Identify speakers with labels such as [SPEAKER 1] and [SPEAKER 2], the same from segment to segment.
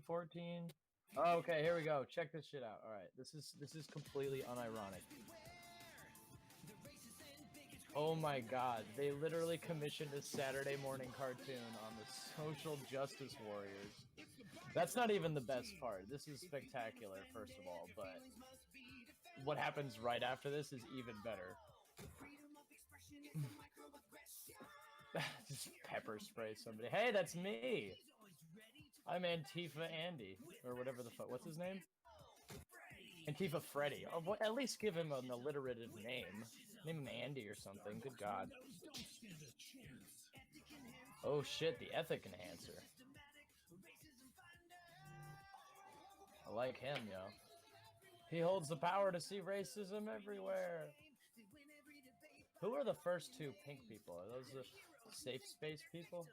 [SPEAKER 1] 14. Oh, okay, here we go. Check this shit out. All right, this is completely unironic. Oh my god, they literally commissioned a Saturday morning cartoon on the social justice warriors. That's not even the best part. This is spectacular, first of all, but what happens right after this is even better. Just pepper spray somebody. Hey, that's me! I'm Antifa Andy, or whatever the fuck. What's his name? Antifa Freddy. Oh, well, at least give him an alliterative name. Name him Andy or something. Good God. Oh shit, the ethic enhancer. I like him, yo. He holds the power to see racism everywhere. Who are the first two pink people? Are those the safe space people?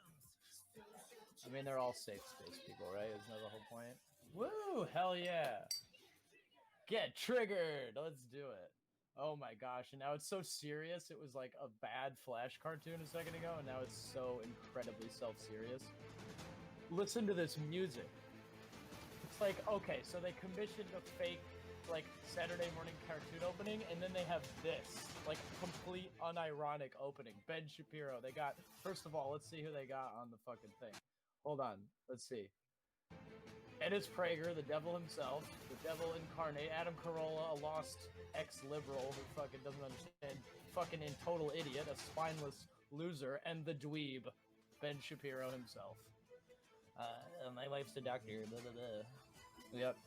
[SPEAKER 1] I mean, they're all safe space people, right? Isn't that the whole point? Woo! Hell yeah! Get triggered! Let's do it. Oh my gosh, and now it's so serious. It was like a bad Flash cartoon a second ago, and now it's so incredibly self-serious. Listen to this music. It's like, okay, so they commissioned a fake, like, Saturday morning cartoon opening, and then they have this, like, complete unironic opening. Ben Shapiro. They got, first of all, let's see who they got on the fucking thing. Hold on, let's see. Ennis Prager, the devil himself, the devil incarnate, Adam Carolla, a lost ex-liberal who fucking doesn't understand, fucking in total idiot, a spineless loser, and the dweeb, Ben Shapiro himself. My wife's a doctor, blah, blah, blah. Yep.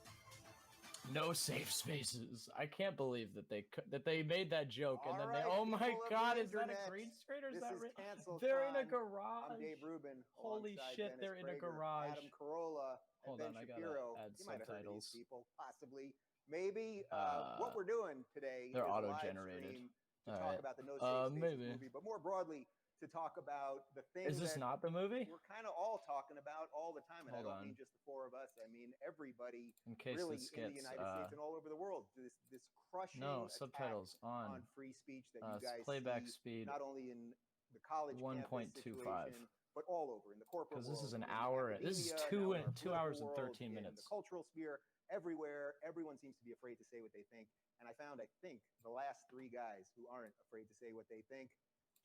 [SPEAKER 1] No safe spaces. I can't believe that they made that joke and then they. Oh my god, is that a green screen or is that real? They're in a garage.
[SPEAKER 2] I'm Dave Rubin.
[SPEAKER 1] Holy shit,
[SPEAKER 2] Dennis
[SPEAKER 1] they're in a
[SPEAKER 2] Prager,
[SPEAKER 1] garage.
[SPEAKER 2] Adam Carolla, and
[SPEAKER 1] Hold
[SPEAKER 2] Ben
[SPEAKER 1] on,
[SPEAKER 2] Shapiro.
[SPEAKER 1] I gotta add
[SPEAKER 2] you might have heard of these
[SPEAKER 1] subtitles.
[SPEAKER 2] people, possibly. Maybe. What we're doing today
[SPEAKER 1] they're
[SPEAKER 2] is
[SPEAKER 1] auto-generated.
[SPEAKER 2] a live stream to
[SPEAKER 1] All
[SPEAKER 2] talk
[SPEAKER 1] right.
[SPEAKER 2] about the No Safe Spaces
[SPEAKER 1] Maybe.
[SPEAKER 2] movie, but more broadly to talk about the things
[SPEAKER 1] Is this
[SPEAKER 2] that
[SPEAKER 1] not the movie?
[SPEAKER 2] we're kind of all talking about all the time. And
[SPEAKER 1] Hold
[SPEAKER 2] I don't
[SPEAKER 1] on.
[SPEAKER 2] mean just the four of us. I mean everybody
[SPEAKER 1] In case
[SPEAKER 2] really
[SPEAKER 1] this
[SPEAKER 2] in the
[SPEAKER 1] gets,
[SPEAKER 2] United States and all over the world. This crushing
[SPEAKER 1] subtitles
[SPEAKER 2] on free speech that you guys
[SPEAKER 1] playback
[SPEAKER 2] see,
[SPEAKER 1] speed
[SPEAKER 2] not only in the college
[SPEAKER 1] 1.25,
[SPEAKER 2] but all over in the corporate world.
[SPEAKER 1] Because this is an hour. This is 2 hours and 13 minutes.
[SPEAKER 2] In the cultural sphere, everywhere, everyone seems to be afraid to say what they think. And I think, the last three guys who aren't afraid to say what they think.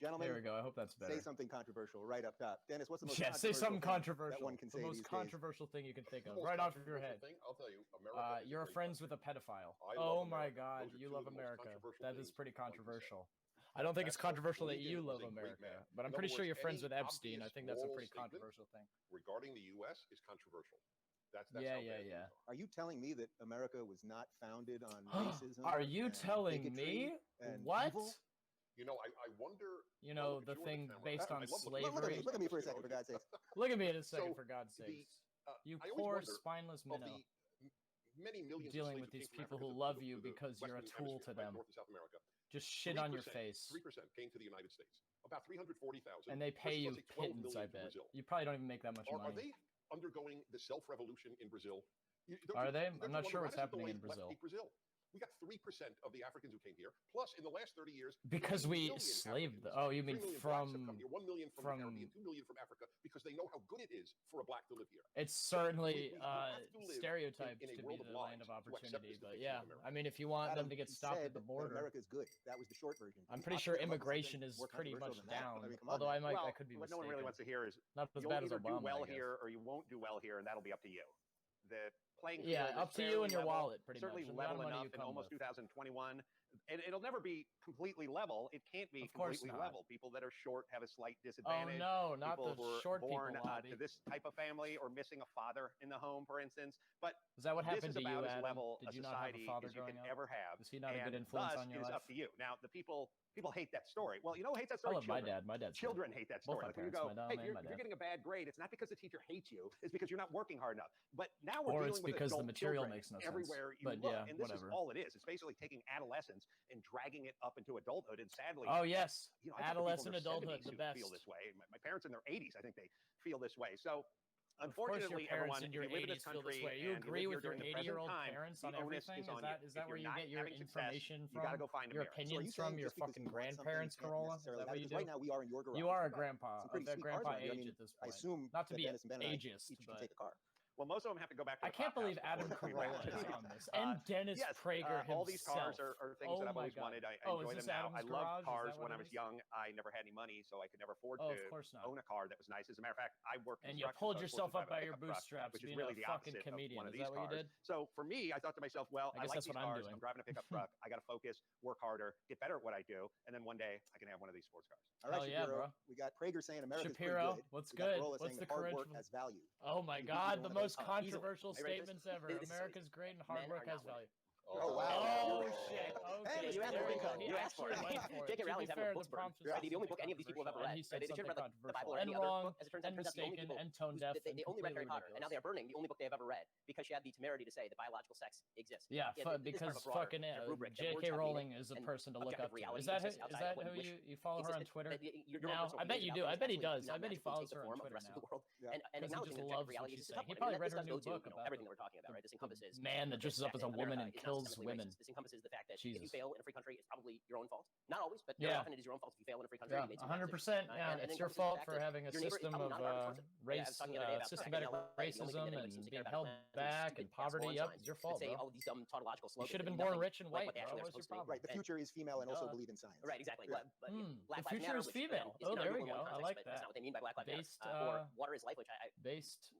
[SPEAKER 2] Gentlemen,
[SPEAKER 1] there we go. I hope that's better.
[SPEAKER 2] Say something controversial right up top. Dennis, what's the most
[SPEAKER 1] say something controversial.
[SPEAKER 2] that one can say
[SPEAKER 1] the most
[SPEAKER 2] these
[SPEAKER 1] controversial
[SPEAKER 2] days?
[SPEAKER 1] thing you can think of, right off of your head.
[SPEAKER 3] I'll tell you, America
[SPEAKER 1] you're friends with a pedophile.
[SPEAKER 3] Oh
[SPEAKER 1] my God, you love America. That is pretty controversial. I don't think it's controversial that you love America, but I'm pretty sure you're friends with Epstein. I think that's a pretty controversial thing.
[SPEAKER 3] Regarding the U.S. is controversial. That's
[SPEAKER 1] yeah.
[SPEAKER 2] Are you telling me that America was not founded on racism?
[SPEAKER 1] Are you telling me? What?
[SPEAKER 2] Evil?
[SPEAKER 3] You know, I wonder.
[SPEAKER 1] You know, the thing based on slavery.
[SPEAKER 2] Look at me for a second, for God's sakes.
[SPEAKER 1] Look at me in a second, for God's sakes. You poor spineless minnow.
[SPEAKER 3] Many millions
[SPEAKER 1] dealing with these people who love you because you're a tool to them.
[SPEAKER 3] North and South America.
[SPEAKER 1] Just shit on your face.
[SPEAKER 3] 3% came to the United States. About 340,000.
[SPEAKER 1] And they pay you pittance, I bet. You probably don't even make that much money.
[SPEAKER 3] Are they undergoing the self-revolution in Brazil?
[SPEAKER 1] Are they? I'm not sure what's happening in Brazil.
[SPEAKER 3] We got 3% of the Africans who came here. Plus, in the last 30 years,
[SPEAKER 1] because we enslaved them. Oh, you mean from
[SPEAKER 3] 1 million from the Caribbean, 2 million from Africa, because they know how good it is for a black to live here.
[SPEAKER 1] It's certainly stereotyped to be the land of opportunity, but yeah, I mean, if you want them to get stopped at the border,
[SPEAKER 2] America's good. That was the short version.
[SPEAKER 1] I'm pretty sure immigration is pretty much down. Although I could be mistaken.
[SPEAKER 4] What no one really wants to hear is
[SPEAKER 1] not as
[SPEAKER 4] you'll
[SPEAKER 1] bad as
[SPEAKER 4] either
[SPEAKER 1] Obama,
[SPEAKER 4] do well here or you won't do well here, and that'll be up to you. The playing field
[SPEAKER 1] up to you and your wallet, pretty
[SPEAKER 4] certainly
[SPEAKER 1] much.
[SPEAKER 4] Level enough in almost 2021. And it'll never be completely level. It can't be completely level. People that are short have a slight disadvantage.
[SPEAKER 1] Oh no, not
[SPEAKER 4] people
[SPEAKER 1] the short people.
[SPEAKER 4] Born to this type of family or missing a father in the home, for instance. But
[SPEAKER 1] is that what happened
[SPEAKER 4] this
[SPEAKER 1] to
[SPEAKER 4] is
[SPEAKER 1] you,
[SPEAKER 4] about
[SPEAKER 1] Adam?
[SPEAKER 4] as level
[SPEAKER 1] Did
[SPEAKER 4] a
[SPEAKER 1] you not have a
[SPEAKER 4] society
[SPEAKER 1] father
[SPEAKER 4] as you
[SPEAKER 1] growing
[SPEAKER 4] can
[SPEAKER 1] up?
[SPEAKER 4] ever have.
[SPEAKER 1] Is he not a good influence on your life?
[SPEAKER 4] It is up to you. Now, the people hate that story. Well, you know who hates that story?
[SPEAKER 1] I love
[SPEAKER 4] children.
[SPEAKER 1] my dad. My dad's
[SPEAKER 4] children hate that story.
[SPEAKER 1] Both my
[SPEAKER 4] Like
[SPEAKER 1] parents,
[SPEAKER 4] you
[SPEAKER 1] my
[SPEAKER 4] go,
[SPEAKER 1] dad
[SPEAKER 4] hey,
[SPEAKER 1] and my dad.
[SPEAKER 4] you're getting a bad grade. It's not because the teacher hates you. It's because you're not working hard enough. But now we're
[SPEAKER 1] or
[SPEAKER 4] dealing
[SPEAKER 1] it's
[SPEAKER 4] with
[SPEAKER 1] because the
[SPEAKER 4] adult
[SPEAKER 1] material
[SPEAKER 4] children
[SPEAKER 1] makes no sense.
[SPEAKER 4] Everywhere you
[SPEAKER 1] but
[SPEAKER 4] look.
[SPEAKER 1] yeah,
[SPEAKER 4] And this
[SPEAKER 1] whatever.
[SPEAKER 4] is all it is. It's basically taking adolescence and dragging it up into adulthood. And sadly,
[SPEAKER 1] oh yes,
[SPEAKER 4] you know,
[SPEAKER 1] adolescent adulthood, the best.
[SPEAKER 4] Feel this way. My parents in their 80s, I think they feel this way. So.
[SPEAKER 1] Of
[SPEAKER 4] Unfortunately,
[SPEAKER 1] course, your parents
[SPEAKER 4] everyone,
[SPEAKER 1] in your
[SPEAKER 4] if you live in
[SPEAKER 1] 80s
[SPEAKER 4] this
[SPEAKER 1] feel
[SPEAKER 4] country
[SPEAKER 1] this way. You agree with your 80-year-old parents on everything? Is that where you get your information from?
[SPEAKER 4] You gotta go find
[SPEAKER 1] your opinions from your fucking grandparents, Carolla? Is that what you do?
[SPEAKER 2] Right now we are in your garage.
[SPEAKER 1] You are a grandpa, of that grandpa age
[SPEAKER 2] I mean,
[SPEAKER 1] at this point.
[SPEAKER 2] I assume
[SPEAKER 1] not to be
[SPEAKER 2] Dennis and Ben
[SPEAKER 1] ageist,
[SPEAKER 2] each
[SPEAKER 1] but
[SPEAKER 2] can take a car.
[SPEAKER 4] Well, most of them have to go back to
[SPEAKER 1] I can't believe Adam Carolla is on this. And Dennis Prager himself.
[SPEAKER 4] All these cars are things that I've always wanted. I enjoy them now. I loved cars when I was young. I never had any money, so I could never afford to own a car that was nice. As a matter of fact, I worked
[SPEAKER 1] and you pulled yourself up by your bootstraps,
[SPEAKER 4] which is really the opposite of one of these cars. So for me, I thought to myself, well, I like these cars. I'm driving a pickup truck. I got to focus, work harder, get better at what I do, and then one day I can have one of these sports cars.
[SPEAKER 2] All right, Shapiro, we got Prager saying America's
[SPEAKER 1] Shapiro,
[SPEAKER 2] pretty good.
[SPEAKER 1] What's good? What's the
[SPEAKER 2] hard work has value?
[SPEAKER 1] Oh my God, the most controversial statements ever. America's great and hard work has value.
[SPEAKER 2] Oh, wow.
[SPEAKER 1] Oh, shit. Okay.
[SPEAKER 5] You asked for it. J.K. Rowling's having a book burn. The only book any of these people have ever read. They should have read the Bible or any other book. As it turns out,
[SPEAKER 1] and tone deaf.
[SPEAKER 5] They only read Harry Potter, and now they are burning the only book they have ever read because she had the temerity to say that biological sex exists.
[SPEAKER 1] Yeah, because fucking J.K. Rowling is a person to look up to. Is that who you follow her on Twitter? Now, I bet you do. I bet he does. I bet he follows her on Twitter now.
[SPEAKER 5] And acknowledging that objective reality is
[SPEAKER 1] he probably read her new book about
[SPEAKER 5] everything that we're talking about, right? This encompasses
[SPEAKER 1] man that dresses up as a woman and kills women.
[SPEAKER 5] This encompasses the fact that if you fail in a free country, it's probably your own fault. Not always, but very often it is your own fault if you fail in a free country.
[SPEAKER 1] 100%. Yeah, it's your fault for having a system of systematic racism and being held back and poverty. Yep, it's your fault, bro.
[SPEAKER 5] All these dumb tautological slogans.
[SPEAKER 1] You should have been born rich and white, bro. What's your problem?
[SPEAKER 2] Right, the future is female and also believe in science.
[SPEAKER 5] Right, exactly.
[SPEAKER 1] The future is female. Oh, there we go. I like that.
[SPEAKER 5] That's not what they mean by Black Lives Matter. Or water is life, which I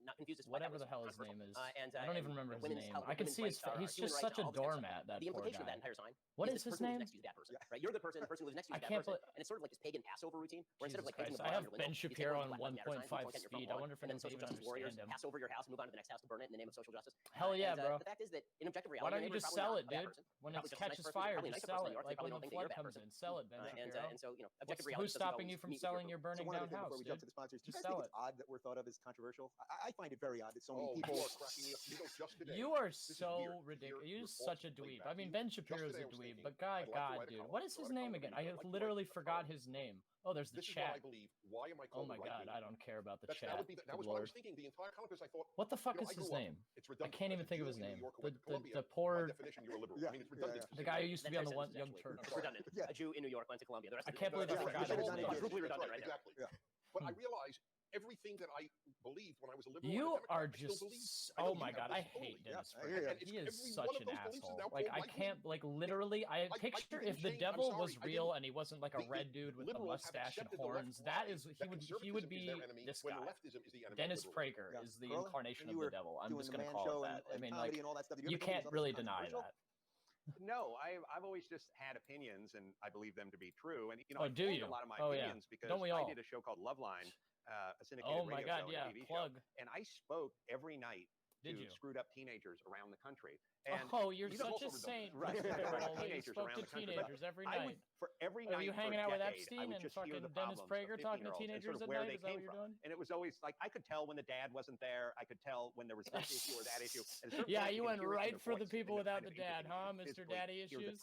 [SPEAKER 5] not confused as
[SPEAKER 1] whatever the hell his name is. I don't even remember his name. I can see his face. He's just such a doormat. That
[SPEAKER 5] the
[SPEAKER 1] poor
[SPEAKER 5] implication
[SPEAKER 1] guy.
[SPEAKER 5] of that entire sign.
[SPEAKER 1] What is his name?
[SPEAKER 5] Next to you is that person, right? You're the person. The person who lives next to you is that person. And it's sort of like this pagan Passover routine, where instead of like painting the
[SPEAKER 1] I have Ben Shapiro on 1.5 speed. I wonder if
[SPEAKER 5] then social justice warriors
[SPEAKER 1] him.
[SPEAKER 5] pass over your house and move on to the next house to burn it in the name of social justice.
[SPEAKER 1] Hell yeah, bro.
[SPEAKER 5] The fact is that in objective reality,
[SPEAKER 1] why don't you just sell it, dude? When it catches fire, just sell it. Like when the flood comes in, sell it, Ben Shapiro.
[SPEAKER 5] And so, objective reality.
[SPEAKER 1] Who's stopping you from selling your burning down house?
[SPEAKER 2] Before we jump to the sponsors, do you guys think it's odd that we're thought of as controversial? I find it very odd that so many people.
[SPEAKER 3] You
[SPEAKER 1] are so ridiculous. You're such a dweeb. I mean, Ben Shapiro's a dweeb, but God, dude, what is his name again? I literally forgot his name. Oh, there's the chat.
[SPEAKER 3] Why am I
[SPEAKER 1] oh my God, I don't care about the chat.
[SPEAKER 3] That was what I was thinking the entire time because I thought.
[SPEAKER 1] What the fuck is his name? I can't even think of his name. The poor. The guy who used to be on the Young Turks.
[SPEAKER 5] Redundant. A Jew in New York went to Columbia.
[SPEAKER 1] I can't believe I forgot his name.
[SPEAKER 5] Brutally redundant right now.
[SPEAKER 3] Exactly. But I realized everything that I believed when I was a liberal.
[SPEAKER 1] You are just. Oh my God, I hate Dennis Prager. He is such an asshole. Like I can't. Like literally, I picture if the devil was real and he wasn't like a red dude with a mustache and horns. That is, he would be this guy. Dennis Prager is the incarnation of the devil. I'm just gonna call it that. I mean, like you can't really deny that.
[SPEAKER 4] No, I've always just had opinions, and I believe them to be true. And
[SPEAKER 1] I formed
[SPEAKER 4] a lot of my opinions because I did a show called Loveline, a syndicated radio show, and a TV show, and I spoke every night to screwed up teenagers around the country. And
[SPEAKER 1] you're such a saint, right?
[SPEAKER 4] Teenagers around the country.
[SPEAKER 1] Every night.
[SPEAKER 4] For every night,
[SPEAKER 1] are you hanging out with Epstein and
[SPEAKER 4] fucking
[SPEAKER 1] Dennis Prager talking to teenagers at night? Is that what you're doing?
[SPEAKER 4] And it was always like I could tell when the dad wasn't there. I could tell when there was this issue or that issue.
[SPEAKER 1] Yeah, you went right for the people without the dad, huh, Mr. Daddy Issues?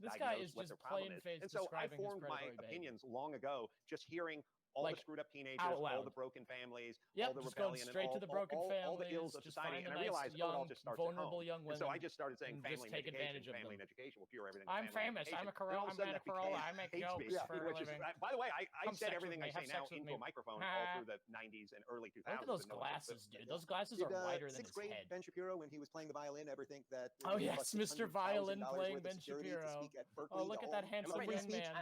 [SPEAKER 1] This guy is just plain face.
[SPEAKER 4] And so I formed my opinions long ago, just hearing all the screwed up teenagers, all the broken families, all the rebellion,
[SPEAKER 1] straight to the broken families,
[SPEAKER 4] all the ills of society. And I realized it all just starts at home.
[SPEAKER 1] Young women.
[SPEAKER 4] So I just started saying family and education, family and education will cure everything. I'm famous. I'm a Corolla. I'm a Corolla. I make jokes for a living. By the way, I said everything I say now into a microphone all through the 90s and early 2000s.
[SPEAKER 1] Look at those glasses, dude. Those glasses are wider than his head.
[SPEAKER 2] Ben Shapiro, when he was playing the violin, ever think that?
[SPEAKER 1] Oh yes, Mr. Violin playing Ben Shapiro. Oh, look at that handsome young man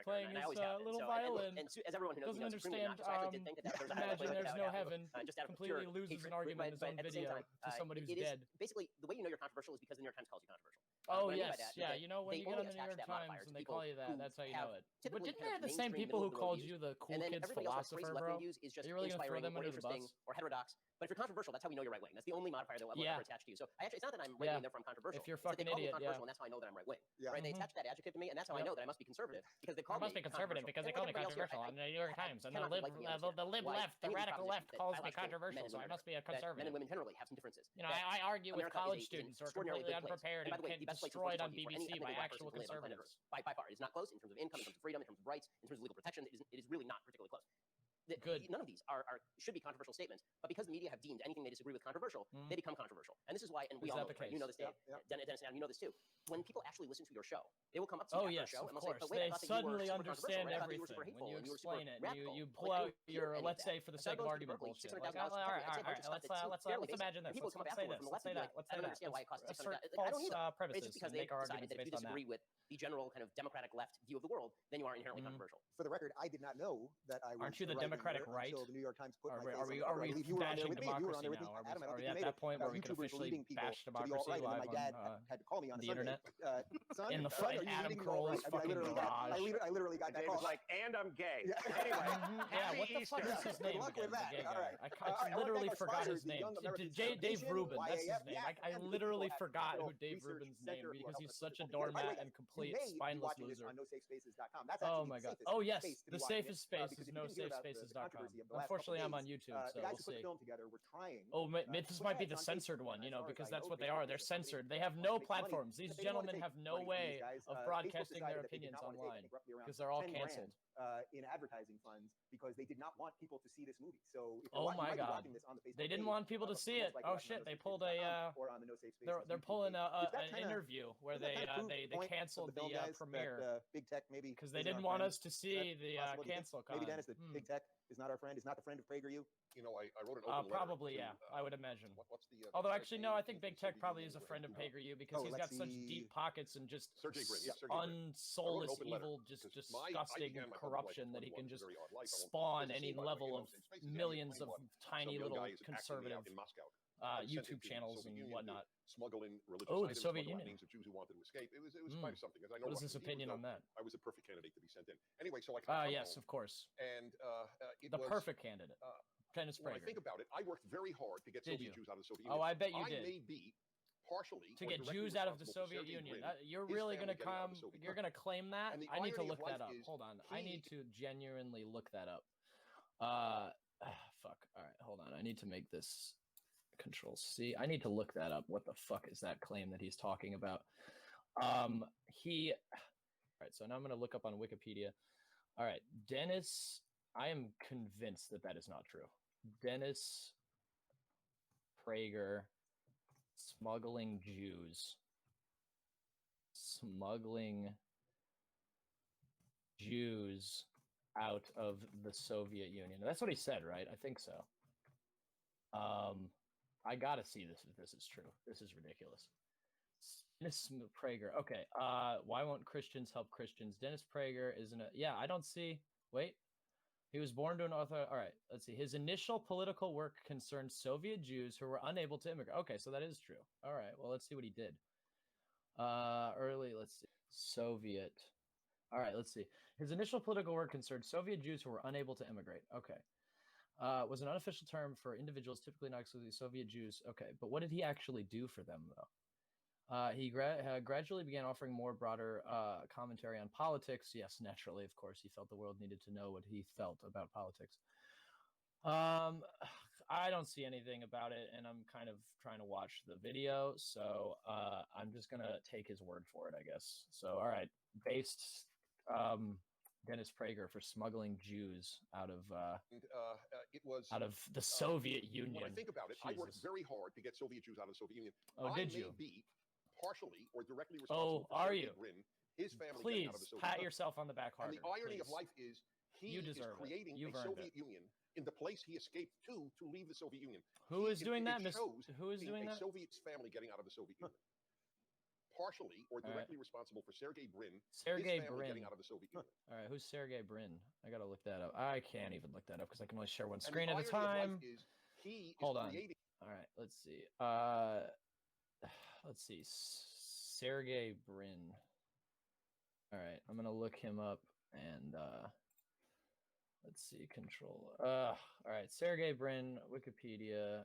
[SPEAKER 1] playing his little violin.
[SPEAKER 5] And as everyone who knows,
[SPEAKER 1] doesn't understand. Imagine there's no heaven. Completely loses an argument in his own video to somebody who's dead.
[SPEAKER 5] Basically, the way you know you're controversial is because the New York Times calls you controversial.
[SPEAKER 1] Oh yes, yeah. You know when you get on the New York Times and they call you that, that's how you know it. But didn't they have the same people who called you the cool kids philosopher, bro? Are you really gonna throw them under the bus?
[SPEAKER 5] Or heterodox? But if you're controversial, that's how we know you're right wing. That's the only modifier that will ever attach to you. So it's not that I'm right wing, therefore I'm controversial.
[SPEAKER 1] If you're fucking idiot,
[SPEAKER 5] and that's how I know that I'm right wing. Right? They attach that adjective to me, and that's how I know that I must be conservative because they call me.
[SPEAKER 1] I must be conservative because they call me controversial on the New York Times, and the lib left, the radical left calls me controversial, so I must be a conservative.
[SPEAKER 5] Men and women generally have some differences.
[SPEAKER 1] You know, I argue with college students who are completely unprepared and destroyed on BBC by actual conservatives.
[SPEAKER 5] By far, it's not close in terms of income, in terms of freedom, in terms of rights, in terms of legal protection. It is really not particularly close.
[SPEAKER 1] Good.
[SPEAKER 5] None of these should be controversial statements, but because the media have deemed anything they disagree with controversial, they become controversial. And this is why, and we all know this, right? You know this, Dave. Dennis, and you know this too. When people actually listen to your show, they will come up to you after the show and they'll say, "But wait, I thought that you were super controversial, right? I thought that you were super hateful, and you were super radical."
[SPEAKER 1] You pull out your, let's say, for the sake of argument bullshit. Let's imagine this.
[SPEAKER 5] People come up afterward from the left and be like, "I don't understand why it costs $600." I don't either. It's just because they decided that if you disagree with the general kind of democratic left view of the world, then you are inherently controversial.
[SPEAKER 2] For the record, I did not know that I was.
[SPEAKER 1] Aren't you the Democratic right?
[SPEAKER 2] Until the New York Times put my face
[SPEAKER 1] are we bashing democracy now? Are we at that point where we can officially bash democracy live on
[SPEAKER 2] had to call me on
[SPEAKER 1] the internet?
[SPEAKER 2] Son,
[SPEAKER 1] in the Adam Carolla's fucking garage.
[SPEAKER 2] I literally got that
[SPEAKER 4] Dave
[SPEAKER 2] call.
[SPEAKER 4] was like, and I'm gay. Anyway,
[SPEAKER 1] yeah, what the fuck is his name again? The gay guy. I literally forgot his name. Dave Rubin, that's his name. I literally forgot who Dave Rubin's name because he's such a doormat and complete spineless loser. Oh my god. Oh yes, the safest space is nosafespaces.com. Unfortunately, I'm on YouTube, so we'll see. Oh, this might be the censored one, you know, because that's what they are. They're censored. They have no platforms. These gentlemen have no way of broadcasting their opinions online because they're all canceled.
[SPEAKER 2] In advertising funds because they did not want people to see this movie. So if
[SPEAKER 1] oh my god, they didn't want people to see it. Oh shit, they pulled a they're pulling an interview where they canceled the premiere
[SPEAKER 2] big tech maybe
[SPEAKER 1] because they didn't want us to see the cancel con.
[SPEAKER 2] Maybe Dennis, the big tech is not our friend, is not the friend of PragerU.
[SPEAKER 3] You know, I wrote an open
[SPEAKER 1] probably
[SPEAKER 3] letter
[SPEAKER 1] to, I would imagine.
[SPEAKER 3] What's the
[SPEAKER 1] although actually no, I think Big Tech probably is a friend of PragerU because he's got such deep pockets and just unsoulless evil, just disgusting corruption that he can just spawn any level of millions of tiny little conservative YouTube channels and whatnot.
[SPEAKER 3] Smuggling religious
[SPEAKER 1] the Soviet Union.
[SPEAKER 3] Names of Jews who wanted to escape. It was quite something. Because I know
[SPEAKER 1] what is his opinion on that?
[SPEAKER 3] I was a perfect candidate to be sent in. Anyway, so I
[SPEAKER 1] yes, of course.
[SPEAKER 3] And
[SPEAKER 1] the perfect candidate. Dennis Prager.
[SPEAKER 3] When I think about it, I worked very hard to get Soviet Jews out of the Soviet
[SPEAKER 1] Oh,
[SPEAKER 3] Union.
[SPEAKER 1] I bet you did.
[SPEAKER 3] I may be partially
[SPEAKER 1] to get Jews out of the Soviet Union. You're really going to come. You're going to claim that? I need to look that up. Hold on. I need to genuinely look that up. Fuck. All right. Hold on. I need to make this Control-C. I need to look that up. What the fuck is that claim that he's talking about? All right. So now I'm going to look up on Wikipedia. All right. Dennis. I am convinced that that is not true. Dennis Prager smuggling Jews out of the Soviet Union. That's what he said, right? I think so. I gotta see this if this is true. This is ridiculous. Dennis Prager. Okay. Why won't Christians help Christians? Dennis Prager isn't a... Yeah, I don't see... Wait. He was born to an author. All right, let's see. His initial political work concerned Soviet Jews who were unable to immigrate. Okay, so that is true. All right, well, let's see what he did. Let's see. Soviet. All right, let's see. His initial political work concerned Soviet Jews who were unable to immigrate. Okay. Was an unofficial term for individuals typically not exclusively Soviet Jews. Okay, but what did he actually do for them, though? He gradually began offering more broader commentary on politics. Yes, naturally, of course, he felt the world needed to know what he felt about politics. I don't see anything about it, and I'm kind of trying to watch the video, so I'm just going to take his word for it, I guess. So, all right, based Dennis Prager for smuggling Jews out of the Soviet Union.
[SPEAKER 3] When I think about it, Jesus. I worked very hard to get Soviet Jews out of the Soviet Union.
[SPEAKER 1] Oh, did you?
[SPEAKER 3] Partially or directly responsible for Sergey Brin, his family
[SPEAKER 1] Please
[SPEAKER 3] out of the Soviet
[SPEAKER 1] pat yourself on the back harder.
[SPEAKER 3] And the irony of life is he is creating a Soviet Union in the place he escaped to leave the Soviet Union.
[SPEAKER 1] Who is doing that? Who is doing that?
[SPEAKER 3] A Soviet family getting out of the Soviet Union. Partially or directly responsible for Sergey Brin, getting out of the Soviet Union.
[SPEAKER 1] All right, who's Sergey Brin? I gotta look that up. I can't even look that up because I can only share one screen at a time. Hold on. All right, let's see. Let's see. Sergey Brin. All right, I'm gonna look him up and let's see. Control. All right, Sergey Brin, Wikipedia.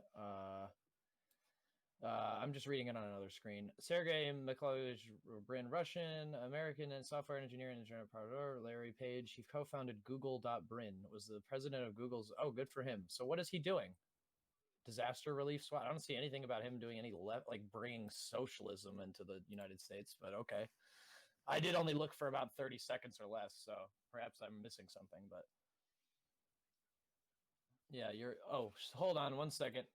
[SPEAKER 1] I'm just reading it on another screen. Sergey Mikhailovich Brin, Russian, American, and software engineer and internet operator. Larry Page. He co-founded Google.Brin. Was the president of Google's. Oh, good for him. So what is he doing? Disaster relief squad. I don't see anything about him doing any like bringing socialism into the United States, but okay. I did only look for about 30 seconds or less, so perhaps I'm missing something, but yeah, hold on one second.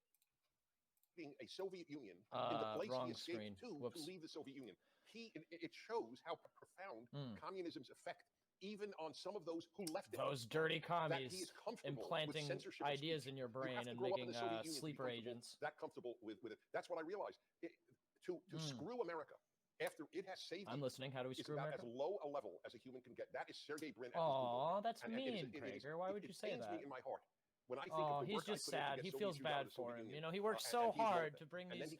[SPEAKER 3] fighting a Soviet Union in the place he escaped to leave the Soviet Union. It shows how profound communism's effect, even on some of those who left it.
[SPEAKER 1] Those dirty commies implanting ideas in your brain and making sleeper agents.
[SPEAKER 3] That comfortable with it. That's what I realized. To screw America after it has saved
[SPEAKER 1] I'm listening. How do we screw America?
[SPEAKER 3] As low a level as a human can get. That is Sergey Brin.
[SPEAKER 1] Oh, that's mean, Prager. Why would you say that?
[SPEAKER 3] It pains me in my heart. When I think
[SPEAKER 1] of the
[SPEAKER 3] he's
[SPEAKER 1] just sad. He feels bad for him. You know, he worked so hard to bring these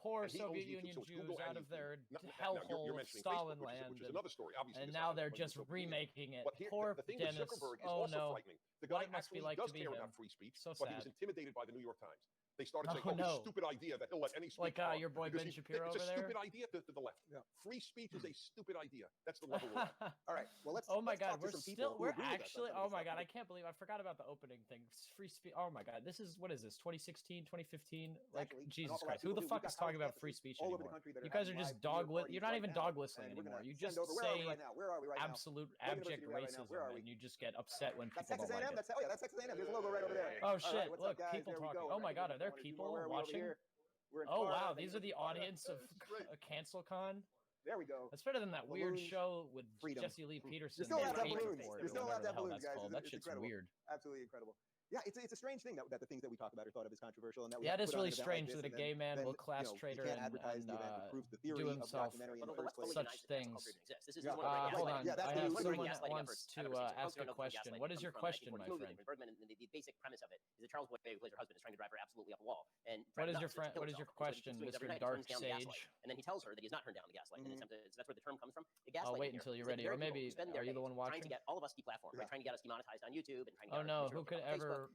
[SPEAKER 1] poor Soviet Union Jews out of their hellhole Stalin land.
[SPEAKER 3] Which is another story, obviously.
[SPEAKER 1] And now they're just remaking it. Poor Dennis. Oh, no.
[SPEAKER 3] The guy
[SPEAKER 1] must be like
[SPEAKER 3] does
[SPEAKER 1] to be
[SPEAKER 3] care
[SPEAKER 1] him.
[SPEAKER 3] about free speech,
[SPEAKER 1] So
[SPEAKER 3] but he was intimidated by the New York Times. They started saying, this stupid idea that he'll let any speech
[SPEAKER 1] like your boy Ben Shapiro over there?
[SPEAKER 3] It's a stupid idea to the left. Yeah. Free speech is a stupid idea. That's the level we're at.
[SPEAKER 2] All right. Well, let's.
[SPEAKER 1] Oh my
[SPEAKER 2] let's
[SPEAKER 1] God,
[SPEAKER 2] we're
[SPEAKER 1] actually. Oh my God, I can't believe I forgot about the opening thing. Free speech. Oh my God, what is this? 2016, 2015? Like Jesus Christ, who the fuck is talking about free speech anymore? You guys are just You're not even dog whistling anymore. You just say absolute abject racism, and you just get upset when people don't like it.
[SPEAKER 2] That's Texas A&M. There's a logo right over there.
[SPEAKER 1] Oh shit! Look, people talking. Oh my God, are there people watching? Oh wow, these are the audience of CancelCon.
[SPEAKER 2] There we go.
[SPEAKER 1] That's better than that weird show with Jesse Lee Peterson.
[SPEAKER 2] You're still allowed to have balloons. You're still allowed to have balloons, guys.
[SPEAKER 1] That shit's weird.
[SPEAKER 2] Absolutely incredible. Yeah, it's a strange thing that the things that we talk about are thought of as controversial, and that
[SPEAKER 1] it is really strange that a gay man will class traitor and do himself such things. Hold on, I have someone that wants to ask a question. What is your question, my friend?
[SPEAKER 5] The basic premise of it is that Charles Boyd, who plays her husband, is trying to drive her absolutely off the wall. And
[SPEAKER 1] what is your question, Mr. Dark Sage?
[SPEAKER 5] And then he tells her that he's not turned down the gaslight. And that's where the term comes from.
[SPEAKER 1] I'll wait until you're ready, or maybe are you the one watching?
[SPEAKER 5] Trying to get all of us deplatformed, trying to get us demonetized on YouTube, and trying to
[SPEAKER 1] oh no, who could ever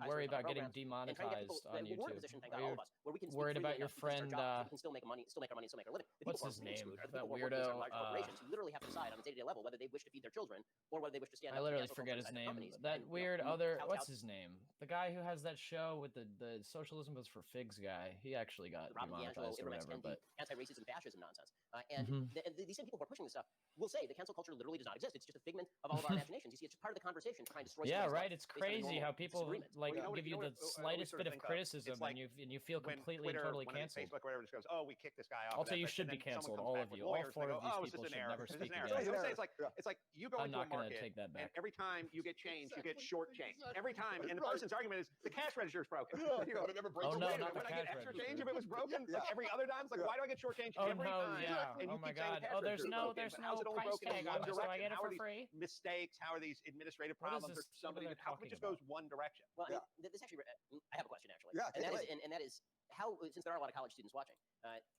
[SPEAKER 1] worry about getting demonetized on YouTube? Are you worried about your friend?
[SPEAKER 5] We can still make money, still make our money, still make our living.
[SPEAKER 1] What's his name? That weirdo.
[SPEAKER 5] Corporations who literally have to decide on a day-to-day level whether they wish to feed their children or whether they wish to stand.
[SPEAKER 1] I literally forget his name. That weird other. What's his name? The guy who has that show with the socialism was for figs guy. He actually got demonetized or whatever. But
[SPEAKER 5] anti-racism, fascism nonsense. And these same people who are pushing this stuff will say the cancel culture literally does not exist. It's just a figment of all of our imaginations. You see, it's just part of the conversation to try and destroy.
[SPEAKER 1] Yeah, right. It's crazy how people like give you the slightest bit of criticism and you feel completely and totally canceled.
[SPEAKER 4] Facebook, whatever, just goes, oh, we kicked this guy off.
[SPEAKER 1] I'll tell you, should be canceled. All of you, all four of these people should never speak again.
[SPEAKER 4] It's like you go into a market, and every time you get change, you get short change. Every time, and the person's argument is the cash register is broken. You go,
[SPEAKER 1] oh no, not the
[SPEAKER 4] cash register. Would I get extra change if it was broken? Like every other time, it's like, why do I get short change every time?
[SPEAKER 1] Oh my God. Oh, there's no price tag on this, so I get it for free.
[SPEAKER 4] Mistakes? How are these administrative problems or somebody? How come it just goes one direction?
[SPEAKER 5] Well, this actually, I have a question actually. Yeah, and that is how, since there are a lot of college students watching,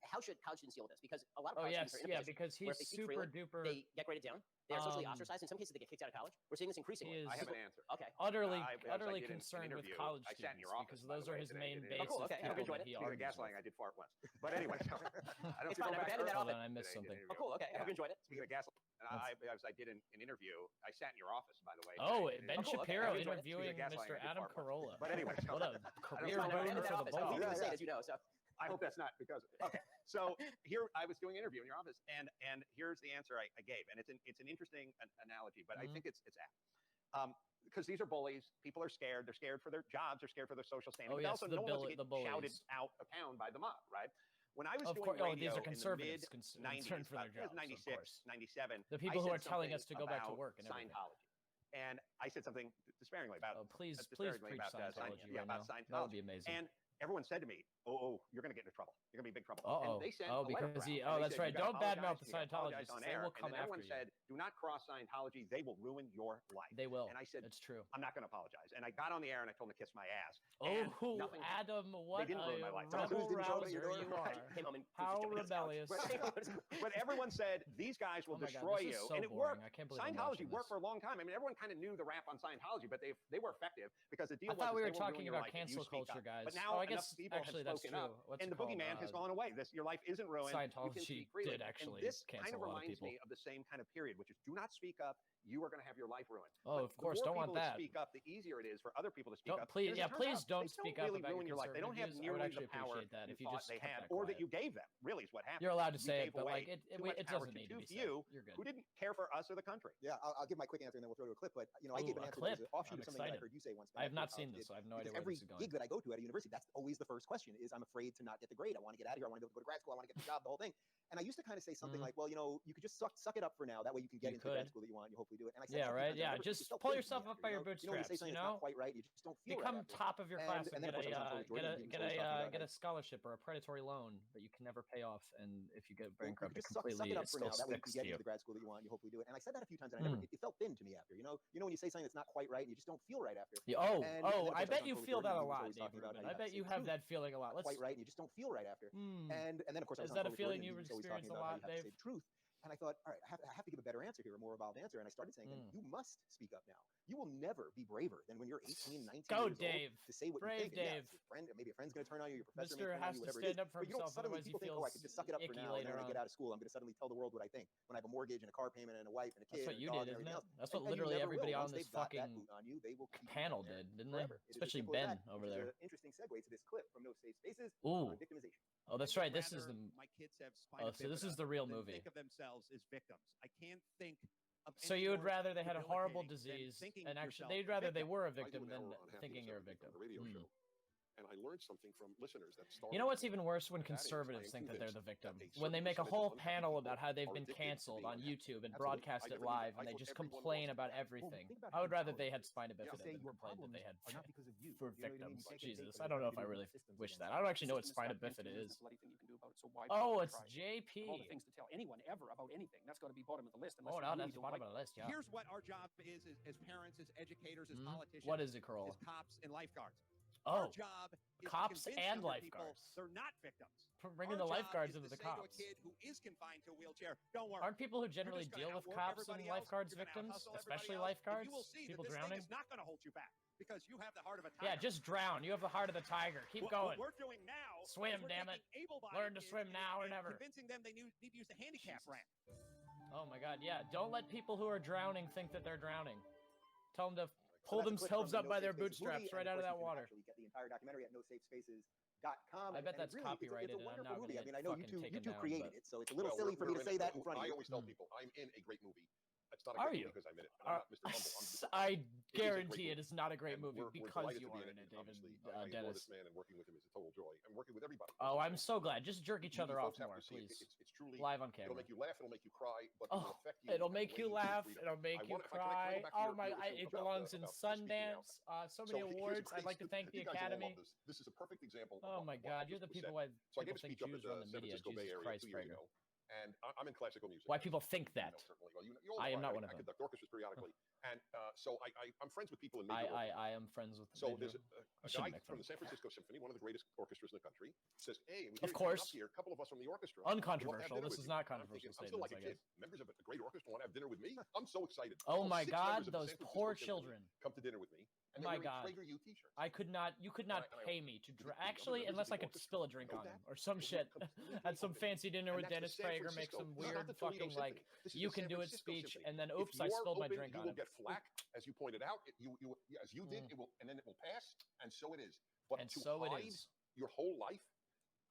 [SPEAKER 5] how should college students deal with this? Because a lot of college students are in a position
[SPEAKER 1] because he's super duper.
[SPEAKER 5] They get graded down. They are socially ostracized. In some cases, they get kicked out of college. We're seeing this increasingly.
[SPEAKER 4] I have an answer.
[SPEAKER 5] Okay.
[SPEAKER 1] Utterly concerned with college students because those are his main base of people that he argues with.
[SPEAKER 4] Gaslighting, I did fart once. But anyway, I don't
[SPEAKER 5] feel bad.
[SPEAKER 1] Hold on, I missed something.
[SPEAKER 5] Oh, cool. Okay. I hope you enjoyed it.
[SPEAKER 4] Speaking of gaslighting, I did an interview. I sat in your office, by the way.
[SPEAKER 1] Oh, Ben Shapiro interviewing Mr. Adam Carolla.
[SPEAKER 4] But anyway,
[SPEAKER 1] what a career boon for the both.
[SPEAKER 5] As you know, so.
[SPEAKER 4] I hope that's not because of it. Okay. So here I was doing an interview in your office, and here's the answer I gave, and it's an interesting analogy, but I think it's apt. Because these are bullies, people are scared. They're scared for their jobs. They're scared for their social standing. But also, no one wants to get shouted out a pound by the mob, right? When I was doing radio
[SPEAKER 1] these are conservatives
[SPEAKER 4] in the mid-90s, 96, 97,
[SPEAKER 1] the people who are telling us to go back to work and
[SPEAKER 4] Scientology. And I said something despairingly about
[SPEAKER 1] please preach Scientology right now. That would be amazing.
[SPEAKER 4] And everyone said to me, oh, you're going to get into trouble. You're going to be in big trouble.
[SPEAKER 1] And
[SPEAKER 4] they sent
[SPEAKER 1] because that's right. Don't badmouth the Scientologists. They will come after you.
[SPEAKER 4] Everyone said, do not cross Scientology. They will ruin your life.
[SPEAKER 1] They will.
[SPEAKER 4] And I said,
[SPEAKER 1] it's true.
[SPEAKER 4] I'm not going to apologize. And I got on the air and I told them to kiss my ass.
[SPEAKER 1] Oh, Adam, what
[SPEAKER 4] they didn't ruin my life.
[SPEAKER 1] Rouser you are. How rebellious.
[SPEAKER 4] But everyone said, these guys will destroy you. And it worked. Scientology worked for a long time. I mean, everyone kind of knew the rap on Scientology, but they were effective because the deal was
[SPEAKER 1] I thought we were talking about cancel culture, guys.
[SPEAKER 4] But now
[SPEAKER 1] I guess actually that's true.
[SPEAKER 4] And the boogeyman has gone away. Your life isn't ruined.
[SPEAKER 1] Scientology did actually
[SPEAKER 4] and this
[SPEAKER 1] cancel
[SPEAKER 4] kind of
[SPEAKER 1] a lot of
[SPEAKER 4] reminds
[SPEAKER 1] people.
[SPEAKER 4] me of the same kind of period, which is do not speak up. you are going to have your life ruined.
[SPEAKER 1] Oh, of course, don't want that.
[SPEAKER 4] The more people speak up, the easier it is for other people to speak up.
[SPEAKER 1] Please, please don't speak up about
[SPEAKER 4] ruin your life. They don't have nearly the power
[SPEAKER 1] that
[SPEAKER 4] you
[SPEAKER 1] if you
[SPEAKER 4] thought
[SPEAKER 1] just
[SPEAKER 4] they had, or that you gave them. Really, is what happened.
[SPEAKER 1] You're allowed to say it, but like it doesn't need to be said. You're good.
[SPEAKER 4] Who didn't care for us or the country?
[SPEAKER 2] Yeah, I'll give my quick answer and then we'll throw to a clip. But I gave an answer that was an offshoot of something that I heard you say once.
[SPEAKER 1] I have not seen this, so I have no idea where this is going.
[SPEAKER 2] Every gig that I go to at a university, that's always the first question: is I'm afraid to not get the grade. I want to get out of here. I want to be able to go to grad school. I want to get the job. The whole thing. And I used to kind of say something like, well, you could just suck it up for now. That way you can get into the grad school that you want. You hopefully do it. And I said,
[SPEAKER 1] right. Yeah, just pull yourself up by your bootstraps.
[SPEAKER 2] When you say something that's not quite right, you just don't feel
[SPEAKER 1] become
[SPEAKER 2] right
[SPEAKER 1] top of your class and
[SPEAKER 2] then
[SPEAKER 1] get a scholarship or a predatory loan that you can never pay off. And if you get bankrupt,
[SPEAKER 2] just suck it up for now. That way you can get into the grad school that you want. You hopefully do it. And I said that a few times, and it felt thin to me after. You know when you say something that's not quite right, and you just don't feel right after.
[SPEAKER 1] I bet you feel that a lot, David. I bet you have that feeling a lot.
[SPEAKER 2] Quite right, and you just don't feel right after. And then of course,
[SPEAKER 1] is that a feeling you've experienced a lot, Dave?
[SPEAKER 2] The truth. And I thought, all right, I have to give a better answer here, a more evolved answer. And I started saying, you must speak up now. You will never be braver than when you're 18, 19 years
[SPEAKER 1] Dave.
[SPEAKER 2] old to say what
[SPEAKER 1] Brave
[SPEAKER 2] you think.
[SPEAKER 1] Dave.
[SPEAKER 2] Maybe a friend's going to turn on you, your professor
[SPEAKER 1] Mr.
[SPEAKER 2] may turn on
[SPEAKER 1] has
[SPEAKER 2] you,
[SPEAKER 1] to
[SPEAKER 2] whatever
[SPEAKER 1] stand
[SPEAKER 2] it is.
[SPEAKER 1] up for
[SPEAKER 2] But you don't
[SPEAKER 1] himself,
[SPEAKER 2] suddenly
[SPEAKER 1] otherwise
[SPEAKER 2] people
[SPEAKER 1] he
[SPEAKER 2] think,
[SPEAKER 1] feels
[SPEAKER 2] I can just suck it up for now, and then when I get out of school, I'm going to suddenly tell the world what I think. When I have a mortgage and a car payment and a wife and a kid.
[SPEAKER 1] That's what you
[SPEAKER 2] did,
[SPEAKER 1] isn't it?
[SPEAKER 2] Else.
[SPEAKER 1] That's what literally everybody on this fucking panel did, didn't they? Especially Ben over there.
[SPEAKER 2] Interesting segue to this clip from No Safe Spaces
[SPEAKER 1] on
[SPEAKER 2] victimization.
[SPEAKER 1] Oh, that's right. This is the.
[SPEAKER 6] My kids have spina
[SPEAKER 1] so this is the real movie.
[SPEAKER 6] Think of themselves as victims. I can't think.
[SPEAKER 1] So you would rather they had a horrible disease, and actually they'd rather they were a victim than thinking you're a victim.
[SPEAKER 3] And I learned something from listeners that
[SPEAKER 1] You know what's even worse when conservatives think that they're the victim? When they make a whole panel about how they've been canceled on YouTube and broadcast it live, and they just complain about everything. I would rather they had spina bifida than complain that they had for victims. Jesus, I don't know if I really wish that. I don't actually know what spina bifida is. Oh, it's JP.
[SPEAKER 7] All the things to tell anyone ever about anything. That's got to be bottom of the list.
[SPEAKER 1] Oh, no, that's bottom of the list, yeah.
[SPEAKER 6] Here's what our job is as parents, as educators, as politicians.
[SPEAKER 1] What is it, Corolla?
[SPEAKER 6] As cops and lifeguards.
[SPEAKER 1] Oh,
[SPEAKER 6] our job is
[SPEAKER 1] cops
[SPEAKER 6] to
[SPEAKER 1] and lifeguards.
[SPEAKER 6] They're not victims.
[SPEAKER 1] Bringing the lifeguards into the cops.
[SPEAKER 6] To a kid who is confined to a wheelchair, don't worry.
[SPEAKER 1] Aren't people who generally deal with cops and lifeguards victims, especially lifeguards? People drowning.
[SPEAKER 6] It's not going to hold you back because you have the heart of a tiger.
[SPEAKER 1] Yeah, just drown. You have the heart of the tiger. Keep going.
[SPEAKER 6] What we're doing now.
[SPEAKER 1] Swim, damn it. Learn to swim now or never.
[SPEAKER 6] Convincing them they need to use the handicap ramp.
[SPEAKER 1] Oh my God, yeah. Don't let people who are drowning think that they're drowning. Tell them to pull themselves up by their bootstraps right out of that water.
[SPEAKER 2] You get the entire documentary at nosafespaces.com.
[SPEAKER 1] I bet that's copyrighted.
[SPEAKER 2] It's a wonderful movie. I mean, I know you two
[SPEAKER 1] down,
[SPEAKER 2] created it, so it's a little silly for me to say that in front of you.
[SPEAKER 3] I always tell people I'm in a great movie. It's not a
[SPEAKER 1] great
[SPEAKER 3] movie because I'm in it. I'm not Mr. Humble.
[SPEAKER 1] I guarantee it is not a great movie because you are in it, David.
[SPEAKER 3] I adore this man, and working with him is a total joy. I'm working with everybody.
[SPEAKER 1] Oh, I'm so glad. Just jerk each other off more, please.
[SPEAKER 3] It's truly
[SPEAKER 1] live on camera.
[SPEAKER 3] It'll make you laugh. It'll make you cry. But it'll affect you.
[SPEAKER 1] It'll make you laugh. It'll make you cry. Oh my! It belongs in Sundance. So many awards. I'd like to thank the Academy.
[SPEAKER 3] This is a perfect example.
[SPEAKER 1] Oh my God! You're the people why people think Jews run the media. Jesus Christ, Prager.
[SPEAKER 3] And I'm in classical music.
[SPEAKER 1] Why people think that?
[SPEAKER 3] Certainly. Well,
[SPEAKER 1] I am not one of them.
[SPEAKER 3] I conduct orchestras periodically. And so I'm friends with people in major
[SPEAKER 1] I am friends with
[SPEAKER 3] So there's a guy from the San Francisco Symphony, one of the greatest orchestras in the country, says, hey, we
[SPEAKER 1] of course.
[SPEAKER 3] Here, a couple of us from the orchestra.
[SPEAKER 1] Uncontroversial. This is not controversial
[SPEAKER 3] I'm still like a kid. Members of a great orchestra want to have dinner with me. I'm so excited.
[SPEAKER 1] Oh my God, those poor children.
[SPEAKER 3] Come to dinner with me. And
[SPEAKER 1] my God, you could not pay me to actually, unless I could spill a drink on him or some shit at some fancy dinner with Dennis Prager, make some weird fucking like you can do it speech, and then oops, I spilled my drink on him.
[SPEAKER 3] You will get flack, as you pointed out. As you did, it will, and then it will pass, and so it is. But to hide your whole life,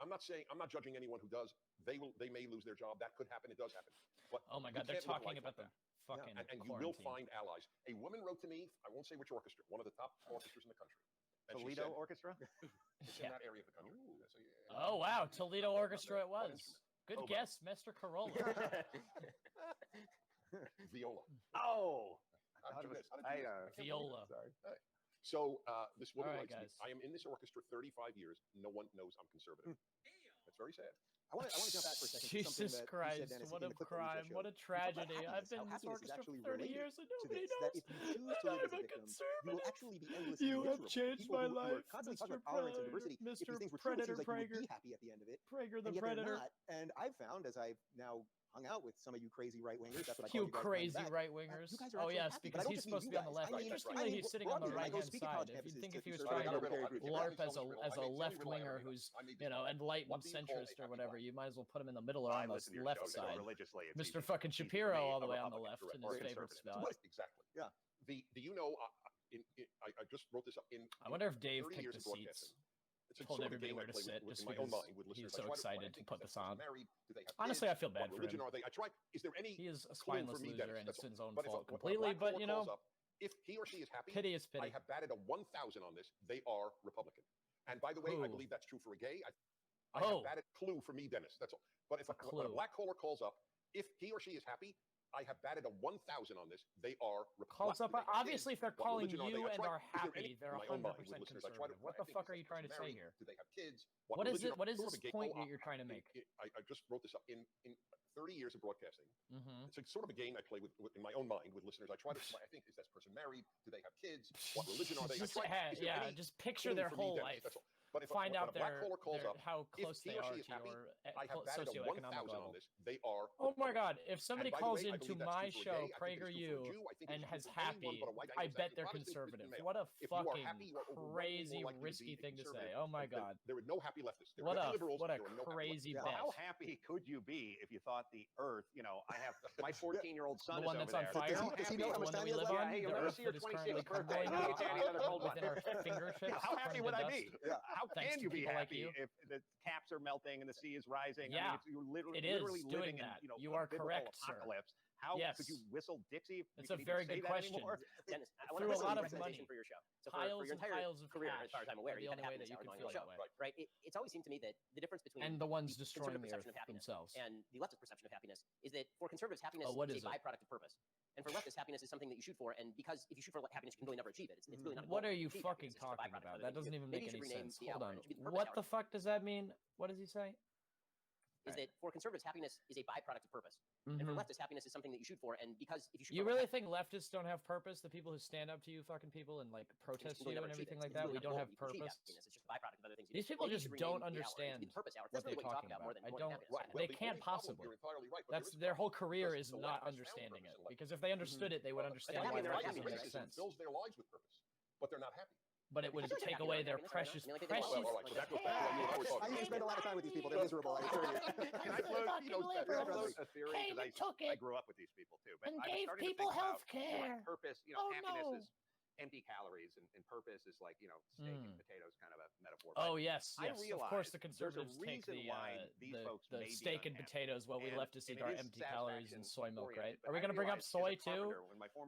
[SPEAKER 3] I'm not judging anyone who does. They may lose their job. That could happen. It does happen. But
[SPEAKER 1] oh my God, they're talking about them. Fucking
[SPEAKER 3] and you will find allies. A woman wrote to me, I won't say which orchestra, one of the top orchestras in the country. And
[SPEAKER 4] Toledo Orchestra?
[SPEAKER 3] It's in that area of the country.
[SPEAKER 1] Oh, wow. Toledo Orchestra it was. Good guess, Mr. Corolla.
[SPEAKER 3] Viola.
[SPEAKER 4] Oh.
[SPEAKER 1] Viola.
[SPEAKER 3] Sorry. So this woman writes me, I am in this orchestra 35 years. No one knows I'm conservative. That's very sad.
[SPEAKER 2] I want to jump back for a second.
[SPEAKER 1] Jesus Christ, what a crime, what a tragedy. I've been in this orchestra for 30 years and nobody knows. I'm a conservative. You have changed my life, Mr. Predator Prager.
[SPEAKER 2] Be happy at the end of it.
[SPEAKER 1] Prager the Predator.
[SPEAKER 2] And I've found, as I've now hung out with some of you crazy right-wingers. That's what I
[SPEAKER 1] call
[SPEAKER 2] you
[SPEAKER 1] crazy right-wingers.
[SPEAKER 2] You guys are
[SPEAKER 1] oh yes,
[SPEAKER 2] happy,
[SPEAKER 1] because he's supposed to be on the left. Interestingly, he's sitting on the right-hand side. If you think if he was trying to LARP as a left-winger who's enlightened centrist or whatever, you might as well put him in the middle or on the left side. Mr. fucking Shapiro all the way on the left in his favorite spot.
[SPEAKER 3] Exactly.
[SPEAKER 2] Yeah.
[SPEAKER 3] Do you know? I just wrote this up.
[SPEAKER 1] I wonder if Dave picked the seats. Told everybody where to sit just because he's so excited to put this on. Honestly, I feel bad for him. He is a spineless loser, and it's his own fault completely. But you know,
[SPEAKER 3] if he or she is happy,
[SPEAKER 1] pity is pity.
[SPEAKER 3] I have batted a 1,000 on this. They are Republican. And by the way, I believe that's true for a gay. I have batted clue for me, Dennis. That's all. But if a black caller calls up, if he or she is happy, I have batted a 1,000 on this. They are
[SPEAKER 1] calls up. Obviously, if they're calling you and are happy, they're 100% conservative. What the fuck are you trying to say here?
[SPEAKER 3] Do they have kids?
[SPEAKER 1] What is it? What is this point that you're trying to make?
[SPEAKER 3] I just wrote this up. In 30 years of broadcasting, it's sort of a game I play with in my own mind with listeners. I try to. I think, is this person married? Do they have kids? What religion are they?
[SPEAKER 1] Just picture their whole life.
[SPEAKER 3] But if
[SPEAKER 1] find out
[SPEAKER 3] how
[SPEAKER 1] close they are to your socioeconomic level.
[SPEAKER 3] They are.
[SPEAKER 1] Oh my God! If somebody calls into my show, PragerU, and has happy, I bet they're conservative. What a fucking crazy, risky thing to say. Oh my God!
[SPEAKER 3] There were no happy leftists.
[SPEAKER 1] What a crazy bet.
[SPEAKER 4] How happy could you be if you thought the Earth? You know, I have my 14-year-old son.
[SPEAKER 1] The one that's on fire.
[SPEAKER 2] Does he know how much time he lives on?
[SPEAKER 4] Hey, you'll never see your 26th birthday. How happy would I be? How can you be happy if the caps are melting and the sea is rising?
[SPEAKER 1] Yeah,
[SPEAKER 4] I mean, you're literally living in,
[SPEAKER 1] you are correct,
[SPEAKER 4] apocalypse.
[SPEAKER 1] sir.
[SPEAKER 4] How could you whistle Dixie?
[SPEAKER 1] It's a very good question.
[SPEAKER 5] Dennis, I want
[SPEAKER 1] to
[SPEAKER 5] a lot of
[SPEAKER 1] money
[SPEAKER 5] for your show. So
[SPEAKER 1] piles
[SPEAKER 5] for your entire
[SPEAKER 1] piles of
[SPEAKER 5] career,
[SPEAKER 1] cash,
[SPEAKER 5] as far as I'm aware,
[SPEAKER 1] the only way that you can feel that way.
[SPEAKER 5] Right? It's always seemed to me that the difference between
[SPEAKER 1] and the ones destroying
[SPEAKER 5] the
[SPEAKER 1] the earth
[SPEAKER 5] perception of happiness
[SPEAKER 1] themselves
[SPEAKER 5] and the leftist perception of happiness is that for conservatives, happiness is a byproduct of purpose. And for leftists, happiness is something that you shoot for, and because if you shoot for happiness, you can really never achieve it. It's really not.
[SPEAKER 1] What are you fucking talking about? That doesn't even make any sense. Hold on. What the fuck does that mean? What does he say?
[SPEAKER 5] Is that for conservatives, happiness is a byproduct of purpose. And for leftists, happiness is something that you shoot for, and because if you shoot
[SPEAKER 1] you really think leftists don't have purpose? The people who stand up to you fucking people and like protest you and everything like that, we don't have purpose?
[SPEAKER 5] It's just a byproduct of other things.
[SPEAKER 1] These people just don't understand what they're talking about. I don't. They can't possibly. That's their whole career is not understanding it. Because if they understood it, they would understand why racism makes sense.
[SPEAKER 3] Fills their lives with purpose, but they're not happy.
[SPEAKER 1] But it would take away their precious.
[SPEAKER 2] I used to spend a lot of time with these people. They're miserable. I assure you.
[SPEAKER 4] Can I float a theory? Because I grew up with these people too. But
[SPEAKER 1] and
[SPEAKER 4] I
[SPEAKER 1] gave
[SPEAKER 4] started
[SPEAKER 1] people
[SPEAKER 4] to think
[SPEAKER 1] health
[SPEAKER 4] about,
[SPEAKER 1] care.
[SPEAKER 4] Purpose. You know, happiness is empty calories, and purpose is like, you know, steak and potatoes kind of a metaphor.
[SPEAKER 1] Oh yes,
[SPEAKER 4] I
[SPEAKER 1] yes. Of course, the conservatives take the steak and potatoes, while we leftists eat our empty calories and soy milk. Right? Are we going to bring up soy too?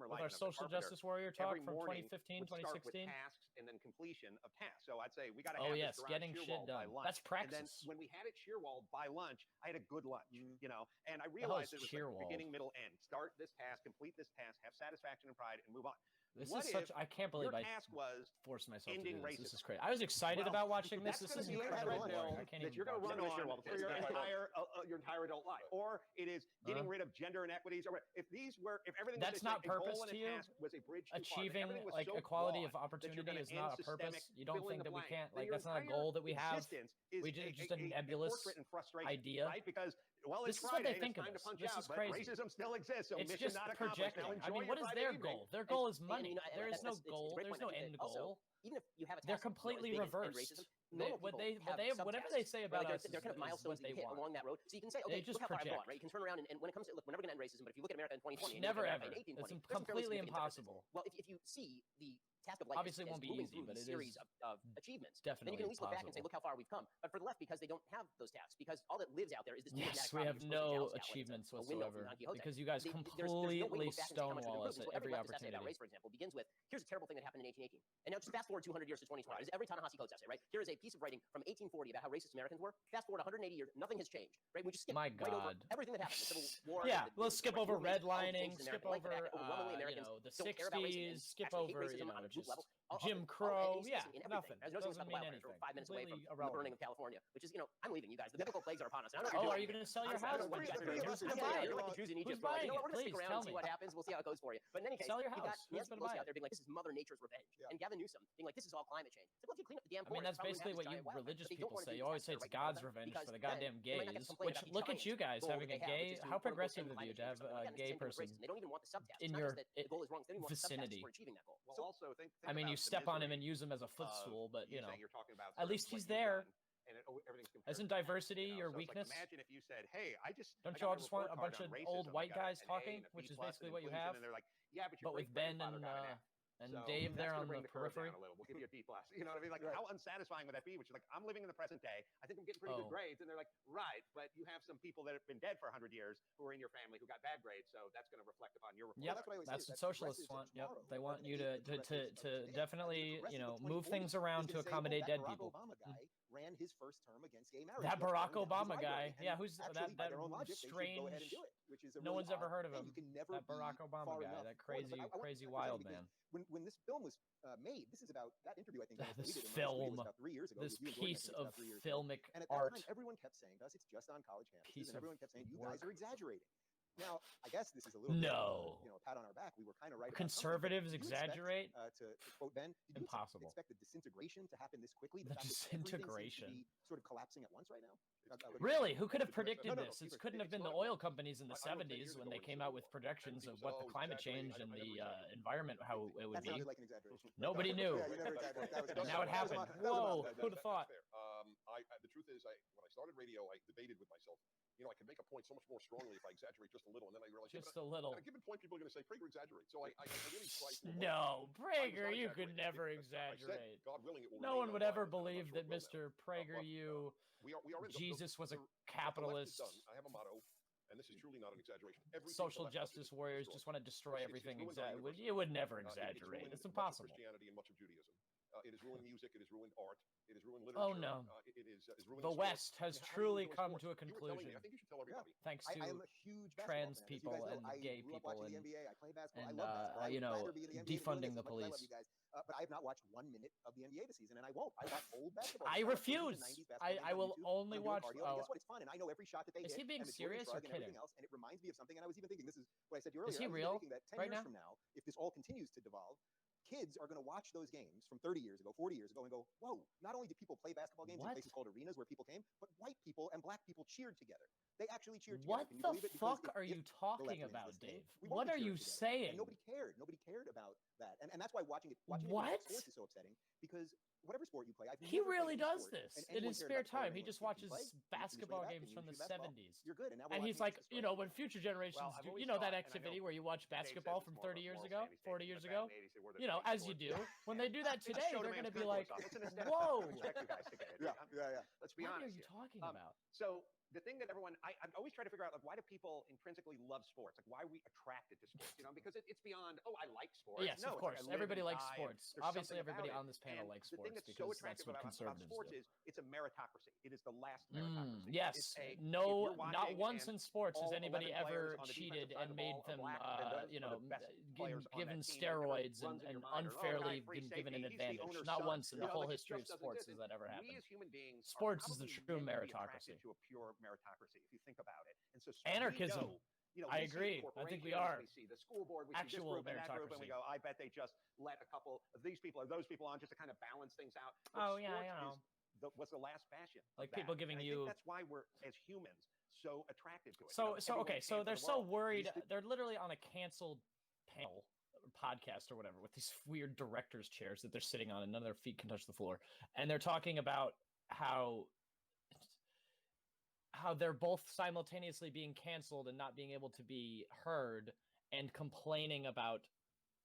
[SPEAKER 1] With our social justice warrior talk from 2015, 2016.
[SPEAKER 4] Tasks and then completion of tasks. So I'd say we got to.
[SPEAKER 1] Oh yes, getting shit done. That's praxis.
[SPEAKER 4] And then when we had it Shearwald by lunch, I had a good lunch. You know, and I realized it was like beginning, middle, end. Start this task, complete this task, have satisfaction and pride, and move on.
[SPEAKER 1] This is such. I can't believe I forced myself to do this. This is crazy. I was excited about watching this. This is incredibly boring. I can't even.
[SPEAKER 4] You're going to run on for your entire adult life, or it is getting rid of gender inequities, or if everything
[SPEAKER 1] that's not purpose to you.
[SPEAKER 4] Was a bridge
[SPEAKER 1] achieving like equality of opportunity is not a purpose. You don't think that we can't like that's not a goal that we have. We just a nebulous idea.
[SPEAKER 4] Right? Because
[SPEAKER 1] this is what they think of us. This is crazy.
[SPEAKER 4] Racism still exists, so
[SPEAKER 1] it's just projecting. I mean, what is their goal? Their goal is money. There is no goal. There's no end goal.
[SPEAKER 5] Even if you have a
[SPEAKER 1] they're completely reversed. Whatever they say about us,
[SPEAKER 5] they're kind of milestones that you hit along that road. So you can say, okay, look how far I've gone, right? You can turn around and when it comes to, look, we're never going to end racism, but if you look at America in 2020,
[SPEAKER 1] never ever. It's completely impossible.
[SPEAKER 5] Well, if you see the task of life
[SPEAKER 1] obviously won't be easy, but it is
[SPEAKER 5] series of achievements.
[SPEAKER 1] Definitely,
[SPEAKER 5] then you can at least look back and say, look how far we've come. But for the left, because they don't have those tasks, because all that lives out there is this.
[SPEAKER 1] Yes, we have no achievements whatsoever because you guys completely stonewall us at every opportunity.
[SPEAKER 5] Race, for example, begins with here's a terrible thing that happened in 1818, and now just fast forward 200 years to 2020. This is every Ta-Nehisi Coates essay, right? Here is a piece of writing from 1840 about how racist Americans were. Fast forward 180 years, nothing has changed, right? We just skip right over everything that happened. The Civil War.
[SPEAKER 1] Yeah, let's skip over redlining, skip over the 60s, skip over Jim Crow. Yeah, nothing.
[SPEAKER 5] There's no
[SPEAKER 1] doesn't
[SPEAKER 5] about
[SPEAKER 1] mean
[SPEAKER 5] the
[SPEAKER 1] anything.
[SPEAKER 5] We're 5 minutes away from the burning of California, which is, I'm leaving you guys. The biblical plagues are upon us.
[SPEAKER 1] Are you going to sell your house?
[SPEAKER 5] You're like the Jews in Egypt. We're going to stick around and see what happens. We'll see how it goes for you. But in any case,
[SPEAKER 1] sell your house.
[SPEAKER 5] Nancy Pelosi out there being like, this is Mother Nature's revenge. And Gavin Newsom being like, this is all climate change. It's like, well, if you clean up the damn forest,
[SPEAKER 1] that's basically exactly what you religious people say. You always say it's God's revenge for the goddamn gays. Which, look at you guys having a gay. How progressive of you to have a gay person in your vicinity.
[SPEAKER 4] Well, also think
[SPEAKER 1] I mean, you step on him and use him as a footstool, but you know, at least he's there.
[SPEAKER 4] And everything's
[SPEAKER 1] Isn't diversity your
[SPEAKER 4] so
[SPEAKER 1] weakness?
[SPEAKER 4] Like, imagine if you said, "Hey,
[SPEAKER 1] don't you all just want a bunch of old white guys talking, which is basically what you have?"
[SPEAKER 4] And they're like, "Yeah,
[SPEAKER 1] but with Ben and Dave there on the periphery.
[SPEAKER 4] We'll give you a B+. You know what I mean? Like, how unsatisfying would that be? Which is like, I'm living in the present day. I think I'm getting pretty good grades. And they're like, right, but you have some people that have been dead for 100 years who are in your family who got bad grades. So that's going to reflect upon your report.
[SPEAKER 1] Yep, that's what socialists want. Yep, they want you to definitely, you know, move things around to accommodate dead people.
[SPEAKER 2] Obama guy ran his first term against gay marriage.
[SPEAKER 1] That Barack Obama guy. Yeah, who's that strange? No one's ever heard of him. That Barack Obama guy. That crazy wild man.
[SPEAKER 2] When this film was made, this is about that interview, I think.
[SPEAKER 1] This film,
[SPEAKER 2] about 3 years ago.
[SPEAKER 1] This piece of filmic
[SPEAKER 2] and at
[SPEAKER 1] art.
[SPEAKER 2] that time, everyone kept saying to us, it's just on college campuses, and everyone kept saying, you guys are exaggerating. Now, I guess this is a little bit, you know, a pat on our back. We were kind of right.
[SPEAKER 1] Conservatives exaggerate.
[SPEAKER 2] To quote Ben, did you
[SPEAKER 1] impossible.
[SPEAKER 2] Expect the disintegration to happen this quickly?
[SPEAKER 1] The disintegration.
[SPEAKER 2] Sort of collapsing at once right now?
[SPEAKER 1] Really? Who could have predicted this? It couldn't have been the oil companies in the 70s when they came out with projections of what the climate change and the environment, how it would be.
[SPEAKER 2] Like an exaggeration.
[SPEAKER 1] Nobody knew. Now it happened. Whoa, who'd have thought?
[SPEAKER 3] The truth is, when I started radio, I debated with myself. You know, I can make a point so much more strongly if I exaggerate just a little, and then I realized
[SPEAKER 1] just a little.
[SPEAKER 3] At a given point, people are going to say Prager exaggerates. So I really tried to.
[SPEAKER 1] No, Prager, you could never exaggerate.
[SPEAKER 3] God willing, it will
[SPEAKER 1] no one would ever believe that Mr. Prager, Jesus was a capitalist.
[SPEAKER 3] I have a motto, and this is truly not an exaggeration.
[SPEAKER 1] Social justice warriors just want to destroy everything. It would never exaggerate. It's impossible.
[SPEAKER 3] Christianity and much of Judaism. It has ruined music. It has ruined art. It has ruined literature.
[SPEAKER 1] Oh no!
[SPEAKER 3] It is ruined
[SPEAKER 1] the West has truly come to a conclusion.
[SPEAKER 3] I think you should tell everybody.
[SPEAKER 1] Thanks to
[SPEAKER 2] I am a huge
[SPEAKER 1] trans people and gay people and
[SPEAKER 2] I play basketball. I love basketball.
[SPEAKER 1] you know, defunding the police.
[SPEAKER 2] But I have not watched 1 minute of the NBA this season, and I won't. I watch old basketball.
[SPEAKER 1] I refuse. I will only watch.
[SPEAKER 2] Guess what? It's fun, and I know every shot that they hit.
[SPEAKER 1] Is he being serious or kidding?
[SPEAKER 2] Else, and it reminds me of something. And I was even thinking, this is what I said to you earlier.
[SPEAKER 1] Is he real?
[SPEAKER 2] That 10 years from now, if this all continues to devolve, kids are going to watch those games from 30 years ago, 40 years ago, and go, whoa, not only did people play basketball games in places called arenas where people came, but white people and black people cheered together. They actually cheered together.
[SPEAKER 1] What the fuck are you talking about, Dave? What are you saying?
[SPEAKER 2] And nobody cared. Nobody cared about that. And that's why watching sports is so upsetting, because whatever sport you play,
[SPEAKER 1] he really does this in his spare time. He just watches basketball games from the 70s.
[SPEAKER 2] You're good.
[SPEAKER 1] And he's like, you know, when future generations do, you know, that activity where you watch basketball from 30 years ago, 40 years ago, you know, as you do. When they do that today, they're going to be like, whoa.
[SPEAKER 4] Let's be honest.
[SPEAKER 1] What are you talking about?
[SPEAKER 4] So the thing that everyone, I always try to figure out, like, why do people intrinsically love sports? Like, why are we attracted to sports? You know, because it's beyond, oh, I like sports.
[SPEAKER 1] Yes, of course. Everybody likes sports. Obviously, everybody on this panel likes sports because that's what conservatives
[SPEAKER 4] sports
[SPEAKER 1] do.
[SPEAKER 4] It's a meritocracy. It is the last meritocracy.
[SPEAKER 1] Yes. No, not once in sports has anybody ever cheated and made them, you know, given steroids and unfairly been given an advantage. Not once in the whole history of sports has that ever happened.
[SPEAKER 4] We as human beings,
[SPEAKER 1] sports is the true meritocracy.
[SPEAKER 4] To a pure meritocracy, if you think about it. And so
[SPEAKER 1] anarchism. I agree. I think we are.
[SPEAKER 4] We see the school board, we see this
[SPEAKER 1] actual
[SPEAKER 4] group and that group, and we go, I bet they just let a couple of these people or those people on just to kind of balance things out.
[SPEAKER 1] But
[SPEAKER 4] was the last bastion.
[SPEAKER 1] Like people giving you.
[SPEAKER 4] That's why we're, as humans, so attracted to it.
[SPEAKER 1] So they're so worried. They're literally on a canceled panel or podcast or whatever with these weird director's chairs that they're sitting on and none of their feet can touch the floor. And they're talking about how they're both simultaneously being canceled and not being able to be heard and complaining about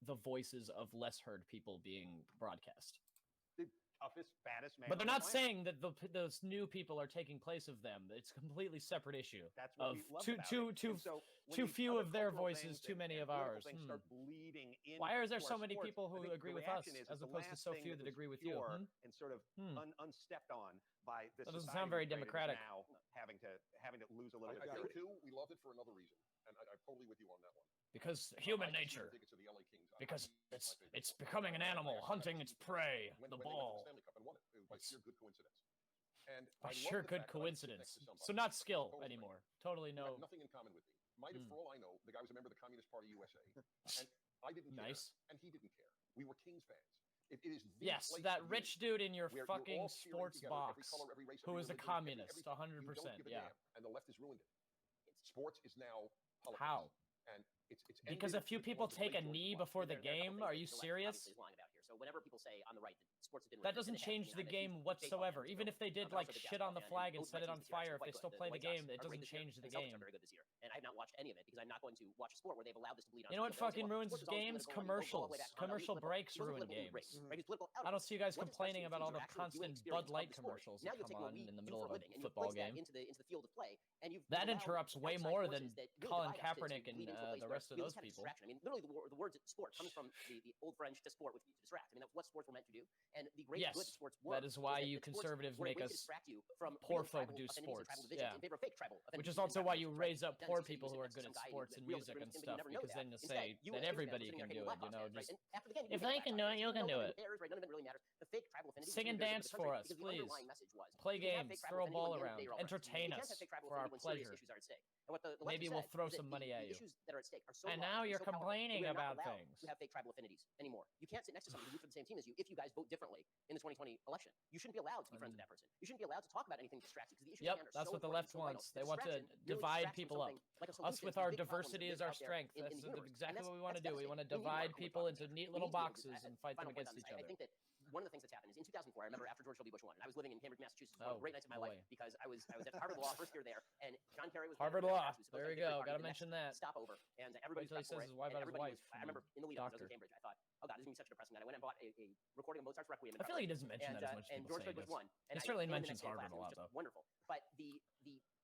[SPEAKER 1] the voices of less heard people being broadcast.
[SPEAKER 4] The toughest, baddest man.
[SPEAKER 1] But they're not saying that those new people are taking place of them. It's a completely separate issue.
[SPEAKER 4] That's what
[SPEAKER 1] too few of their voices, too many of ours. Why is there so many people who agree with us as opposed to so few that agree with you?
[SPEAKER 4] And sort of unstepped on by this.
[SPEAKER 1] That doesn't sound very democratic.
[SPEAKER 4] Now having to lose a little bit.
[SPEAKER 3] I do too. We love it for another reason, and I'm totally with you on that one.
[SPEAKER 1] Because human nature. Because it's becoming an animal, hunting its prey, the ball.
[SPEAKER 3] Stanley Cup and won it by sheer good coincidence. And
[SPEAKER 1] by sheer good coincidence. So not skill anymore. Totally no.
[SPEAKER 3] Nothing in common with me. Might have, for all I know, the guy was a member of the Communist Party USA, and I didn't care, and he didn't care. We were Kings fans. It is the
[SPEAKER 1] yes,
[SPEAKER 3] place
[SPEAKER 1] that
[SPEAKER 3] to be
[SPEAKER 1] rich dude in your
[SPEAKER 3] where you're
[SPEAKER 1] fucking
[SPEAKER 3] all cheering
[SPEAKER 1] sports
[SPEAKER 3] together, every
[SPEAKER 1] box,
[SPEAKER 3] color, every race,
[SPEAKER 1] who
[SPEAKER 3] every
[SPEAKER 1] is a
[SPEAKER 3] religion,
[SPEAKER 1] communist,
[SPEAKER 3] everything.
[SPEAKER 1] 100%.
[SPEAKER 3] You don't give a
[SPEAKER 1] Yeah.
[SPEAKER 3] damn, and the left has ruined it. Sports is now politics.
[SPEAKER 1] How?
[SPEAKER 3] And it's
[SPEAKER 1] because a few people take a knee before the game. Are you serious?
[SPEAKER 5] So whenever people say on the right that sports have been
[SPEAKER 1] that doesn't change the game whatsoever. Even if they did like shit on the flag and set it on fire, if they still play the game, it doesn't change the game.
[SPEAKER 5] Very good this year, and I have not watched any of it because I'm not going to watch a sport where they've allowed this to bleed on.
[SPEAKER 1] You know what fucking ruins games? Commercials. Commercial breaks ruin games. I don't see you guys complaining about all the constant Bud Light commercials that come on in the middle of a football game.
[SPEAKER 5] Into the field of play, and
[SPEAKER 1] that interrupts way more than Colin Kaepernick and the rest of those people.
[SPEAKER 5] I mean, literally, the word sport comes from the old French to sport, with to distract. I mean, that's what sports were meant to do, and the great good sports were.
[SPEAKER 1] That is why you conservatives make us poor folk do sports. Yeah, which is also why you raise up poor people who are good at sports and music and stuff, because then you'll say that everybody can do it. You know, just if they can do it, you can do it. Sing and dance for us, please. Play games, throw a ball around, entertain us for our pleasure. Maybe we'll throw some money at you. And now you're complaining about things.
[SPEAKER 5] You have fake tribal affinities anymore. You can't sit next to somebody who root for the same team as you if you guys vote differently in the 2020 election. You shouldn't be allowed to be friends with that person. You shouldn't be allowed to talk about anything that distracts you, because the issues
[SPEAKER 1] that's what the left wants. They want to divide people up. Us with our diversity as our strength. That's exactly what we want to do. We want to divide people into neat little boxes and fight them against each other.
[SPEAKER 5] I think that one of the things that's happened is in 2004, I remember after George W. Bush won, and I was living in Cambridge, Massachusetts, one of the great nights of my life, because I was at Harvard Law first year there, and John Kerry was
[SPEAKER 1] Harvard Law. There we go. Got to mention that.
[SPEAKER 5] Stopover, and everybody says his wife about his wife. I remember in the lead up, I was in Cambridge. I thought, oh god, this is gonna be such a depressing night. I went and bought a recording of Mozart's Requiem.
[SPEAKER 1] I feel like he doesn't mention that as much.
[SPEAKER 5] And George W. Bush won.
[SPEAKER 1] He certainly mentions Harvard a lot, though.
[SPEAKER 5] Wonderful, but the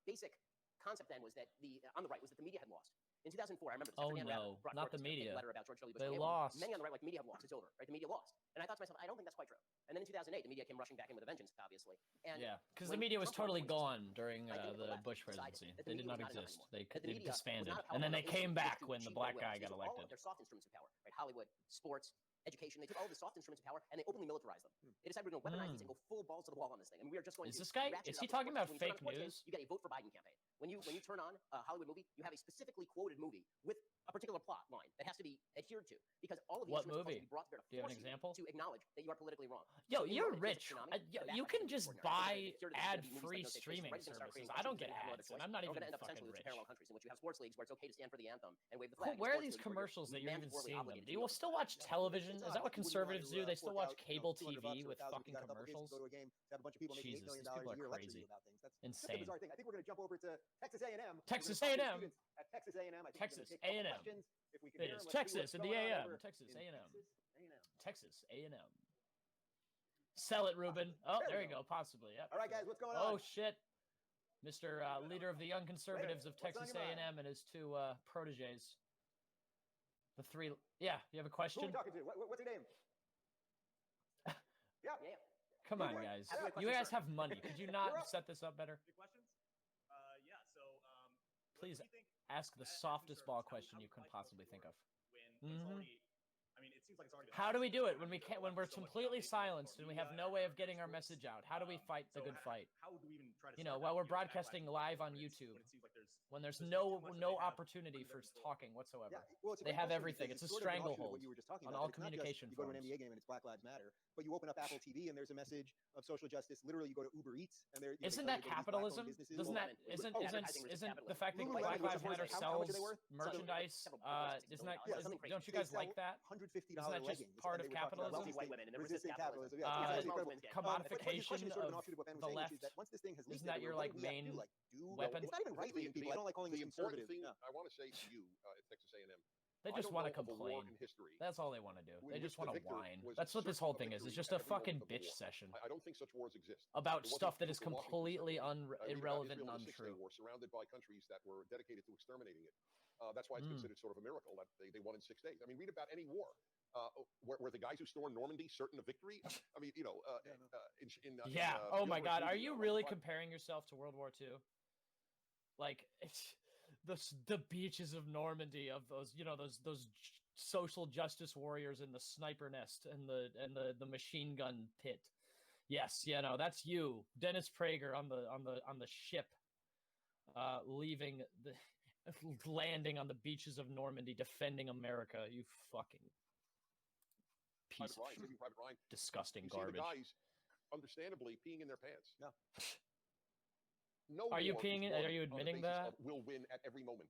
[SPEAKER 5] basic concept then was that on the right was that the media had lost. In 2004, I remember.
[SPEAKER 1] Oh no, not the media.
[SPEAKER 5] Letter about George W. Bush.
[SPEAKER 1] They lost.
[SPEAKER 5] Many on the right, like, media have lost. It's over, right? The media lost, and I thought to myself, I don't think that's quite true. And then in 2008, the media came rushing back in with a vengeance, obviously. And
[SPEAKER 1] yeah, because the media was totally gone during the Bush presidency. They did not exist. They disbanded, and then they came back when the black guy got elected.
[SPEAKER 5] They're soft instruments of power, right? Hollywood, sports, education. They took all the soft instruments of power and they openly militarized them. They decided we're going to weaponize these and go full balls to the wall on this thing. And we are just going to.
[SPEAKER 1] Is this guy? Is he talking about fake news?
[SPEAKER 5] You get a vote for Biden campaign. When you turn on a Hollywood movie, you have a specifically quoted movie with a particular plot line that has to be adhered to, because all of these
[SPEAKER 1] movie?
[SPEAKER 5] Be brought to bear to
[SPEAKER 1] do you have an example?
[SPEAKER 5] To acknowledge that you are politically wrong.
[SPEAKER 1] Yo, you're rich. You can just buy ad-free streaming services. I don't get ads, and I'm not even fucking rich.
[SPEAKER 5] Parallel countries in which you have sports leagues where it's okay to stand for the anthem and wave the flag.
[SPEAKER 1] Where are these commercials that you're even seeing them? Do you still watch television? Is that what conservatives do? They still watch cable TV with fucking commercials? Jesus, these people are crazy. Insane.
[SPEAKER 2] I think we're going to jump over to Texas A&M.
[SPEAKER 1] Texas A&M.
[SPEAKER 2] At Texas A&M.
[SPEAKER 1] Texas A&M. It is Texas in the AM. Texas A&M. Texas A&M. Sell it, Ruben. Oh, there you go. Possibly. Yep.
[SPEAKER 2] All right, guys, what's going on?
[SPEAKER 1] Oh shit, Mr. Leader of the Young Conservatives of Texas A&M and his two protégés. The three. Yeah, you have a question?
[SPEAKER 2] Who are we talking to? What's your name? Yeah.
[SPEAKER 1] Come on, guys. You guys have money. Could you not set this up better?
[SPEAKER 8] Any questions? Yeah. So,
[SPEAKER 1] please ask the softest ball question you can possibly think of.
[SPEAKER 8] When it's already, I mean, it seems like it's already.
[SPEAKER 1] How do we do it when we can't? When we're completely silenced and we have no way of getting our message out? How do we fight the good fight?
[SPEAKER 8] How would we even try to?
[SPEAKER 1] You know, while we're broadcasting live on YouTube, when there's no opportunity for talking whatsoever. They have everything. It's a stranglehold on all communication
[SPEAKER 2] forms. You go to an NBA game and it's Black Lives Matter, but you open up Apple TV and there's a message of social justice. Literally, you go to Uber Eats and there.
[SPEAKER 1] Isn't that capitalism? Isn't the fact that Black Lives Matter sells merchandise? Isn't that? Don't you guys like that?
[SPEAKER 2] $150
[SPEAKER 1] Isn't that just part of capitalism?
[SPEAKER 2] Resisting capitalism.
[SPEAKER 1] Commodification of the left. Isn't that your like main weapon?
[SPEAKER 2] It's not even right wing people. I don't like calling this conservative.
[SPEAKER 3] The important thing I want to say to you at Texas A&M.
[SPEAKER 1] They just want to complain. That's all they want to do. They just want to whine. That's what this whole thing is. It's just a fucking bitch session.
[SPEAKER 3] I don't think such wars exist.
[SPEAKER 1] About stuff that is completely irrelevant and untrue.
[SPEAKER 3] We're surrounded by countries that were dedicated to exterminating it. That's why it's considered sort of a miracle that they won in 6 days. I mean, read about any war. Where the guys who stormed Normandy certain of victory? I mean, you know,
[SPEAKER 1] oh my God, are you really comparing yourself to World War II? Like, the beaches of Normandy, of those, you know, those social justice warriors in the sniper nest and the machine gun pit. Yes, yeah, no, that's you, Dennis Prager on the ship, landing on the beaches of Normandy, defending America. You fucking
[SPEAKER 3] Private Ryan, Saving Private Ryan.
[SPEAKER 1] Disgusting
[SPEAKER 3] you see
[SPEAKER 1] garbage.
[SPEAKER 3] the guys, understandably, peeing in their pants.
[SPEAKER 2] No.
[SPEAKER 3] No.
[SPEAKER 1] Are you peeing? Are you admitting that?
[SPEAKER 3] Will win at every moment.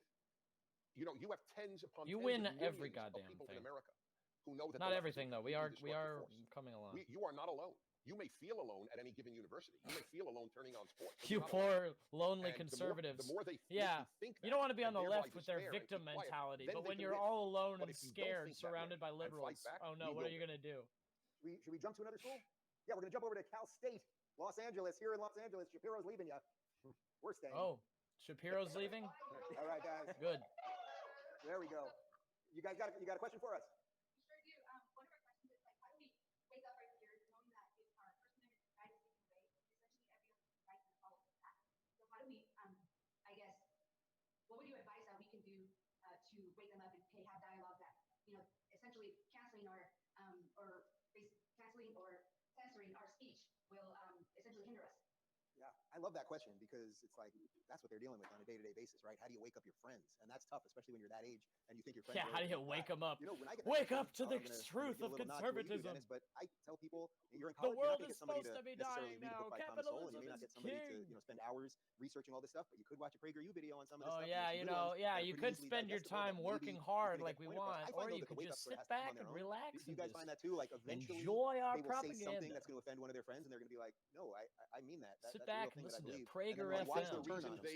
[SPEAKER 3] You know, you have tens upon
[SPEAKER 1] you
[SPEAKER 3] tens
[SPEAKER 1] win
[SPEAKER 3] of
[SPEAKER 1] every
[SPEAKER 3] millions
[SPEAKER 1] goddamn
[SPEAKER 3] of people
[SPEAKER 1] thing.
[SPEAKER 3] in America who know that
[SPEAKER 1] not everything though. We are coming along.
[SPEAKER 3] You are not alone. You may feel alone at any given university. You may feel alone turning on sports.
[SPEAKER 1] You poor lonely conservatives.
[SPEAKER 3] The more they
[SPEAKER 1] think you don't want to be on the left with their victim mentality, but when you're all alone and scared, surrounded by liberals, oh no, what are you gonna do?
[SPEAKER 2] Should we jump to another school? Yeah, we're gonna jump over to Cal State, Los Angeles. Here in Los Angeles, Shapiro's leaving you. We're staying.
[SPEAKER 1] Oh, Shapiro's leaving.
[SPEAKER 2] All right, guys.
[SPEAKER 1] Good.
[SPEAKER 2] There we go. You guys got a question for us?
[SPEAKER 9] We sure do. One of our questions is like, how do we wake up our peers knowing that if our First Amendment right is taken away, essentially everyone's right to follow that. So how do we, I guess, what would you advise that we can do to wake them up and have dialogue that, essentially canceling or censoring our speech will essentially hinder us?
[SPEAKER 2] Yeah, I love that question because it's like that's what they're dealing with on a day-to-day basis, right? How do you wake up your friends? And that's tough, especially when you're that age and you think your friends.
[SPEAKER 1] Yeah, how do you wake them up?
[SPEAKER 2] When I get
[SPEAKER 1] wake up to the truth of conservatism.
[SPEAKER 2] But I tell people, you're in college.
[SPEAKER 1] The world
[SPEAKER 2] is
[SPEAKER 1] supposed to be dying now. Capitalism
[SPEAKER 2] you may not
[SPEAKER 1] is
[SPEAKER 2] get somebody
[SPEAKER 1] king.
[SPEAKER 2] to spend hours researching all this stuff, but you could watch a PragerU video on some of this
[SPEAKER 1] stuff.
[SPEAKER 2] Oh yeah,
[SPEAKER 1] you could spend your time working hard like we want, or you could just sit back and relax.
[SPEAKER 2] Do you guys find that too? Like eventually,
[SPEAKER 1] enjoy our
[SPEAKER 2] they will say something that's going to offend one of their friends, and they're going to be like, "No, I mean that."
[SPEAKER 1] Sit back and listen to Prager FM.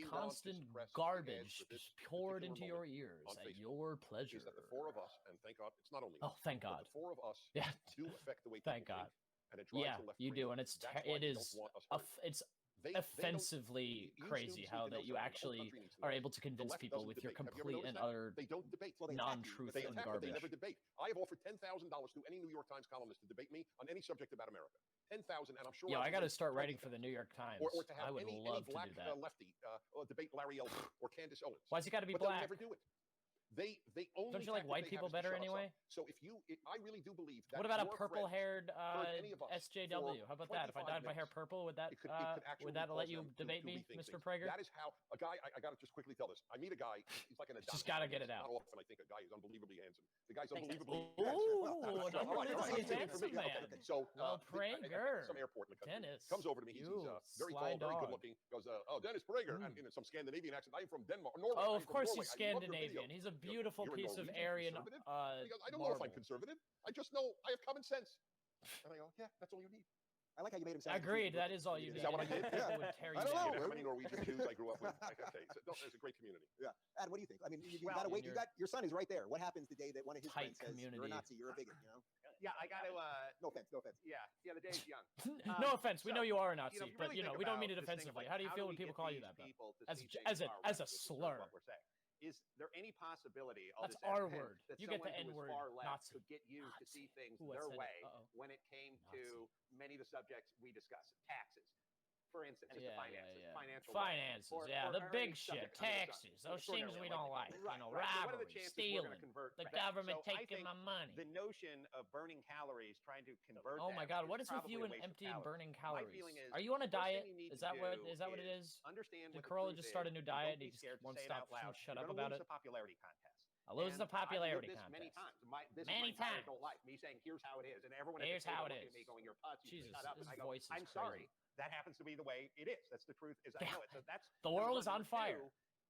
[SPEAKER 1] Constant garbage just poured into your ears at your pleasure.
[SPEAKER 3] Is that the four of us, and thank God, it's not only.
[SPEAKER 1] Oh, thank God.
[SPEAKER 3] The four of us do affect the way.
[SPEAKER 1] Thank God.
[SPEAKER 3] And it drives the left
[SPEAKER 1] you do, and it's offensively crazy how that you actually are able to convince people with your complete and utter non-truth and garbage.
[SPEAKER 3] They never debate. I have offered $10,000 to any New York Times columnist to debate me on any subject about America. 10,000, and I'm sure.
[SPEAKER 1] Yeah, I got to start writing for the New York Times.
[SPEAKER 3] Or to have
[SPEAKER 1] I would love
[SPEAKER 3] any black
[SPEAKER 1] to do that.
[SPEAKER 3] Lefty debate Larry Elder or Candace Owens.
[SPEAKER 1] Why's he got to be
[SPEAKER 3] black?
[SPEAKER 1] Black?
[SPEAKER 3] They'll never do it. They only.
[SPEAKER 1] Don't you like white people better anyway?
[SPEAKER 3] So I really do believe that.
[SPEAKER 1] What about a purple-haired SJW? How about that? If I dyed my hair purple, would that let you debate me, Mr. Prager?
[SPEAKER 3] That is how a guy. I got to just quickly tell this. I meet a guy. He's like an Adonis.
[SPEAKER 1] Just got to get it out.
[SPEAKER 3] Not often I think a guy is unbelievably handsome. The guy's unbelievably
[SPEAKER 1] handsome man.
[SPEAKER 3] So
[SPEAKER 1] Prager,
[SPEAKER 3] some airport in the country,
[SPEAKER 1] Dennis,
[SPEAKER 3] comes over to me. He's very tall, very good looking. Goes, oh, Dennis Prager, and in some Scandinavian accent. I'm from Denmark, Norway.
[SPEAKER 1] Oh, of course he's Scandinavian. He's a beautiful piece of Aryan.
[SPEAKER 3] I don't know if I'm conservative. I just know I have common sense. And I go, yeah, that's all you need.
[SPEAKER 2] I like how you made him sound.
[SPEAKER 1] Agreed. That is all you need.
[SPEAKER 3] Is that what I did?
[SPEAKER 1] Yeah.
[SPEAKER 3] I don't know. How many Norwegian Jews I grew up with? Okay, so there's a great community.
[SPEAKER 2] Yeah. Ad, what do you think? I mean, you got to wait. Your son is right there. What happens the day that one of his friends says you're a Nazi, you're a bigot?
[SPEAKER 4] Yeah, I got to.
[SPEAKER 2] No offense.
[SPEAKER 4] Yeah, the day's young.
[SPEAKER 1] No offense. We know you are a Nazi, but
[SPEAKER 4] really
[SPEAKER 1] we don't mean it offensively. How do you feel when people call you that? As a slur.
[SPEAKER 4] Is there any possibility?
[SPEAKER 1] That's our word. You get the N-word.
[SPEAKER 4] Could get you to see things their way when it came to many of the subjects we discussed, taxes, for instance, finances,
[SPEAKER 1] the big shit, taxes, those things we don't like, robbery, stealing, the government taking my money.
[SPEAKER 4] The notion of burning calories, trying to convert.
[SPEAKER 1] Oh my God, what is with you and emptying burning calories? Are you on a diet? Is that what it is?
[SPEAKER 4] Understand.
[SPEAKER 1] Did Corolla just start a new diet? He just won't stop shut up about it.
[SPEAKER 4] The popularity contest.
[SPEAKER 1] I lose the popularity contest.
[SPEAKER 4] Many times.
[SPEAKER 1] Many times.
[SPEAKER 4] Life. Me saying, here's how it is, and everyone.
[SPEAKER 1] Here's how it is.
[SPEAKER 4] Me going, you're putz.
[SPEAKER 1] Jesus,
[SPEAKER 4] shut up.
[SPEAKER 1] his
[SPEAKER 4] and I go,
[SPEAKER 1] voice is
[SPEAKER 4] I'm sorry. That happens to be the way it is. That's the truth. I know it. So that's
[SPEAKER 1] the world is on fire.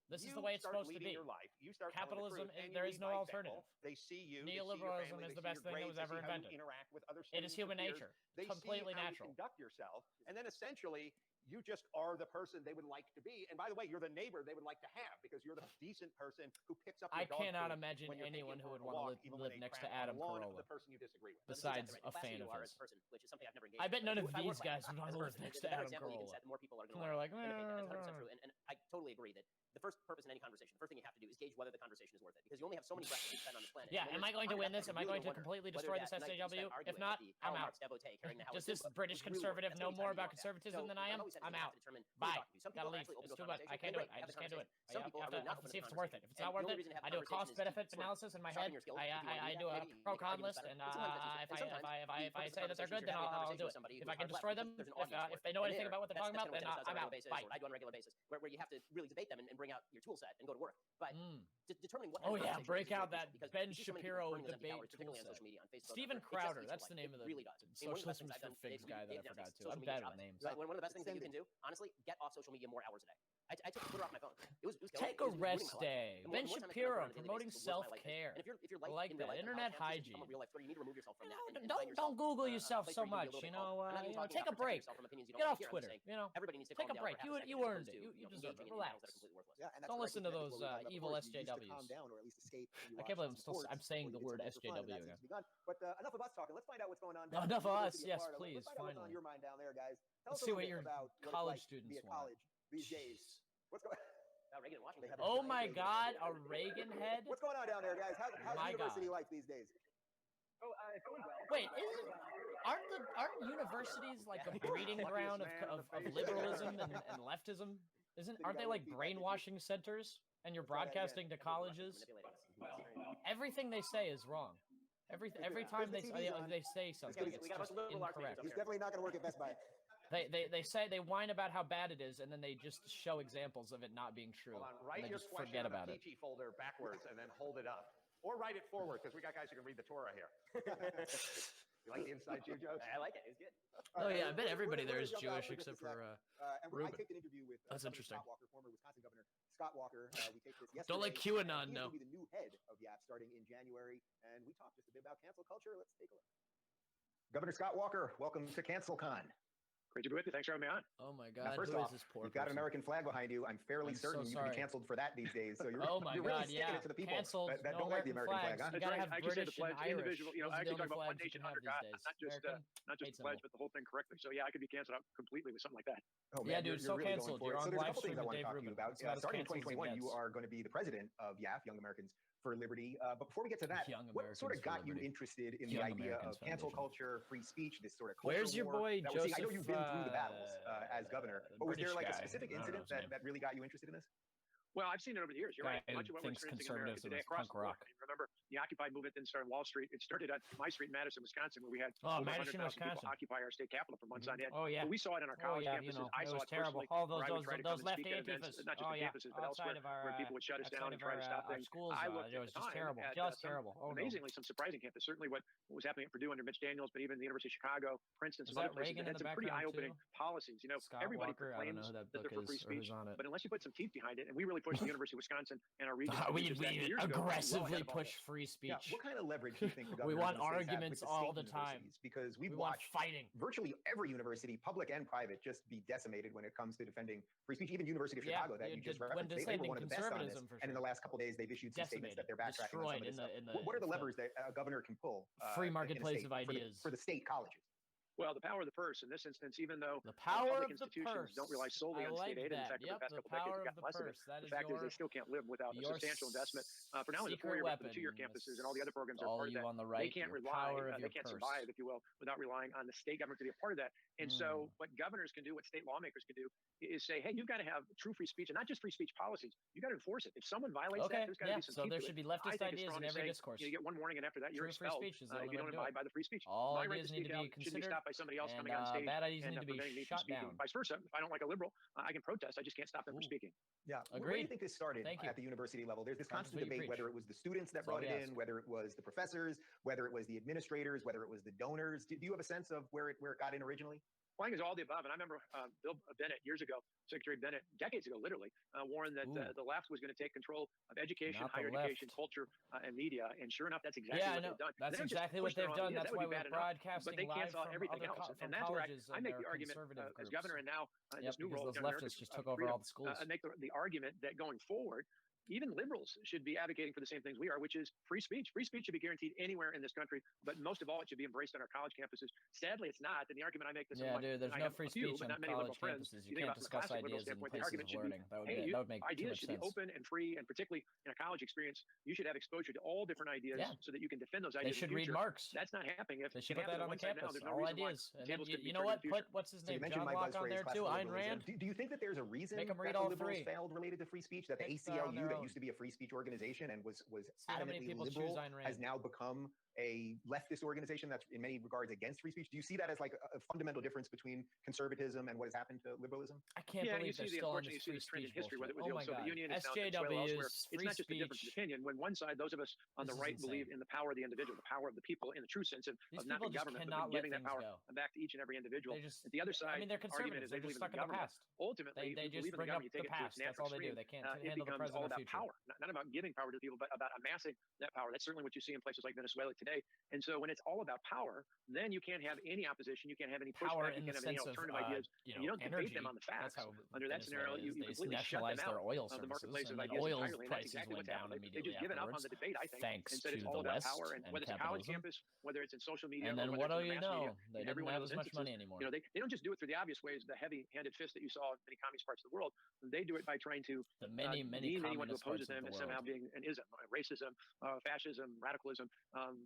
[SPEAKER 1] This is the way it's supposed to be.
[SPEAKER 4] Your life. You start
[SPEAKER 1] capitalism.
[SPEAKER 4] The
[SPEAKER 1] there is no alternative.
[SPEAKER 4] They see you.
[SPEAKER 1] Neoliberalism is the best thing that was ever invented.
[SPEAKER 4] Interact with other
[SPEAKER 1] it is human nature. Completely natural.
[SPEAKER 4] You conduct yourself, and then essentially you just are the person they would like to be. And by the way, you're the neighbor they would like to have because you're the decent person who picks up.
[SPEAKER 1] I cannot imagine anyone who would want to live next to Adam Carolla.
[SPEAKER 4] The person you disagree with.
[SPEAKER 1] Besides a fan of his.
[SPEAKER 5] Which is something I've never engaged.
[SPEAKER 1] I bet none of these guys would want to live next to Adam Carolla.
[SPEAKER 5] The more people are going to.
[SPEAKER 1] They're like,
[SPEAKER 5] that's 100% true. And I totally agree that the first purpose in any conversation, the first thing you have to do is gauge whether the conversation is worth it, because you only have so many breaths to spend on this planet.
[SPEAKER 1] Yeah, am I going to win this? Am I going to completely destroy this SJW? If not, I'm out. Does this British conservative know more about conservatism than I am? I'm out. Bye.
[SPEAKER 5] Some
[SPEAKER 1] Gotta
[SPEAKER 5] people are
[SPEAKER 1] leave.
[SPEAKER 5] actually open
[SPEAKER 1] It's
[SPEAKER 5] to
[SPEAKER 1] too
[SPEAKER 5] a
[SPEAKER 1] much. I
[SPEAKER 5] conversation.
[SPEAKER 1] can't do it.
[SPEAKER 5] Great,
[SPEAKER 1] I
[SPEAKER 5] have
[SPEAKER 1] just
[SPEAKER 5] the
[SPEAKER 1] can't do it.
[SPEAKER 5] conversation. Some people are really not open to
[SPEAKER 1] See
[SPEAKER 5] the
[SPEAKER 1] if it's worth it.
[SPEAKER 5] conversation.
[SPEAKER 1] If it's not
[SPEAKER 5] And
[SPEAKER 1] worth
[SPEAKER 5] the
[SPEAKER 1] it,
[SPEAKER 5] only reason to have
[SPEAKER 1] I do a
[SPEAKER 5] conversation is
[SPEAKER 1] cost-benefit
[SPEAKER 5] sort of
[SPEAKER 1] analysis in my head.
[SPEAKER 5] sharpen your skills.
[SPEAKER 1] I
[SPEAKER 5] If you wanna
[SPEAKER 1] I
[SPEAKER 5] do
[SPEAKER 1] do
[SPEAKER 5] that,
[SPEAKER 1] a
[SPEAKER 5] maybe you
[SPEAKER 1] pro
[SPEAKER 5] make
[SPEAKER 1] con
[SPEAKER 5] arguments
[SPEAKER 1] list,
[SPEAKER 5] better.
[SPEAKER 1] and
[SPEAKER 5] But sometimes that's
[SPEAKER 1] if
[SPEAKER 5] useful. And sometimes
[SPEAKER 1] I
[SPEAKER 5] the purpose
[SPEAKER 1] say
[SPEAKER 5] of
[SPEAKER 1] that they're
[SPEAKER 5] conversation is
[SPEAKER 1] good, then
[SPEAKER 5] you're having a
[SPEAKER 1] I'll
[SPEAKER 5] conversation
[SPEAKER 1] do
[SPEAKER 5] with
[SPEAKER 1] it.
[SPEAKER 5] somebody
[SPEAKER 1] If
[SPEAKER 5] who's
[SPEAKER 1] I can
[SPEAKER 5] far left,
[SPEAKER 1] destroy them,
[SPEAKER 5] there's an audience for it.
[SPEAKER 1] if they know
[SPEAKER 5] And
[SPEAKER 1] anything
[SPEAKER 5] there,
[SPEAKER 1] about what they're talking about,
[SPEAKER 5] that's
[SPEAKER 1] then
[SPEAKER 5] kind of what
[SPEAKER 1] I'm
[SPEAKER 5] TED
[SPEAKER 1] out.
[SPEAKER 5] does on a
[SPEAKER 1] Bye.
[SPEAKER 5] regular basis, or what I do on a regular basis, where you have to really debate them and bring out your tool set and go to work. But determining what kind
[SPEAKER 1] Oh
[SPEAKER 5] of
[SPEAKER 1] yeah,
[SPEAKER 5] conversation
[SPEAKER 1] break
[SPEAKER 5] is
[SPEAKER 1] out
[SPEAKER 5] worth
[SPEAKER 1] that
[SPEAKER 5] because
[SPEAKER 1] Ben
[SPEAKER 5] you see so many people
[SPEAKER 1] Shapiro
[SPEAKER 5] burning those empty
[SPEAKER 1] debate
[SPEAKER 5] calories, particularly on
[SPEAKER 1] toolset.
[SPEAKER 5] social media, on Facebook.
[SPEAKER 1] Steven
[SPEAKER 5] It just
[SPEAKER 1] Crowder,
[SPEAKER 5] eats
[SPEAKER 1] that's
[SPEAKER 5] your
[SPEAKER 1] the
[SPEAKER 5] life.
[SPEAKER 1] name of
[SPEAKER 5] It
[SPEAKER 1] the
[SPEAKER 5] really does. I mean, one of the best
[SPEAKER 1] socialism
[SPEAKER 5] things I've
[SPEAKER 1] for
[SPEAKER 5] done,
[SPEAKER 1] figs
[SPEAKER 5] Dave,
[SPEAKER 1] guy that I
[SPEAKER 5] Dave down,
[SPEAKER 1] forgot
[SPEAKER 5] is
[SPEAKER 1] to.
[SPEAKER 5] social
[SPEAKER 1] I'm
[SPEAKER 5] media
[SPEAKER 1] bad with
[SPEAKER 5] shopping.
[SPEAKER 1] names.
[SPEAKER 5] Right? One of the best things that you can do, honestly, get off social media more hours a day. I took Twitter off my phone. It was killing
[SPEAKER 1] Take
[SPEAKER 5] me.
[SPEAKER 1] a
[SPEAKER 5] It was ruining
[SPEAKER 1] rest
[SPEAKER 5] my life.
[SPEAKER 1] day.
[SPEAKER 5] The
[SPEAKER 1] Ben
[SPEAKER 5] more time I spend on
[SPEAKER 1] Shapiro
[SPEAKER 5] Twitter on a daily
[SPEAKER 1] promoting
[SPEAKER 5] basis, the worse my life is.
[SPEAKER 1] self-care.
[SPEAKER 5] And if your
[SPEAKER 1] I
[SPEAKER 5] life
[SPEAKER 1] like
[SPEAKER 5] in real
[SPEAKER 1] that.
[SPEAKER 5] life and
[SPEAKER 1] Internet
[SPEAKER 5] college campuses become a
[SPEAKER 1] hygiene.
[SPEAKER 5] real life Twitter, you need to remove yourself from that. And find
[SPEAKER 1] Don't
[SPEAKER 5] yourself
[SPEAKER 1] Google
[SPEAKER 5] a
[SPEAKER 1] yourself
[SPEAKER 5] place
[SPEAKER 1] so
[SPEAKER 5] where you can be a
[SPEAKER 1] much.
[SPEAKER 5] little
[SPEAKER 1] You
[SPEAKER 5] bit calm.
[SPEAKER 1] know,
[SPEAKER 5] I'm not even talking
[SPEAKER 1] take
[SPEAKER 5] about
[SPEAKER 1] a break.
[SPEAKER 5] protecting yourself from opinions you don't
[SPEAKER 1] Get
[SPEAKER 5] want
[SPEAKER 1] off
[SPEAKER 5] to hear. I'm just
[SPEAKER 1] Twitter.
[SPEAKER 5] saying
[SPEAKER 1] You know,
[SPEAKER 5] everybody needs to
[SPEAKER 1] take
[SPEAKER 5] calm
[SPEAKER 1] a
[SPEAKER 5] down
[SPEAKER 1] break.
[SPEAKER 5] for half a second
[SPEAKER 1] You
[SPEAKER 5] as
[SPEAKER 1] earned
[SPEAKER 5] opposed
[SPEAKER 1] it.
[SPEAKER 5] to,
[SPEAKER 1] You deserve
[SPEAKER 5] engaging
[SPEAKER 1] it.
[SPEAKER 5] in battles
[SPEAKER 1] Relax.
[SPEAKER 5] that are completely worthless.
[SPEAKER 2] Yeah, and that's
[SPEAKER 1] Don't listen to
[SPEAKER 2] I think
[SPEAKER 1] those
[SPEAKER 2] what we were talking about
[SPEAKER 1] evil
[SPEAKER 2] before, you use to
[SPEAKER 1] SJWs.
[SPEAKER 2] calm down or at least escape. When you
[SPEAKER 1] I
[SPEAKER 2] watch
[SPEAKER 1] can't believe
[SPEAKER 2] some sports,
[SPEAKER 1] I'm saying
[SPEAKER 2] or
[SPEAKER 1] the
[SPEAKER 2] you
[SPEAKER 1] word
[SPEAKER 2] get something for fun, and
[SPEAKER 1] SJW
[SPEAKER 2] that
[SPEAKER 1] again.
[SPEAKER 2] seems to be gone. But enough of us talking. Let's find out what's going on.
[SPEAKER 1] No,
[SPEAKER 2] down
[SPEAKER 1] enough
[SPEAKER 2] at the
[SPEAKER 1] of us.
[SPEAKER 2] University
[SPEAKER 1] Yes,
[SPEAKER 2] Florida.
[SPEAKER 1] please.
[SPEAKER 2] Let's find out what's on
[SPEAKER 1] Finally.
[SPEAKER 2] your mind down there, guys. Tell
[SPEAKER 1] Let's
[SPEAKER 2] us a
[SPEAKER 1] see
[SPEAKER 2] little
[SPEAKER 1] what
[SPEAKER 2] bit
[SPEAKER 1] your
[SPEAKER 2] about what
[SPEAKER 1] college
[SPEAKER 2] it's like to be
[SPEAKER 1] students
[SPEAKER 2] at
[SPEAKER 1] want.
[SPEAKER 2] college these days. What's going?
[SPEAKER 5] Reagan in Washington.
[SPEAKER 1] Oh my God, a Reagan head?
[SPEAKER 2] What's going on down there, guys? How's
[SPEAKER 1] My
[SPEAKER 2] university
[SPEAKER 1] God.
[SPEAKER 2] life these days?
[SPEAKER 10] Oh, it's going well.
[SPEAKER 1] Wait, aren't universities like a breeding ground of liberalism and leftism? Aren't they like brainwashing centers? And you're broadcasting to colleges? Everything they say is wrong. Every time they say something, it's just incorrect.
[SPEAKER 2] He's definitely not going to work at Best Buy.
[SPEAKER 1] They whine about how bad it is, and then they just show examples of it not being true.
[SPEAKER 4] Hold on, write your
[SPEAKER 1] just
[SPEAKER 4] question
[SPEAKER 1] forget
[SPEAKER 4] on a
[SPEAKER 1] about it.
[SPEAKER 4] peachy folder backwards and then hold it up. Or write it forward, because we got guys who can read the Torah here. You like the inside Jew jokes?
[SPEAKER 5] I like it. It's good.
[SPEAKER 1] Oh yeah, I bet everybody there is Jewish except for Ruben.
[SPEAKER 2] I taped an interview with
[SPEAKER 1] That's
[SPEAKER 2] Governor
[SPEAKER 1] interesting.
[SPEAKER 2] Scott Walker, former Wisconsin Governor Scott Walker. We taped this yesterday.
[SPEAKER 1] Don't let QAnon
[SPEAKER 2] He's
[SPEAKER 1] know.
[SPEAKER 2] going to be the new head of YAP starting in January, and we talked just a bit about cancel culture. Let's take a look. Governor Scott Walker, welcome to CancelCon.
[SPEAKER 10] Great to be with you. Thanks for having me on.
[SPEAKER 1] Oh my
[SPEAKER 2] Now,
[SPEAKER 1] God!
[SPEAKER 2] first
[SPEAKER 1] Who
[SPEAKER 2] off,
[SPEAKER 1] is this poor
[SPEAKER 2] you've got an
[SPEAKER 1] person?
[SPEAKER 2] American flag behind you. I'm fairly certain you can be canceled for that these days. So you're,
[SPEAKER 1] Oh my
[SPEAKER 2] you're really
[SPEAKER 1] God,
[SPEAKER 2] sticking
[SPEAKER 1] yeah.
[SPEAKER 2] it to the people
[SPEAKER 1] Canceled,
[SPEAKER 2] that
[SPEAKER 1] no
[SPEAKER 2] don't like the American flag. Huh?
[SPEAKER 1] You gotta have
[SPEAKER 10] I actually say
[SPEAKER 1] British
[SPEAKER 10] the pledge,
[SPEAKER 1] and Irish.
[SPEAKER 10] individual. You know, I
[SPEAKER 1] Those are
[SPEAKER 10] actually
[SPEAKER 1] the
[SPEAKER 10] talk
[SPEAKER 1] only
[SPEAKER 10] about one
[SPEAKER 1] flags you
[SPEAKER 10] nation
[SPEAKER 1] can have
[SPEAKER 10] under
[SPEAKER 1] these
[SPEAKER 10] God,
[SPEAKER 1] days.
[SPEAKER 10] not just
[SPEAKER 1] American,
[SPEAKER 10] the pledge, but the whole thing correctly. So yeah, I could be canceled out completely with something like that.
[SPEAKER 2] Oh, man,
[SPEAKER 1] yeah, dude, so
[SPEAKER 2] really
[SPEAKER 1] canceled.
[SPEAKER 2] Going for it.
[SPEAKER 1] You're
[SPEAKER 2] So
[SPEAKER 1] on
[SPEAKER 2] there's a
[SPEAKER 1] live
[SPEAKER 2] couple things
[SPEAKER 1] stream
[SPEAKER 2] I
[SPEAKER 1] with
[SPEAKER 2] want to
[SPEAKER 1] Dave
[SPEAKER 2] talk to you
[SPEAKER 1] Rubin.
[SPEAKER 2] about.
[SPEAKER 1] It's about as
[SPEAKER 2] Starting in
[SPEAKER 1] canceled as
[SPEAKER 2] 2021,
[SPEAKER 1] it
[SPEAKER 2] you
[SPEAKER 1] gets.
[SPEAKER 2] are going to be the president of YAF, Young Americans for Liberty. But before we get to that,
[SPEAKER 1] Young
[SPEAKER 2] what sort of
[SPEAKER 1] Americans for
[SPEAKER 2] got you
[SPEAKER 1] Liberty.
[SPEAKER 2] interested in
[SPEAKER 1] Young
[SPEAKER 2] the idea
[SPEAKER 1] Americans
[SPEAKER 2] of cancel
[SPEAKER 1] Foundation.
[SPEAKER 2] culture, free speech, this sort of culture
[SPEAKER 1] Where's your
[SPEAKER 2] war
[SPEAKER 1] boy
[SPEAKER 2] that we're seeing? I know
[SPEAKER 1] Joseph?
[SPEAKER 2] you've been through the battles as governor, but was there
[SPEAKER 1] British
[SPEAKER 2] like a
[SPEAKER 1] guy.
[SPEAKER 2] specific
[SPEAKER 1] I don't know
[SPEAKER 2] incident
[SPEAKER 1] his name.
[SPEAKER 2] that really got you interested in this?
[SPEAKER 10] Well, I've seen it over the years. You're
[SPEAKER 1] Guy
[SPEAKER 10] right. Much of what we're
[SPEAKER 1] thinks
[SPEAKER 10] experiencing in America
[SPEAKER 1] conservatism
[SPEAKER 10] today
[SPEAKER 1] is
[SPEAKER 10] across
[SPEAKER 1] punk
[SPEAKER 10] the board.
[SPEAKER 1] rock.
[SPEAKER 10] I mean, remember, the Occupy movement didn't start on Wall Street. It started on my street in Madison, Wisconsin, where we had over
[SPEAKER 1] Madison,
[SPEAKER 10] 100,000 people
[SPEAKER 1] Wisconsin.
[SPEAKER 10] occupy our state capitol for months on end.
[SPEAKER 1] Oh yeah.
[SPEAKER 10] But we saw it on our college campuses. I
[SPEAKER 1] it
[SPEAKER 10] saw
[SPEAKER 1] was
[SPEAKER 10] it
[SPEAKER 1] terrible.
[SPEAKER 10] personally.
[SPEAKER 1] All
[SPEAKER 10] where I would try to come
[SPEAKER 1] those
[SPEAKER 10] and
[SPEAKER 1] lefty
[SPEAKER 10] speak at events,
[SPEAKER 1] antifas.
[SPEAKER 10] not just
[SPEAKER 1] Oh
[SPEAKER 10] on
[SPEAKER 1] yeah.
[SPEAKER 10] campuses, but
[SPEAKER 1] Outside
[SPEAKER 10] elsewhere,
[SPEAKER 1] of our
[SPEAKER 10] where people would shut us down and try to stop
[SPEAKER 1] our
[SPEAKER 10] things.
[SPEAKER 1] schools,
[SPEAKER 10] I looked
[SPEAKER 1] it
[SPEAKER 10] at
[SPEAKER 1] was
[SPEAKER 10] the
[SPEAKER 1] just
[SPEAKER 10] time
[SPEAKER 1] terrible.
[SPEAKER 10] at
[SPEAKER 1] Just
[SPEAKER 10] some
[SPEAKER 1] terrible. Oh no.
[SPEAKER 10] amazingly some surprising campuses. Certainly what was happening at Purdue under Mitch Daniels, but even the University of Chicago, Princeton, some other places that had some pretty eye-opening policies. You know,
[SPEAKER 1] Scott
[SPEAKER 10] everybody
[SPEAKER 1] Walker, I don't
[SPEAKER 10] proclaims
[SPEAKER 1] know who that
[SPEAKER 10] that
[SPEAKER 1] book
[SPEAKER 10] they're for free
[SPEAKER 1] is or who's
[SPEAKER 10] speech,
[SPEAKER 1] on it.
[SPEAKER 10] but unless you put some teeth behind it, and we really pushed the University of Wisconsin and our region.
[SPEAKER 1] We aggressively push free speech.
[SPEAKER 2] Yeah. What kind of leverage do you think the
[SPEAKER 1] We
[SPEAKER 2] governor
[SPEAKER 1] want
[SPEAKER 2] and the states have
[SPEAKER 1] arguments
[SPEAKER 2] with the
[SPEAKER 1] all
[SPEAKER 2] state
[SPEAKER 1] the time.
[SPEAKER 2] universities? Because
[SPEAKER 1] We
[SPEAKER 2] we've
[SPEAKER 1] want
[SPEAKER 2] watched
[SPEAKER 1] fighting.
[SPEAKER 2] virtually every university, public and private, just be decimated when it comes to defending free speech. Even University of Chicago that you just referenced, they were one of the best on this. And in the last couple of days, they've issued some statements that they're backtracking on some of this stuff. What are the levers that a governor can pull?
[SPEAKER 1] Free marketplace of ideas
[SPEAKER 2] for the state colleges.
[SPEAKER 10] Well, the power of the purse in this instance, even though
[SPEAKER 1] the power
[SPEAKER 10] public
[SPEAKER 1] of the
[SPEAKER 10] institutions
[SPEAKER 1] purse.
[SPEAKER 10] don't rely solely on state aid, in fact, over the past couple decades, they've gotten less of it. The fact is they still can't live without a substantial investment for not only the four-year, but for the two-year campuses and all the other programs that are part of that. They can't rely, they can't survive, if you will, without relying on the state government to be a part of that. And so what governors can do, what state lawmakers can do, is say, hey, you've got to have true free speech, and not just free speech policies. You've got to enforce it. If someone violates that, there's got to be some teeth to it.
[SPEAKER 1] So there should be leftist ideas in every discourse.
[SPEAKER 10] You get one warning, and after that, you're expelled if you don't abide by the free speech.
[SPEAKER 1] All
[SPEAKER 10] My right
[SPEAKER 1] ideas
[SPEAKER 10] to
[SPEAKER 1] need
[SPEAKER 10] speak
[SPEAKER 1] to
[SPEAKER 10] out
[SPEAKER 1] be
[SPEAKER 10] shouldn't be stopped by somebody else coming on stage
[SPEAKER 1] bad ideas
[SPEAKER 10] and
[SPEAKER 1] need to be
[SPEAKER 10] preventing me from
[SPEAKER 1] shut
[SPEAKER 10] speaking.
[SPEAKER 1] down.
[SPEAKER 10] Vice versa, if I don't like a liberal, I can protest. I just can't stop them from speaking.
[SPEAKER 2] Yeah. Where do you think this started at the university level? There's this constant debate whether it was the students that brought it in, whether it was the professors, whether it was the administrators, whether it was the donors. Do you have a sense of where it got in originally?
[SPEAKER 10] Well, I think it's all the above. And I remember Bill Bennett years ago, Secretary Bennett, decades ago, literally, warned that the left was going to take control of education, higher education, culture, and media. And sure enough, that's exactly what they've done.
[SPEAKER 1] That's exactly what they've done. That's why we're broadcasting
[SPEAKER 10] but they
[SPEAKER 1] live
[SPEAKER 10] cancel
[SPEAKER 1] from
[SPEAKER 10] everything
[SPEAKER 1] other
[SPEAKER 10] else.
[SPEAKER 1] from
[SPEAKER 10] And that's where
[SPEAKER 1] colleges
[SPEAKER 10] I
[SPEAKER 1] and
[SPEAKER 10] make
[SPEAKER 1] their
[SPEAKER 10] the argument
[SPEAKER 1] conservative
[SPEAKER 10] as
[SPEAKER 1] groups.
[SPEAKER 10] governor and now in this new role.
[SPEAKER 1] Those leftists just took over all the schools.
[SPEAKER 10] I make the argument that going forward, even liberals should be advocating for the same things we are, which is free speech. Free speech should be guaranteed anywhere in this country, but most of all, it should be embraced on our college campuses. Sadly, it's not. And the argument I make this
[SPEAKER 1] dude, there's no free speech on college campuses. You can't discuss
[SPEAKER 10] from a liberal standpoint, the argument should be, hey, ideas should be open and free, and particularly in a college experience, you should have exposure to all different ideas so that you can defend those ideas.
[SPEAKER 1] They should read Marx.
[SPEAKER 10] That's not happening. If
[SPEAKER 1] they should put that on the campus. All ideas. And then you know what? Put what's his name? John Locke on there too. Ayn Rand.
[SPEAKER 2] Do you think that there's a reason that the liberals failed related to free speech? That the ACLU, that used to be a free speech organization and was adamantly liberal, has now become a leftist organization that's in many regards against free speech? Do you see that as like a fundamental difference between conservatism and what has happened to liberalism?
[SPEAKER 1] I can't believe they're still on this free
[SPEAKER 10] trend in
[SPEAKER 1] speech
[SPEAKER 10] history, whether it was
[SPEAKER 1] bullshit.
[SPEAKER 10] the Soviet Union, it's not just a difference of opinion. When one side, those of us on the right believe in the power of the individual, the power of the people in the true sense of not the government, but giving that power back to each and every individual. At the other side,
[SPEAKER 1] they're conservatives. They're just stuck in the past.
[SPEAKER 10] Ultimately,
[SPEAKER 1] they just bring up the past. That's all they do. They can't handle the present or future.
[SPEAKER 10] Power, not about giving power to the people, but about amassing that power. That's certainly what you see in places like Venezuela today. And so when it's all about power, then you can't have any opposition. You can't have any pushback. You can't have any alternative ideas. You don't debate them on the facts. Under that scenario, you completely shut them out of the marketplace of ideas entirely. And that's exactly what's happening. They just given up on the debate, I think, and said it's all about power. And whether it's a college campus, whether it's in social media,
[SPEAKER 1] and then what do you know? They don't have as much money anymore.
[SPEAKER 10] They don't just do it through the obvious ways, the heavy-handed fist that you saw in many communist parts of the world. They do it by trying to
[SPEAKER 1] deem anyone who opposes
[SPEAKER 10] them as somehow being an ism, racism, fascism, radicalism,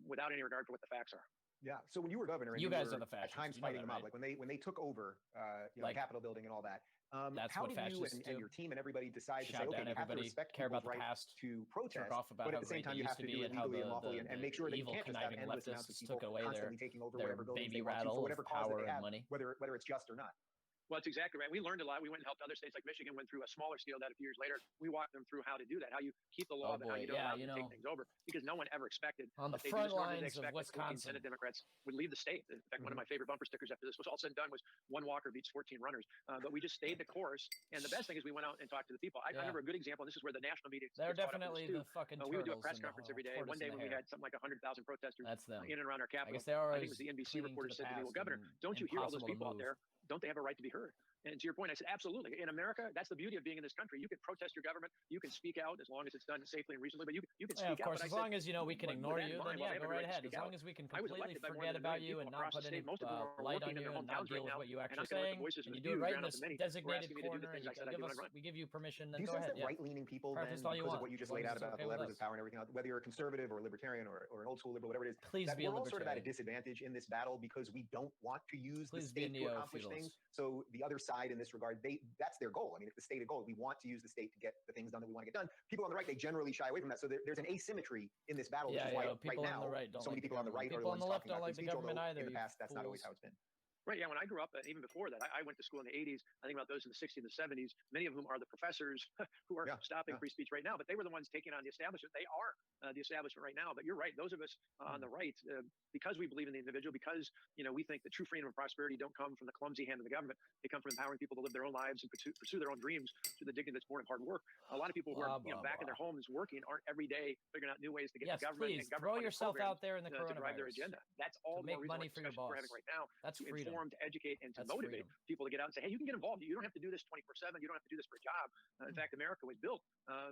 [SPEAKER 10] without any regard for what the facts are.
[SPEAKER 2] Yeah. So when you were governor, and
[SPEAKER 1] you guys
[SPEAKER 2] were
[SPEAKER 1] are the fascists.
[SPEAKER 2] At times fighting them up, like when they took over, the Capitol building and all that. How did you and your team and everybody decide to say, okay, you have to respect people's right to protest, but at the same time you have to do it legally and lawfully and make sure that you can't just have endless amounts of people constantly taking over whatever buildings they want to for whatever cause that they have, whether it's just or not.
[SPEAKER 10] Well, that's exactly right. We learned a lot. We went and helped other states like Michigan went through a smaller scale that a few years later. We walked them through how to do that, how you keep the law, but how you don't allow them to take things over, because no one ever expected
[SPEAKER 1] on the front lines of Wisconsin,
[SPEAKER 10] Senate Democrats would leave the state. In fact, one of my favorite bumper stickers after this was all said and done was one walker beats 14 runners. But we just stayed the course. And the best thing is we went out and talked to the people. I remember a good example, and this is where the national media.
[SPEAKER 1] They're definitely the fucking.
[SPEAKER 10] We would do a press conference every day. One day when we had something like 100,000 protesters in and around our capital, I think it was the NBC reporter said to me, "Well, Governor, don't you hear all those people out there? Don't they have a right to be heard?" And to your point, I said, absolutely. In America, that's the beauty of being in this country. You can protest your government. You can speak out as long as it's done safely and reasonably. But you can speak out.
[SPEAKER 1] Of course, as long as we can ignore you, then go right ahead. As long as we can completely forget about you and not put any light on you and not deal with what you actually saying, and you do it right in this designated corner, we give you permission, then go ahead.
[SPEAKER 2] Do you sense that right-leaning people, then, because of what you just laid out about the levers of power and everything else, whether you're a conservative or a libertarian or an old school liberal, whatever it is, that we're all sort of at a disadvantage in this battle because we don't want to use the state to accomplish things. So the other side in this regard, that's their goal. I mean, it's the stated goal. We want to use the state to get the things done that we want to get done. People on the right, they generally shy away from that. So there's an asymmetry in this battle, which is why right now so many people on the right are the ones talking about free speech, although in the past, that's not always how it's been.
[SPEAKER 10] Right, yeah, when I grew up, even before that, I went to school in the 80s. I think about those in the 60s and the 70s, many of whom are the professors who are stopping free speech right now, but they were the ones taking on the establishment. They are the establishment right now, but you're right. Those of us on the right, because we believe in the individual, because we think that true freedom and prosperity don't come from the clumsy hand of the government. They come from empowering people to live their own lives and pursue their own dreams through the dignity that's born of hard work. A lot of people who are back in their homes working aren't every day figuring out new ways to get the government and government
[SPEAKER 1] throw yourself out there in the coronavirus
[SPEAKER 10] to drive their agenda. That's all
[SPEAKER 1] to make money for your boss.
[SPEAKER 10] We're having right now.
[SPEAKER 1] That's
[SPEAKER 10] to
[SPEAKER 1] freedom.
[SPEAKER 10] Inform, to educate, and to motivate people to get out and say, hey, you can get involved. You don't have to do this 24/7. You don't have to do this for a job. In fact, America was built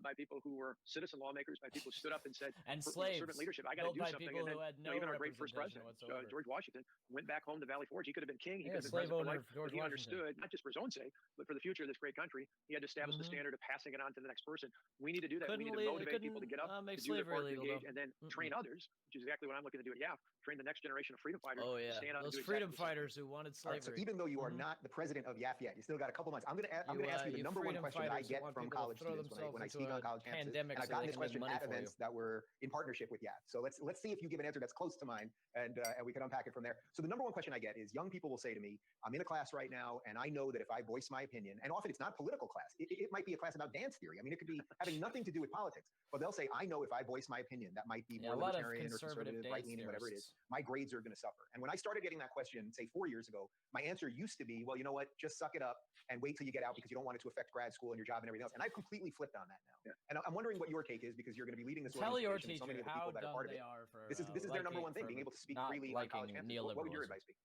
[SPEAKER 10] by people who were citizen lawmakers, by people who stood up and said,
[SPEAKER 1] and slaves,
[SPEAKER 10] servant leadership, I got to do something. And then, even our great first president, George Washington, went back home to Valley Forge. He could have been king. He could have been president for life. But he understood, not just for his own sake, but for the future of this great country, he had to establish the standard of passing it on to the next person. We need to do that. We need to motivate people to get up, to do their part, to engage, and then train others, which is exactly what I'm looking to do at YAF. Train the next generation of freedom fighters.
[SPEAKER 1] Oh, yeah. Those freedom fighters who wanted slavery.
[SPEAKER 2] So even though you are not the president of YAF yet, you still got a couple months. I'm going to ask you the number one question that I get from college students when I speak on college campuses. And I've gotten this question at events that were in partnership with YAF. So let's see if you give an answer that's close to mine, and we can unpack it from there. So the number one question I get is young people will say to me, I'm in a class right now, and I know that if I voice my opinion, and often it's not political class, it might be a class about dance theory. I mean, it could be having nothing to do with politics, but they'll say, I know if I voice my opinion, that might be more libertarian or conservative, right-leaning, whatever it is, my grades are going to suffer. And when I started getting that question, say 4 years ago, my answer used to be, well, you know what, just suck it up and wait till you get out because you don't want it to affect grad school and your job and everything else. And I've completely flipped on that now. Yeah. And I'm wondering what your take is, because you're going to be leading this organization. So many of the people that are part of it. This is their number one thing, being able to speak freely on college campuses. What would your advice be?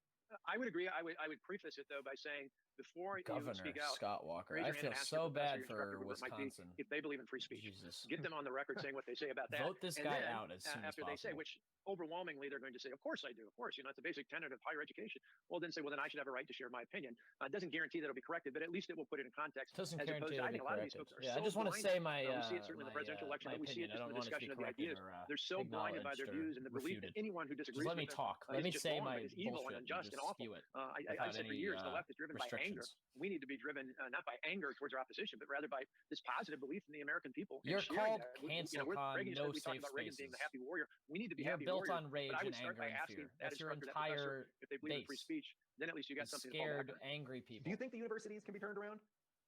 [SPEAKER 10] I would agree. I would preface it though by saying before
[SPEAKER 1] Governor
[SPEAKER 10] you speak out.
[SPEAKER 1] Scott Walker.
[SPEAKER 10] Raise
[SPEAKER 1] I
[SPEAKER 10] your hand
[SPEAKER 1] feel
[SPEAKER 10] and ask
[SPEAKER 1] so
[SPEAKER 10] your professor,
[SPEAKER 1] bad
[SPEAKER 10] your instructor,
[SPEAKER 1] for
[SPEAKER 10] whoever it might be,
[SPEAKER 1] Wisconsin.
[SPEAKER 10] if they believe in free speech.
[SPEAKER 1] Jesus.
[SPEAKER 10] Get them on the record saying what they say about that.
[SPEAKER 1] Vote this
[SPEAKER 10] and
[SPEAKER 1] guy
[SPEAKER 10] then,
[SPEAKER 1] out as soon as
[SPEAKER 10] after
[SPEAKER 1] possible.
[SPEAKER 10] they say, which overwhelmingly they're going to say, of course I do, of course, it's a basic tenet of higher education. Well, then say, well, then I should have a right to share my opinion. It doesn't guarantee that it'll be corrected, but at least it will put it in context.
[SPEAKER 1] Doesn't
[SPEAKER 10] as
[SPEAKER 1] guarantee
[SPEAKER 10] opposed to, I
[SPEAKER 1] it'll be
[SPEAKER 10] think a lot of these
[SPEAKER 1] corrected.
[SPEAKER 10] folks are
[SPEAKER 1] Yeah,
[SPEAKER 10] so
[SPEAKER 1] I just want to
[SPEAKER 10] blinded.
[SPEAKER 1] say my
[SPEAKER 10] we see it certainly in the presidential election, but we see it just in the discussion of the ideas. They're so blinded by their views and the belief that anyone who disagrees
[SPEAKER 1] let me
[SPEAKER 10] with them
[SPEAKER 1] talk. Let me
[SPEAKER 10] is just
[SPEAKER 1] say
[SPEAKER 10] wrong,
[SPEAKER 1] my
[SPEAKER 10] is evil and unjust and awful. I said for years the left is driven by anger. We need to be driven not by anger towards our opposition, but rather by this positive belief in the American people.
[SPEAKER 1] You're called cancel con,
[SPEAKER 10] Reagan
[SPEAKER 1] no
[SPEAKER 10] we talk
[SPEAKER 1] safe
[SPEAKER 10] about Reagan
[SPEAKER 1] spaces.
[SPEAKER 10] being the happy warrior. We need to be
[SPEAKER 1] You're
[SPEAKER 10] happy
[SPEAKER 1] built
[SPEAKER 10] warriors.
[SPEAKER 1] on rage
[SPEAKER 10] But I would
[SPEAKER 1] and
[SPEAKER 10] start
[SPEAKER 1] anger
[SPEAKER 10] by
[SPEAKER 1] and
[SPEAKER 10] asking
[SPEAKER 1] fear.
[SPEAKER 10] that
[SPEAKER 1] That's your
[SPEAKER 10] instructor, that professor,
[SPEAKER 1] entire
[SPEAKER 10] if they believe in
[SPEAKER 1] base.
[SPEAKER 10] free speech, then at least you got something to fall
[SPEAKER 1] Scared,
[SPEAKER 10] back on.
[SPEAKER 1] angry people.
[SPEAKER 2] Do you think the universities can be turned around?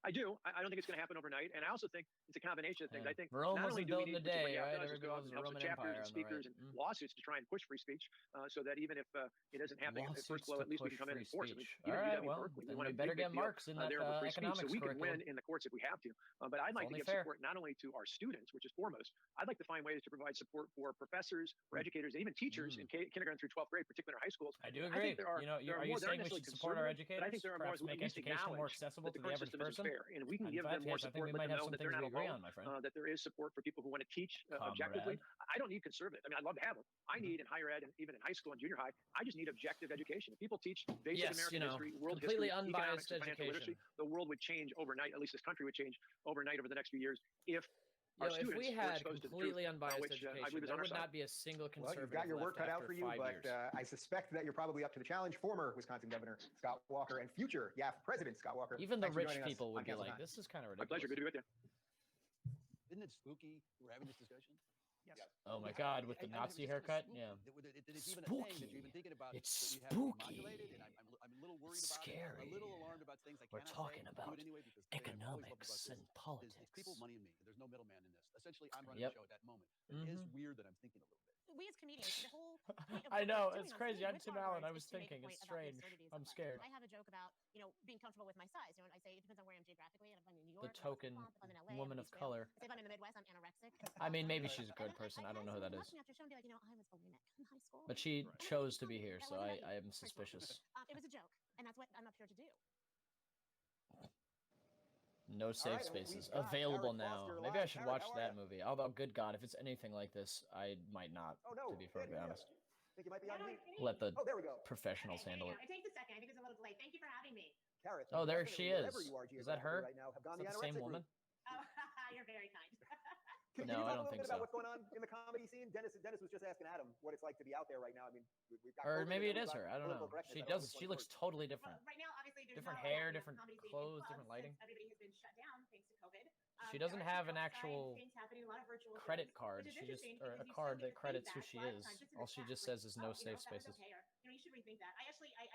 [SPEAKER 10] I do. I don't think it's going to happen overnight. And I also think it's a combination of things. I think
[SPEAKER 1] Rome
[SPEAKER 10] not only
[SPEAKER 1] wasn't
[SPEAKER 10] do
[SPEAKER 1] built
[SPEAKER 10] we
[SPEAKER 1] in a
[SPEAKER 10] need,
[SPEAKER 1] day,
[SPEAKER 10] right?
[SPEAKER 1] right?
[SPEAKER 10] Is go out and help some chapters and speakers and lawsuits to try and push free speech, so that even if it doesn't happen at first blow, at least we can come in and enforce it.
[SPEAKER 1] All right, well, then we better get marks in that economics
[SPEAKER 10] so we can
[SPEAKER 1] curriculum.
[SPEAKER 10] win in the courts if we have to. But I'd like to give support not only to our students, which is foremost. I'd like to find ways to provide support for professors, for educators, and even teachers in kindergarten through 12th grade, particularly in our high schools.
[SPEAKER 1] I do agree. Are you saying we should support our educators?
[SPEAKER 10] But I think there are more
[SPEAKER 1] make education more accessible to the average person?
[SPEAKER 10] And we can give them more support, let them know that they're not alone, that there is support for people who want to teach objectively. I don't need conservative. I mean, I'd love to have them. I need in higher ed and even in high school and junior high, I just need objective education. If people teach basic American history, world history, economics, and financial literacy, the world would change overnight. At least this country would change overnight over the next few years if our students
[SPEAKER 1] if we had completely unbiased
[SPEAKER 10] which,
[SPEAKER 1] education, there would not be a single conservative.
[SPEAKER 2] Well, you've got your work cut out for you, but
[SPEAKER 1] years.
[SPEAKER 2] I suspect that you're probably up to the challenge. Former Wisconsin Governor Scott Walker and future President Scott Walker.
[SPEAKER 1] Even the rich people would be like, "This is kind of ridiculous."
[SPEAKER 10] My pleasure. Good to be with you.
[SPEAKER 11] Isn't it spooky we're having this discussion?
[SPEAKER 10] Yes.
[SPEAKER 1] Oh my God, with the Nazi haircut? Yeah.
[SPEAKER 11] Spooky.
[SPEAKER 1] It's spooky.
[SPEAKER 11] I'm a little worried about
[SPEAKER 1] scary.
[SPEAKER 11] it. I'm a little alarmed about things I
[SPEAKER 1] We're talking about economics and politics.
[SPEAKER 11] There's people, money, and me. There's no middleman in this. Essentially, I'm running the show at that moment. It is weird that I'm thinking a little bit.
[SPEAKER 12] We as comedians, the whole point of
[SPEAKER 1] I know,
[SPEAKER 12] doing
[SPEAKER 1] it's
[SPEAKER 12] on
[SPEAKER 1] crazy.
[SPEAKER 12] stage
[SPEAKER 1] I'm
[SPEAKER 12] with
[SPEAKER 1] Tim
[SPEAKER 12] our
[SPEAKER 1] Allen. I
[SPEAKER 12] words
[SPEAKER 1] was
[SPEAKER 12] is to make a
[SPEAKER 1] thinking,
[SPEAKER 12] point
[SPEAKER 1] it's
[SPEAKER 12] about the
[SPEAKER 1] strange.
[SPEAKER 12] absurdities
[SPEAKER 1] I'm
[SPEAKER 12] of life.
[SPEAKER 1] scared.
[SPEAKER 12] I have a joke about, being comfortable with my size. I say it depends on where I am geographically. And if I'm in New York,
[SPEAKER 1] The token
[SPEAKER 12] if I'm in LA,
[SPEAKER 1] woman
[SPEAKER 12] I'm
[SPEAKER 1] of
[SPEAKER 12] Israel.
[SPEAKER 1] color.
[SPEAKER 12] If I'm in the Midwest, I'm anorexic.
[SPEAKER 1] I mean, maybe she's a good person. I don't know who that is.
[SPEAKER 12] After show and be like, I was bulimic in high school.
[SPEAKER 1] But she chose to be here, so I am suspicious.
[SPEAKER 12] It was a joke, and that's what I'm up here to do.
[SPEAKER 1] No safe spaces available now. Maybe I should watch that movie. Although, good God, if it's anything like this, I might not. To be perfectly honest,
[SPEAKER 2] think you might be on mute.
[SPEAKER 1] let the
[SPEAKER 2] there we go.
[SPEAKER 1] professionals handle it.
[SPEAKER 12] It takes a second. I think there's a little delay. Thank you for having me.
[SPEAKER 2] Kareth,
[SPEAKER 1] oh, there she is. Is that her?
[SPEAKER 2] Right now, have gone
[SPEAKER 1] is that the same woman?
[SPEAKER 12] Oh, you're very kind.
[SPEAKER 2] Can
[SPEAKER 1] no,
[SPEAKER 2] you
[SPEAKER 1] I
[SPEAKER 2] talk
[SPEAKER 1] don't
[SPEAKER 2] a little
[SPEAKER 1] think
[SPEAKER 2] bit
[SPEAKER 1] so.
[SPEAKER 2] about what's going on in the comedy scene? Dennis was just asking Adam what it's like to be out there right now. I mean, we've got.
[SPEAKER 1] Or maybe it
[SPEAKER 2] we've
[SPEAKER 1] is
[SPEAKER 2] got
[SPEAKER 1] her. I don't know.
[SPEAKER 2] correctness.
[SPEAKER 1] She does. She looks totally different.
[SPEAKER 12] Well, right now, obviously, there's
[SPEAKER 1] different
[SPEAKER 12] not
[SPEAKER 1] hair,
[SPEAKER 12] a lot of
[SPEAKER 1] different
[SPEAKER 12] comedy scene in
[SPEAKER 1] clothes,
[SPEAKER 12] clubs
[SPEAKER 1] different lighting.
[SPEAKER 12] since everybody has been shut down thanks to COVID.
[SPEAKER 1] She doesn't have an actual
[SPEAKER 12] things happening, a lot of virtual
[SPEAKER 1] credit
[SPEAKER 12] things,
[SPEAKER 1] card.
[SPEAKER 12] which is
[SPEAKER 1] She just
[SPEAKER 12] interesting
[SPEAKER 1] or
[SPEAKER 12] because
[SPEAKER 1] a
[SPEAKER 12] you
[SPEAKER 1] card
[SPEAKER 12] still
[SPEAKER 1] that
[SPEAKER 12] get
[SPEAKER 1] credits who
[SPEAKER 12] feedback
[SPEAKER 1] she
[SPEAKER 12] a lot of
[SPEAKER 1] is.
[SPEAKER 12] times just in
[SPEAKER 1] All
[SPEAKER 12] the
[SPEAKER 1] she
[SPEAKER 12] chat,
[SPEAKER 1] just
[SPEAKER 12] like,
[SPEAKER 1] says is no safe
[SPEAKER 12] that was
[SPEAKER 1] spaces.
[SPEAKER 12] okay, or, you should rethink that. I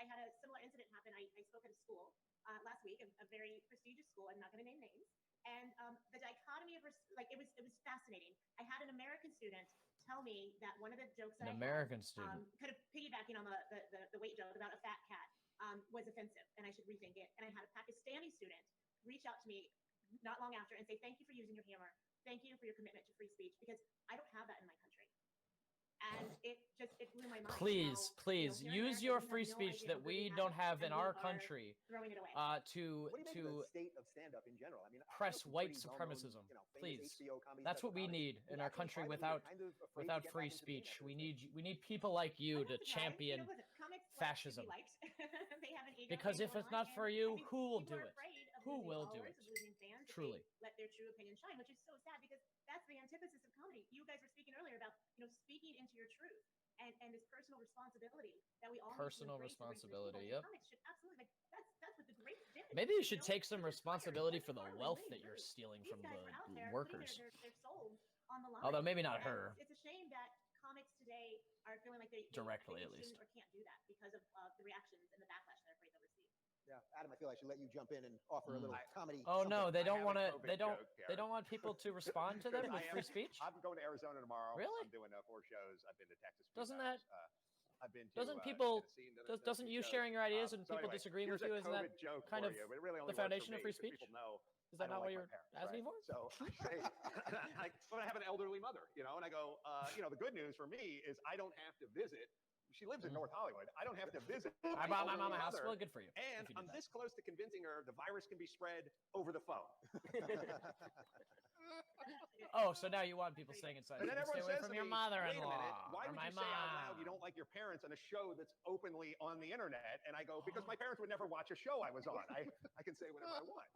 [SPEAKER 12] had a similar incident happen. I spoke at a school last week, a very prestigious school. I'm not going to name names. And the dichotomy of it was fascinating. I had an American student tell me that one of the jokes
[SPEAKER 1] An American student.
[SPEAKER 12] kind of piggybacking on the weight joke about a fat cat was offensive, and I should rethink it. And I had a Pakistani student reach out to me not long after and say, "Thank you for using your humor. Thank you for your commitment to free speech, because I don't have that in my country." And it blew my mind.
[SPEAKER 1] Please, please use your free speech that we don't have in our country
[SPEAKER 12] throwing it away.
[SPEAKER 2] What do you make of the state of stand-up in general? I mean,
[SPEAKER 1] press white supremacism. Please, that's what we need in our country without free speech. We need people like you to champion fascism. Because if it's not for you, who will do it? Who will do it? Truly.
[SPEAKER 12] Let their true opinion shine, which is so sad because that's the antithesis of comedy. You guys were speaking earlier about speaking into your truth and this personal responsibility that we all
[SPEAKER 1] personal responsibility. Yep.
[SPEAKER 12] Should absolutely that's what the greats did.
[SPEAKER 1] Maybe you should take some responsibility for the wealth that you're stealing from the workers.
[SPEAKER 12] Their souls on the line.
[SPEAKER 1] Although maybe not her.
[SPEAKER 12] It's a shame that comics today are feeling like they
[SPEAKER 1] directly at least
[SPEAKER 12] or can't do that because of the reactions and the backlash they're afraid they'll receive.
[SPEAKER 2] Yeah, Adam, I feel I should let you jump in and offer a little comedy.
[SPEAKER 1] Oh no, they don't want to. They don't want people to respond to them with free speech.
[SPEAKER 4] I'm going to Arizona tomorrow.
[SPEAKER 1] Really?
[SPEAKER 4] I'm doing 4 shows. I've been to Texas.
[SPEAKER 1] Doesn't that?
[SPEAKER 4] I've been to,
[SPEAKER 1] doesn't people? Doesn't you sharing your ideas and
[SPEAKER 4] so
[SPEAKER 1] people
[SPEAKER 4] anyway,
[SPEAKER 1] disagreeing with you? Isn't that kind of the foundation of free speech? Is that not what you're asking for?
[SPEAKER 4] So I say, when I have an elderly mother, and I go, the good news for me is I don't have to visit she lives in North Hollywood. I don't have to visit.
[SPEAKER 1] I bought my mom a house. Well, good for you.
[SPEAKER 4] And I'm this close to convincing her the virus can be spread over the phone.
[SPEAKER 1] Oh, so now you want people staying inside.
[SPEAKER 4] And then everyone says
[SPEAKER 1] from
[SPEAKER 4] to
[SPEAKER 1] your
[SPEAKER 4] me,
[SPEAKER 1] mother-in-law.
[SPEAKER 4] why would you say out loud you don't like your parents on a show that's openly on the internet? And I go, because my parents would never watch a show I was on. I can say whatever I want.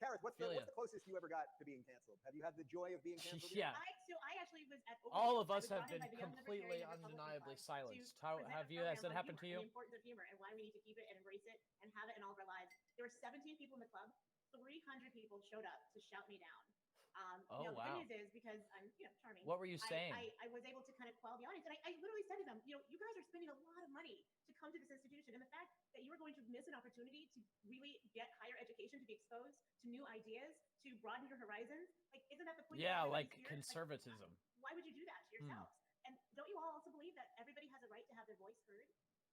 [SPEAKER 2] Kareth, what's the closest you ever got to being canceled? Have you had the joy of being canceled?
[SPEAKER 1] Yeah.
[SPEAKER 12] So I actually was at
[SPEAKER 1] all of us have been completely, undeniably silenced. How have you? Has that happened to you?
[SPEAKER 12] The importance of humor and why we need to keep it and embrace it and have it in all of our lives. There were 17 people in the club. 300 people showed up to shout me down.
[SPEAKER 1] Oh,
[SPEAKER 12] wow. The good news is because I'm, charming.
[SPEAKER 1] What were you saying?
[SPEAKER 12] I was able to kind of quell the audience, and I literally said to them, you guys are spending a lot of money to come to this institution, and the fact that you are going to miss an opportunity to really get higher education, to be exposed to new ideas, to broaden your horizons, like, isn't that the point?
[SPEAKER 1] Yeah, like conservatism.
[SPEAKER 12] Like, why would you do that to yourselves? And don't you all also believe that everybody has a right to have their voice heard?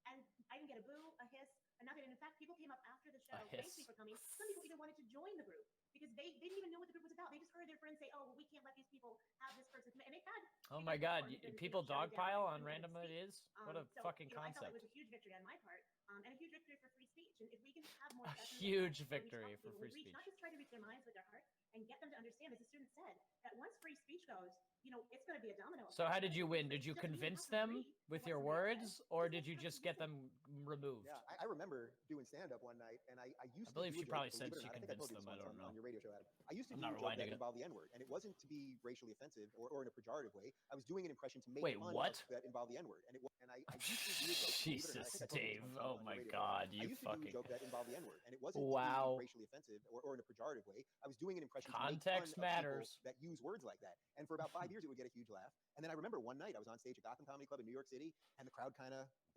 [SPEAKER 12] And I didn't get a boo, a hiss, or nothing. And in fact, people came up after the show, thanked me for coming. Some people even wanted to join the group because they didn't even know what the group was about. They just heard their friends say, "Oh, well, we can't let these people have this person." And they had.
[SPEAKER 1] Oh my God! People dogpile on random ideas. What a fucking concept!
[SPEAKER 12] I thought it was a huge victory on my part, and a huge victory for free speech. And if we can have more,
[SPEAKER 1] a huge victory for free speech.
[SPEAKER 12] Not just try to reach their minds with their heart and get them to understand, as the student said, that once free speech goes, it's going to be a domino effect.
[SPEAKER 1] So how did you win? Did you convince them with your words, or did you just get them removed?
[SPEAKER 2] Yeah, I remember doing stand-up one night, and I used to.
[SPEAKER 1] I believe she probably said
[SPEAKER 2] she
[SPEAKER 1] convinced them. I don't know.
[SPEAKER 2] On your radio show, Adam. I used to do a joke that involved the N-word, and it wasn't to be racially offensive or in a pejorative way. I was doing an impression to make fun of that involved the N-word, and I used to do a joke.
[SPEAKER 1] Jesus, Dave! Oh my God, you fucking.
[SPEAKER 2] I used to do a joke that involved the N-word, and it wasn't to be racially offensive or in a pejorative way. I was doing an impression.
[SPEAKER 1] Context
[SPEAKER 2] to make fun
[SPEAKER 1] matters.
[SPEAKER 2] Of people that use words like that, and for about 5 years, it would get a huge laugh. And then I remember one night I was on stage at Gotham Comedy Club in New York City, and the crowd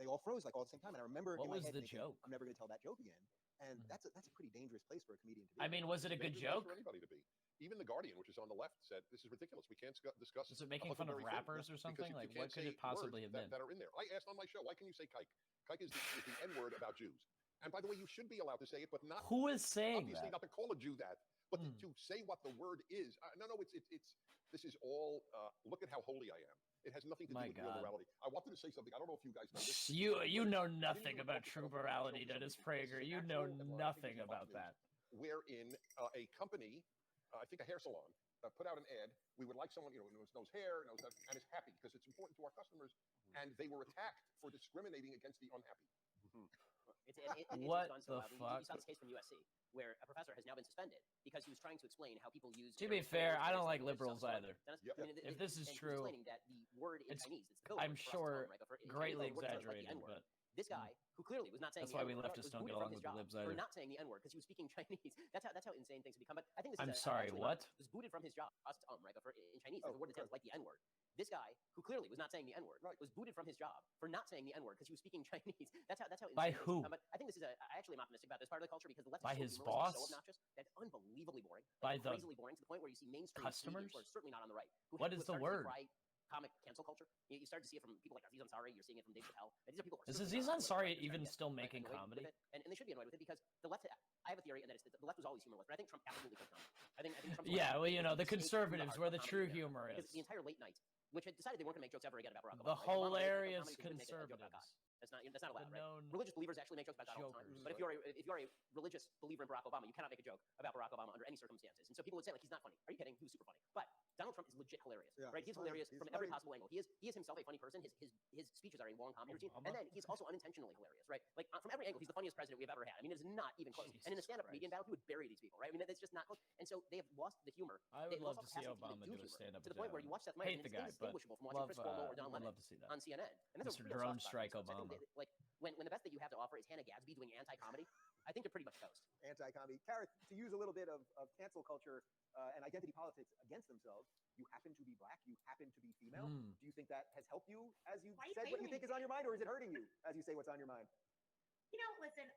[SPEAKER 2] they all froze like all at the same time. And I remember
[SPEAKER 1] what
[SPEAKER 2] in my
[SPEAKER 1] was
[SPEAKER 2] head
[SPEAKER 1] the joke?
[SPEAKER 2] I'm never going to tell that joke again. And that's a pretty dangerous place for a comedian to be.
[SPEAKER 1] I mean, was it a good joke?
[SPEAKER 3] For anybody to be. Even The Guardian, which is on the left, said this is ridiculous. We can't discuss.
[SPEAKER 1] Is it making fun of rappers or something? Like, what could it possibly have been?
[SPEAKER 3] That are in there. I asked on my show, why can you say kike? Kike is the N-word about Jews. And by the way, you should be allowed to say it, but not.
[SPEAKER 1] Who is saying
[SPEAKER 3] obviously
[SPEAKER 1] that?
[SPEAKER 3] Not to call a Jew that, but to say what the word is. No, it's. This is all. Look at how holy I am. It has nothing to do with real morality. I wanted to say something. I don't know if you guys know this.
[SPEAKER 1] You know nothing about true morality, Dennis Prager. You know nothing about that.
[SPEAKER 3] Wherein a company, I think a hair salon, put out an ad. We would like someone, who knows hair, and is happy because it's important to our customers. And they were attacked for discriminating against the unhappy.
[SPEAKER 1] What the fuck?
[SPEAKER 5] You saw this case from USC where a professor has now been suspended because he was trying to explain how people use.
[SPEAKER 1] To be fair, I don't like liberals either.
[SPEAKER 3] Yep.
[SPEAKER 5] I mean,
[SPEAKER 1] if this is true,
[SPEAKER 5] that the word in Chinese,
[SPEAKER 1] I'm sure greatly exaggerated, but
[SPEAKER 5] this guy who clearly was not saying.
[SPEAKER 1] That's why we leftists don't get along with the libs either.
[SPEAKER 5] For not saying the N-word because he was speaking Chinese. That's how insane things have become. But I think this
[SPEAKER 1] I'm sorry, what?
[SPEAKER 5] Was booted from his job. Right, but in Chinese, the word that sounds like the N-word. This guy, who clearly was not saying the N-word, was booted from his job for not saying the N-word because he was speaking Chinese. That's how.
[SPEAKER 1] By who?
[SPEAKER 5] But I think this is I actually am optimistic about this part of the culture because the left
[SPEAKER 1] by his boss.
[SPEAKER 5] So obnoxious that's unbelievably boring.
[SPEAKER 1] By the
[SPEAKER 5] crazily boring to the point where you see mainstream
[SPEAKER 1] customers
[SPEAKER 5] who are certainly not on the right.
[SPEAKER 1] What is the word?
[SPEAKER 5] Comic cancel culture. You start to see it from people like Aziz Ansari. You're seeing it from Dave Chappelle. These are people.
[SPEAKER 1] Is Aziz Ansari even still making comedy?
[SPEAKER 5] And they should be annoyed with it because the left. I have a theory, and that is that the left was always humorless, but I think Trump absolutely took comedy. I think Trump.
[SPEAKER 1] Yeah, well, the conservatives where the true humor is.
[SPEAKER 5] The entire late night, which had decided they weren't going to make jokes ever again about Barack Obama.
[SPEAKER 1] The hilarious conservatives.
[SPEAKER 5] That's not allowed, right? Religious believers actually make jokes about God all the time. But if you're a religious believer in Barack Obama, you cannot make a joke about Barack Obama under any circumstances. And so people would say, like, he's not funny. Are you kidding? He was super funny. But Donald Trump is legit hilarious, right? He's hilarious from every possible angle. He is himself a funny person. His speeches are a long comedy routine, and then he's also unintentionally hilarious, right? Like from every angle, he's the funniest president we've ever had. I mean, it's not even close. And in a stand-up comedian battle, he would bury these people, right? I mean, it's just not close. And so they have lost the humor.
[SPEAKER 1] I would love to see Obama do a stand-up
[SPEAKER 5] to the point where you watch Seth Meyers and it's indistinguishable from watching Chris Cuomo or Don Lemon on CNN. And that's
[SPEAKER 1] Mr. Drone Strike Obama.
[SPEAKER 5] Like when the best that you have to offer is Hannah Gadsby doing anti-comedy, I think they're pretty much toast.
[SPEAKER 2] Anti-comedy. Kareth, to use a little bit of cancel culture and identity politics against themselves, you happen to be black, you happen to be female. Do you think that has helped you as you said what you think is on your mind, or is it hurting you as you say what's on your mind?
[SPEAKER 12] Listen,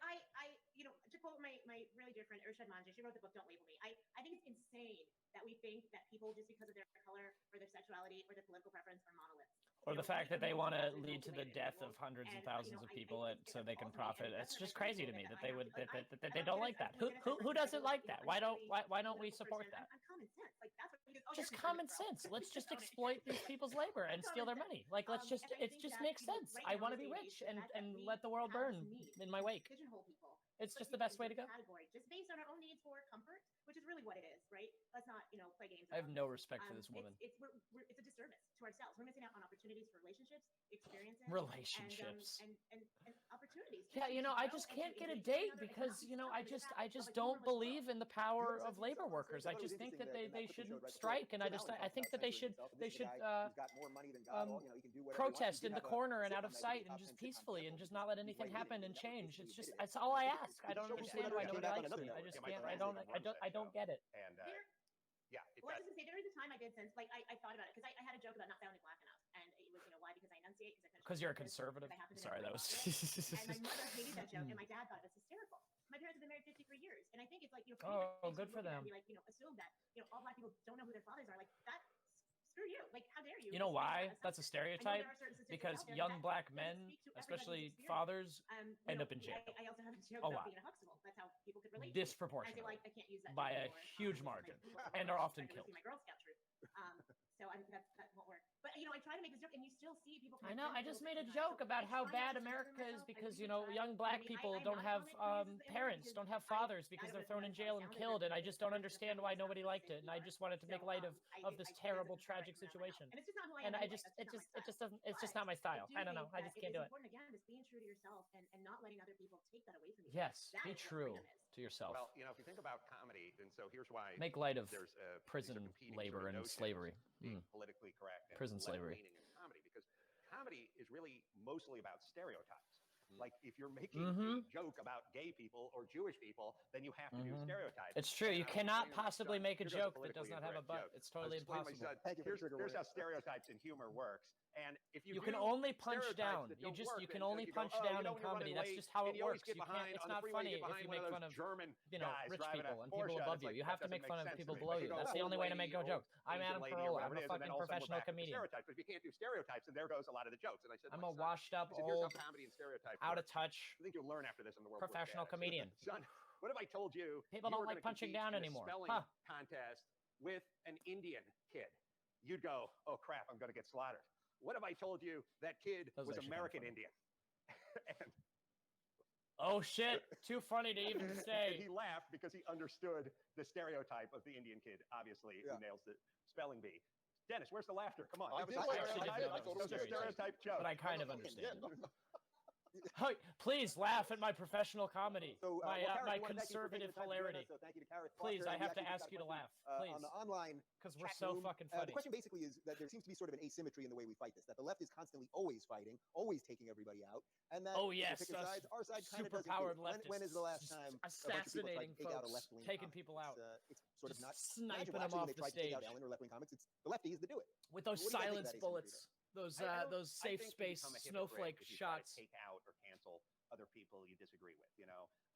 [SPEAKER 12] to quote my really dear friend Urshad Manji, she wrote the book Don't Label Me. I think it's insane that we think that people, just because of their color or their sexuality or their political preference, are monoliths.
[SPEAKER 1] Or the fact that they want to lead to the death of hundreds and thousands of people so they can profit. It's just crazy to me that they would that they don't like that. Who doesn't like that? Why don't we support that?
[SPEAKER 12] I'm common sense. Like that's what he goes,
[SPEAKER 1] just common sense. Let's just exploit these people's labor and steal their money. Like it just makes sense. I want to be rich and let the world burn in my wake.
[SPEAKER 12] Pigeonhole people.
[SPEAKER 1] It's just the best way to go.
[SPEAKER 12] Category, just based on our own needs for comfort, which is really what it is, right? Let's not, play games.
[SPEAKER 1] I have no respect for this woman.
[SPEAKER 12] It's a disservice to ourselves. We're missing out on opportunities for relationships, experiences, and opportunities.
[SPEAKER 1] Yeah, I just can't get a date because I just don't believe in the power of labor workers. I just think that they should strike, and I think that they should protest in the corner and out of sight and just peacefully and just not let anything happen and change. It's all I ask. I don't understand why nobody likes me. I just can't. I don't get it.
[SPEAKER 4] And yeah.
[SPEAKER 12] Well, I was gonna say there is a time I did sense I thought about it because I had a joke about not sounding black enough, and it was why, because I enunciate,
[SPEAKER 1] because you're a conservative. Sorry, that was.
[SPEAKER 12] And my mother hated that joke, and my dad thought it was hysterical. My parents have been married 53 years, and I think it's like
[SPEAKER 1] oh, good for them.
[SPEAKER 12] Assume that all black people don't know who their fathers are. Like that. Screw you! Like how dare you?
[SPEAKER 1] You know why? That's a stereotype. Because young black men, especially fathers, end up in jail.
[SPEAKER 12] I also have a joke about being a Huxtable. That's how people could relate.
[SPEAKER 1] Disproportionately.
[SPEAKER 12] I can't use that
[SPEAKER 1] by a huge margin, and are often killed.
[SPEAKER 12] My Girl Scout troop. So that won't work. But I try to make this joke, and you still see people.
[SPEAKER 1] I know. I just made a joke about how bad America is because young black people don't have parents, don't have fathers because they're thrown in jail and killed, and I just don't understand why nobody liked it, and I just wanted to make light of this terrible, tragic situation.
[SPEAKER 12] And it's just not who I am.
[SPEAKER 1] And it's just not my style. I don't know. I just can't do it.
[SPEAKER 12] It's important again, just being true to yourself and not letting other people take that away from you.
[SPEAKER 1] Yes, be true to yourself.
[SPEAKER 4] Well, if you think about comedy, and so here's why
[SPEAKER 1] make light of prison labor and slavery.
[SPEAKER 4] Being politically correct and
[SPEAKER 1] prison slavery
[SPEAKER 4] in comedy, because comedy is really mostly about stereotypes. Like if you're making a joke about gay people or Jewish people, then you have to do stereotypes.
[SPEAKER 1] It's true. You cannot possibly make a joke that does not have a butt. It's totally impossible.
[SPEAKER 4] Here's how stereotypes in humor works. And if you
[SPEAKER 1] can only punch down. You can only punch down in comedy. That's just how it works. You can't. It's not funny if you make fun of
[SPEAKER 4] German
[SPEAKER 1] rich people and people above you. You have to make fun of people below you. That's the only way to make good jokes. I'm Adam Carolla. I'm a fucking professional comedian.
[SPEAKER 4] But if you can't do stereotypes, and there goes a lot of the jokes. And I said,
[SPEAKER 1] I'm a washed up, old, out of touch.
[SPEAKER 4] I think you'll learn after this in the world.
[SPEAKER 1] Professional comedian.
[SPEAKER 4] Son, what if I told you
[SPEAKER 1] people don't like punching down anymore?
[SPEAKER 4] Spelling contest with an Indian kid, you'd go, "Oh crap, I'm going to get slaughtered." What if I told you that kid was American Indian?
[SPEAKER 1] Oh shit! Too funny to even say.
[SPEAKER 4] And he laughed because he understood the stereotype of the Indian kid. Obviously, who nails the spelling bee. Dennis, where's the laughter? Come on.
[SPEAKER 1] That was a
[SPEAKER 4] stereotype joke.
[SPEAKER 1] But I kind of understand. Please laugh at my professional comedy, my conservative hilarity. Please, I have to ask you to laugh. Please.
[SPEAKER 2] On the online,
[SPEAKER 1] because we're so fucking funny.
[SPEAKER 2] The question basically is that there seems to be sort of an asymmetry in the way we fight this. That the left is constantly always fighting, always taking everybody out, and that sides, our side kind of doesn't. When is the last time
[SPEAKER 1] assassinating folks, taking people out?
[SPEAKER 2] It's sort of not
[SPEAKER 1] sniping them off the stage.
[SPEAKER 2] Ellen or left-wing comics. It's the lefties that do it
[SPEAKER 1] with those silence bullets. Those safe space snowflake shots.
[SPEAKER 4] Take out or cancel other people you disagree with.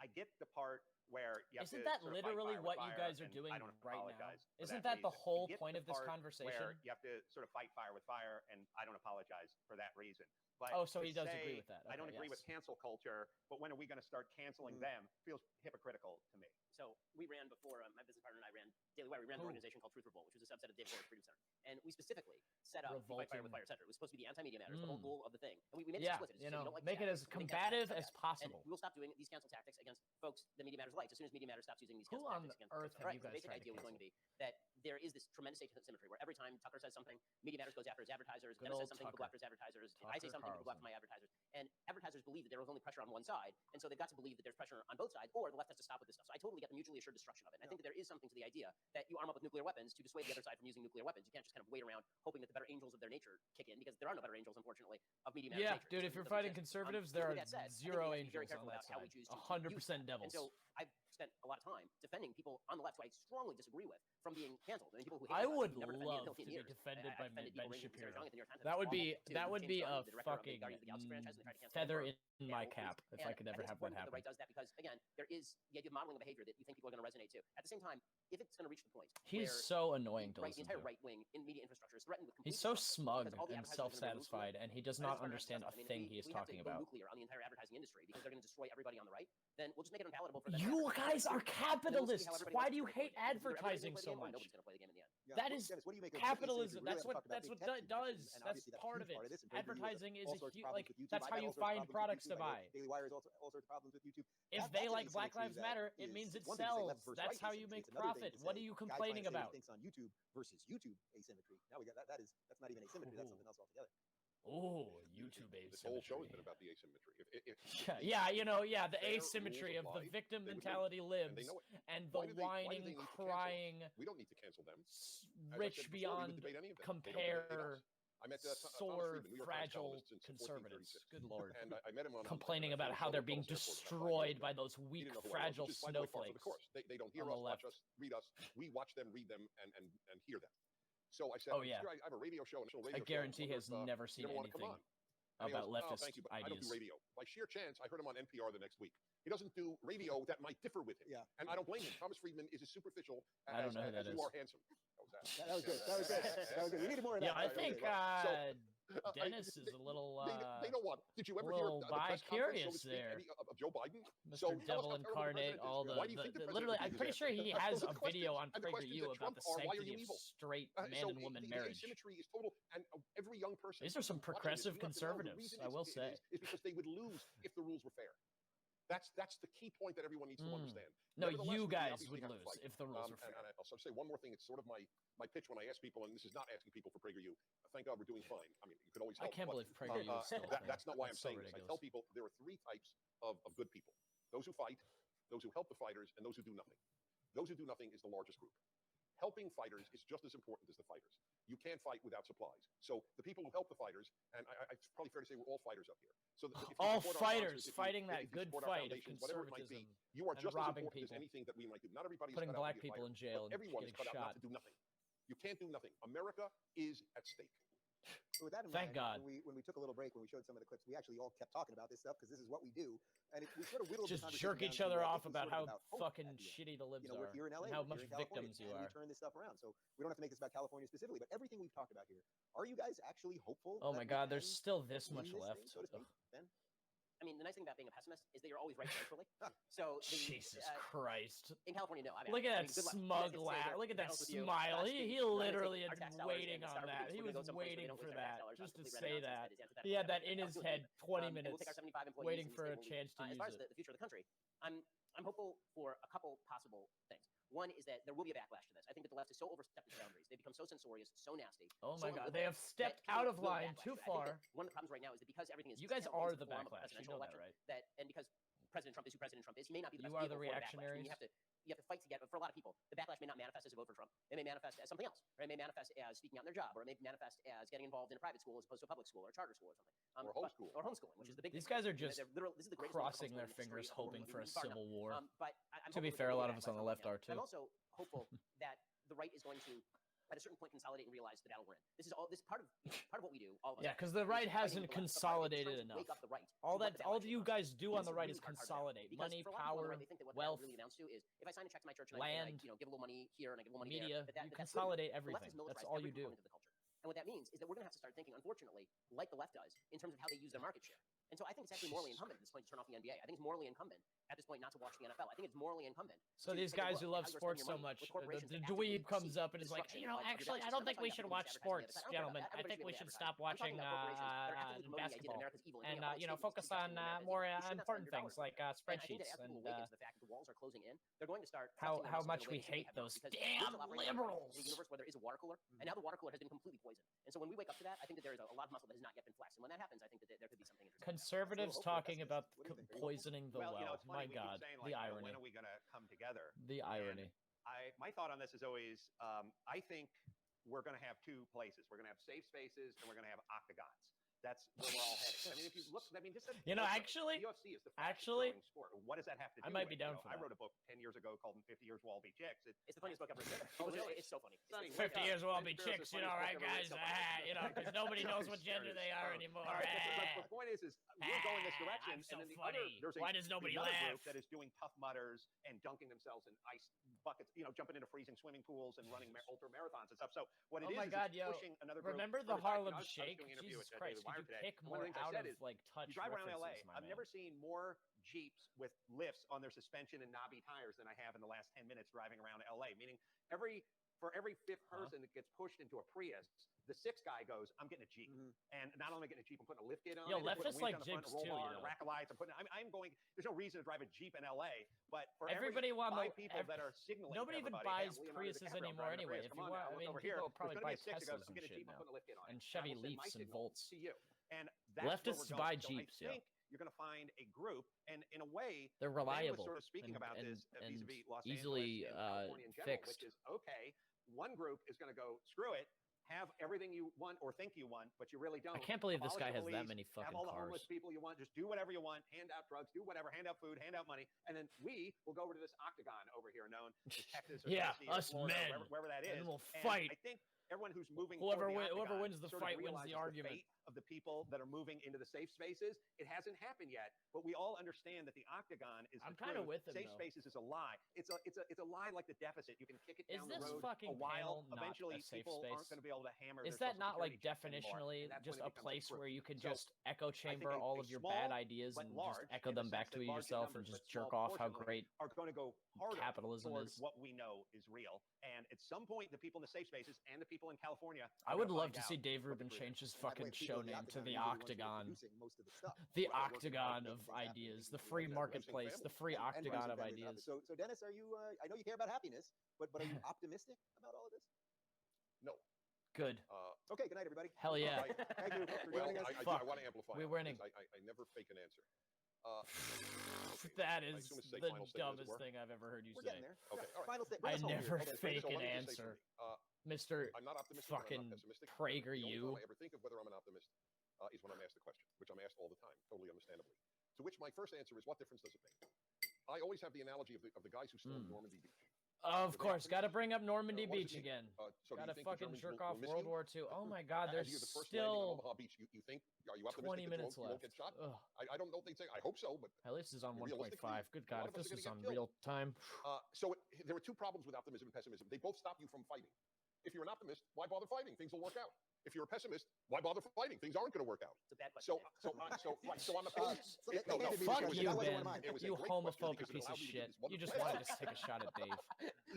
[SPEAKER 4] I get the part where you have
[SPEAKER 1] isn't that literally what you guys are doing right now? Isn't that the whole point of this conversation?
[SPEAKER 4] Where you have to sort of fight fire with fire, and I don't apologize for that reason. But
[SPEAKER 1] so he does agree with that.
[SPEAKER 4] I don't agree with cancel culture, but when are we going to start canceling them? Feels hypocritical to me.
[SPEAKER 5] So we ran before, my business partner and I ran Daily Wire. We ran an organization called Truth Revolt, which was a subset of David Lord's Freedom Center. And we specifically set up Fight Fire with Fire Center. It was supposed to be the anti-media matters, the whole goal of the thing. And we made it explicit.
[SPEAKER 1] Make it as combative as possible.
[SPEAKER 5] And we will stop doing these cancel tactics against folks that Media Matters likes as soon as Media Matters stops using these cancel tactics against
[SPEAKER 1] earth have you guys
[SPEAKER 5] the basic idea was going to be that there is this tremendous asymmetry where every time Tucker says something, Media Matters goes after his advertisers. Dennis says something, people go after his advertisers. I say something, people go after my advertisers. And advertisers believe that there was only pressure on one side, and so they've got to believe that there's pressure on both sides, or the left has to stop with this stuff. So I totally get the mutually assured destruction of it. And I think that there is something to the idea that you arm up with nuclear weapons to dissuade the other side from using nuclear weapons. You can't just kind of wait around hoping that the better angels of their nature kick in, because there are no better angels, unfortunately, of Media Matters nature.
[SPEAKER 1] Dude, if you're fighting conservatives, there are zero angels on that side. 100% devils.
[SPEAKER 5] And so I've spent a lot of time defending people on the left who I strongly disagree with from being canceled. I mean, people who
[SPEAKER 1] I
[SPEAKER 5] hate
[SPEAKER 1] would
[SPEAKER 5] never
[SPEAKER 1] love to be defended by Ben Shapiro. That would be a fucking feather in my cap if I could ever have that happen.
[SPEAKER 5] The right does that because, again, there is the idea of modeling a behavior that you think people are going to resonate to. At the same time, if it's going to reach the point
[SPEAKER 1] he's so annoying to listen
[SPEAKER 5] the entire
[SPEAKER 1] to.
[SPEAKER 5] right-wing in media infrastructure is threatened with complete
[SPEAKER 1] he's so smug and self-satisfied, and he does not understand a thing he is talking about.
[SPEAKER 5] Nuclear on the entire advertising industry because they're going to destroy everybody on the right, then we'll just make it unpalatable for them.
[SPEAKER 1] You guys are capitalists. Why do you hate advertising so much?
[SPEAKER 5] Nobody's going to play the game in the end.
[SPEAKER 1] That is capitalism. That's what it does. That's part of it. Advertising is like that's how you find products to buy.
[SPEAKER 2] Daily Wire has all sorts of problems with YouTube.
[SPEAKER 1] If they like Black Lives Matter, it means it sells. That's how you make profit. What are you complaining about?
[SPEAKER 2] Things on YouTube versus YouTube asymmetry. Now we got that's not even asymmetry. That's something else altogether.
[SPEAKER 1] Oh, YouTube asymmetry.
[SPEAKER 3] This whole show has been about the asymmetry.
[SPEAKER 1] The asymmetry of the victim mentality lives, and the whining, crying,
[SPEAKER 3] we don't need to cancel them.
[SPEAKER 1] Rich beyond compare, sore, fragile conservatives. Good Lord.
[SPEAKER 3] And I met him on
[SPEAKER 1] complaining about how they're being destroyed by those weak, fragile snowflakes.
[SPEAKER 3] Of course, they don't hear us, watch us, read us. We watch them, read them, and hear them. So I said, I have a radio show.
[SPEAKER 1] I guarantee he has never seen anything about leftist
[SPEAKER 3] ideas. I don't do radio. By sheer chance, I heard him on NPR the next week. He doesn't do radio that might differ with him.
[SPEAKER 2] Yeah.
[SPEAKER 3] And I don't blame him. Thomas Friedman is as superficial
[SPEAKER 1] I don't know who that is.
[SPEAKER 3] You are handsome.
[SPEAKER 2] That was good. That was good. We needed more of that.
[SPEAKER 1] Yeah, I think Dennis is a little.
[SPEAKER 3] They know what? Did you ever hear the press conference
[SPEAKER 1] there
[SPEAKER 3] of Joe Biden?
[SPEAKER 1] Mr. Devil Incarnate, all the literally, I'm pretty sure he has a video on PragerU about the sanctity of straight man and woman marriage.
[SPEAKER 3] Asymmetry is total, and every young person.
[SPEAKER 1] These are some progressive conservatives, I will say.
[SPEAKER 3] Is because they would lose if the rules were fair. That's the key point that everyone needs to understand.
[SPEAKER 1] No, you guys would lose if the rules were fair.
[SPEAKER 3] And I'll say one more thing. It's sort of my pitch when I ask people, and this is not asking people for PragerU. Thank God we're doing fine. I mean, you could always help.
[SPEAKER 1] I can't believe PragerU is still
[SPEAKER 3] that's not why I'm saying this. I tell people there are three types of good people. Those who fight, those who help the fighters, and those who do nothing. Those who do nothing is the largest group. Helping fighters is just as important as the fighters. You can't fight without supplies. So the people who help the fighters, and it's probably fair to say we're all fighters up here. So
[SPEAKER 1] all fighters fighting that good fight of conservatism,
[SPEAKER 3] you are just as important
[SPEAKER 1] people.
[SPEAKER 3] as anything that we might do. Not everybody
[SPEAKER 1] putting black people in jail and
[SPEAKER 3] everyone is cut out not to do nothing. You can't do nothing. America is at stake.
[SPEAKER 2] So with that in
[SPEAKER 1] Thank
[SPEAKER 2] mind,
[SPEAKER 1] God.
[SPEAKER 2] When we took a little break, when we showed some of the clips, we actually all kept talking about this stuff because this is what we do, and we sort of whittled
[SPEAKER 1] just
[SPEAKER 2] the
[SPEAKER 1] jerk each other off about how fucking shitty the libs
[SPEAKER 2] are. We're here in LA,
[SPEAKER 1] and how much victims you are.
[SPEAKER 2] We turn this stuff around, so we don't have to make this about California specifically, but everything we've talked about here. Are you guys actually hopeful?
[SPEAKER 1] Oh my God, there's still this much left.
[SPEAKER 2] So to speak, Ben?
[SPEAKER 5] I mean, the nice thing about being a pessimist is that you're always right centrally. So
[SPEAKER 1] Jesus Christ!
[SPEAKER 5] In California, no.
[SPEAKER 1] Look at that smug laugh. Look at that smile. He literally is waiting on that. He was waiting for that, just to say that. He had that in his head 20 minutes, waiting for a chance to use it.
[SPEAKER 5] As far as the future of the country, I'm hopeful for a couple possible things. One is that there will be a backlash to this. I think that the left is so overstepped its boundaries. They've become so censorious, so nasty.
[SPEAKER 1] Oh my God, they have stepped out of line too far.
[SPEAKER 5] One of the problems right now is that because everything is
[SPEAKER 1] you guys are the backlash. You know that, right?
[SPEAKER 5] And because President Trump is who President Trump is, he may not be the best.
[SPEAKER 1] You are the reactionaries.
[SPEAKER 5] You have to fight to get, but for a lot of people, the backlash may not manifest as a vote for Trump. It may manifest as something else, or it may manifest as speaking out in their job, or it may manifest as getting involved in a private school as opposed to a public school or a charter school or something.
[SPEAKER 3] Or
[SPEAKER 5] homeschooling, which is the big.
[SPEAKER 1] These guys are just
[SPEAKER 5] this is the
[SPEAKER 1] crossing their fingers, hoping for a civil war.
[SPEAKER 5] But
[SPEAKER 1] to be fair, a lot of us on the left are too.
[SPEAKER 5] I'm also hopeful that the right is going to, at a certain point, consolidate and realize the battle we're in. This is part of what we do. All of us.
[SPEAKER 1] Yeah, because the right hasn't consolidated enough. All you guys do on the right is consolidate money, power, wealth,
[SPEAKER 5] really amounts to is if I sign a check to my church and
[SPEAKER 1] land,
[SPEAKER 5] I give a little money here and I give a little money
[SPEAKER 1] media.
[SPEAKER 5] there.
[SPEAKER 1] You consolidate everything. That's all you do.
[SPEAKER 5] And what that means is that we're going to have to start thinking, unfortunately, like the left does, in terms of how they use their market share. And so I think it's actually morally incumbent at this point to turn off the NBA. I think it's morally incumbent at this point not to watch the NFL. I think it's morally incumbent.
[SPEAKER 1] So these guys who love sports so much, the dweeb comes up and is like, actually, I don't think we should watch sports, gentlemen. I think we should stop watching basketball and focus on more important things like spreadsheets and
[SPEAKER 5] the fact that the walls are closing in. They're going to start
[SPEAKER 1] how much we hate those damn liberals.
[SPEAKER 5] In a universe where there is a water cooler, and now the water cooler has been completely poisoned. And so when we wake up to that, I think that there is a lot of muscle that has not yet been flexed. And when that happens, I think that there could be something interesting.
[SPEAKER 1] Conservatives talking about poisoning the well. My God, the irony.
[SPEAKER 4] When are we going to come together?
[SPEAKER 1] The irony.
[SPEAKER 4] My thought on this is always, I think we're going to have two places. We're going to have safe spaces and we're going to have octagons. that's where we're all headed. I mean, if you look, I mean, just
[SPEAKER 1] actually,
[SPEAKER 4] the UFC is the fastest growing sport. What does that have to do?
[SPEAKER 1] I might be
[SPEAKER 4] with,
[SPEAKER 1] down for that.
[SPEAKER 4] I wrote a book 10 years ago called 50 Years We'll All Be Chicks.
[SPEAKER 5] It's the funniest book I've ever read.
[SPEAKER 4] Oh, really?
[SPEAKER 5] It's so funny.
[SPEAKER 1] 50 years we'll all be chicks, you know, right, guys? Because nobody knows what gender they are anymore.
[SPEAKER 4] But the point is we're going this direction,
[SPEAKER 1] so
[SPEAKER 4] and then
[SPEAKER 1] Why does nobody laugh?
[SPEAKER 4] Group that is doing Tough Mudders and dunking themselves in ice buckets, jumping into freezing swimming pools and running ultra marathons and stuff. So what it is pushing another group.
[SPEAKER 1] Remember the Harlem Shake? Jesus Christ, could you pick more out of touch
[SPEAKER 4] you drive around LA. I've
[SPEAKER 1] man.
[SPEAKER 4] never seen more Jeeps with lifts on their suspension and knobby tires than I have in the last 10 minutes driving around LA. Meaning for every fifth person that gets pushed into a Prius, the sixth guy goes, I'm getting a Jeep. And not only am I getting a Jeep, I'm putting a lift kit on.
[SPEAKER 1] Leftists like Jeeps too.
[SPEAKER 4] Rack of lights. I'm going. There's no reason to drive a Jeep in LA, but for
[SPEAKER 1] everybody
[SPEAKER 4] every 5 people that are signaling,
[SPEAKER 1] nobody even buys Priuses anymore anyway. If you want, I mean, people probably buy Teslas and shit now, and Chevy Leafs and Volts.
[SPEAKER 4] And
[SPEAKER 1] leftists buy Jeeps.
[SPEAKER 4] I think you're going to find a group, and in a way,
[SPEAKER 1] they're reliable.
[SPEAKER 4] Sort of speaking about this vis-a-vis Los
[SPEAKER 1] easily
[SPEAKER 4] Angeles and California in general,
[SPEAKER 1] fixed.
[SPEAKER 4] which is okay. One group is going to go screw it. Have everything you want or think you want, but you really don't.
[SPEAKER 1] I can't believe this guy has that many fucking
[SPEAKER 4] have all the
[SPEAKER 1] cars.
[SPEAKER 4] homeless people you want. Just do whatever you want. Hand out drugs. Do whatever. Hand out food. Hand out money. And then we will go over to this octagon over here, known as Texas or Tennessee or
[SPEAKER 1] us
[SPEAKER 4] Florida,
[SPEAKER 1] men,
[SPEAKER 4] wherever that is.
[SPEAKER 1] and we'll fight.
[SPEAKER 4] I think everyone who's moving
[SPEAKER 1] whoever
[SPEAKER 4] octagon
[SPEAKER 1] wins the fight wins the argument.
[SPEAKER 4] The fate of the people that are moving into the safe spaces. It hasn't happened yet, but we all understand that the octagon is.
[SPEAKER 1] I'm kind of with him.
[SPEAKER 4] Safe spaces is a lie. It's a lie like the deficit. You can kick it down the road
[SPEAKER 1] fucking
[SPEAKER 4] a while.
[SPEAKER 1] panel
[SPEAKER 4] Eventually,
[SPEAKER 1] not a safe
[SPEAKER 4] people
[SPEAKER 1] space?
[SPEAKER 4] aren't going to be able to hammer.
[SPEAKER 1] Is that not like definitionally just a place where you can just echo chamber all of your bad ideas and just echo them back to yourself and just jerk off how great
[SPEAKER 4] are going to go harder
[SPEAKER 1] capitalism is?
[SPEAKER 4] What we know is real, and at some point, the people in the safe spaces and the people in California.
[SPEAKER 1] I would love to see Dave Rubin change his fucking show name to the Octagon. The Octagon of ideas, the free marketplace, the free octagon of ideas.
[SPEAKER 2] So Dennis, are you? I know you care about happiness, but are you optimistic about all of this?
[SPEAKER 3] No.
[SPEAKER 1] Good.
[SPEAKER 2] Okay. Good night, everybody.
[SPEAKER 1] Hell yeah.
[SPEAKER 2] Thank you for joining us.
[SPEAKER 3] I want to amplify.
[SPEAKER 1] We're winning.
[SPEAKER 3] I never fake an answer.
[SPEAKER 1] That is the dumbest thing I've ever heard you say.
[SPEAKER 2] Getting there.
[SPEAKER 3] Okay. All right.
[SPEAKER 2] Final
[SPEAKER 1] I never fake an answer. Mr.
[SPEAKER 3] I'm not optimistic.
[SPEAKER 1] Fucking Prager,
[SPEAKER 3] you. I ever think of whether I'm an optimist is when I'm asked the question, which I'm asked all the time, totally understandably. To which my first answer is, what difference does it make? I always have the analogy of the guys who stormed Normandy Beach.
[SPEAKER 1] Of course, got to bring up Normandy Beach again.
[SPEAKER 3] So
[SPEAKER 1] got to fucking jerk
[SPEAKER 3] will
[SPEAKER 1] off World War II. Oh my God, there's
[SPEAKER 3] the first
[SPEAKER 1] still
[SPEAKER 3] Omaha Beach. You think? Are you optimistic
[SPEAKER 1] 20 minutes
[SPEAKER 3] you won't get shot? I don't know if they'd say. I hope so, but
[SPEAKER 1] at least it's on 1.5. Good God, if this was on
[SPEAKER 3] killed.
[SPEAKER 1] real time.
[SPEAKER 3] So there are two problems with optimism and pessimism. They both stop you from fighting. If you're an optimist, why bother fighting? Things will work out. If you're a pessimist, why bother fighting? Things aren't going to work out.
[SPEAKER 5] It's a bad question.
[SPEAKER 3] So I'm a pessimist.
[SPEAKER 1] Fuck you, Ben. You homophobic piece of shit. You just wanted to take a shot at Dave.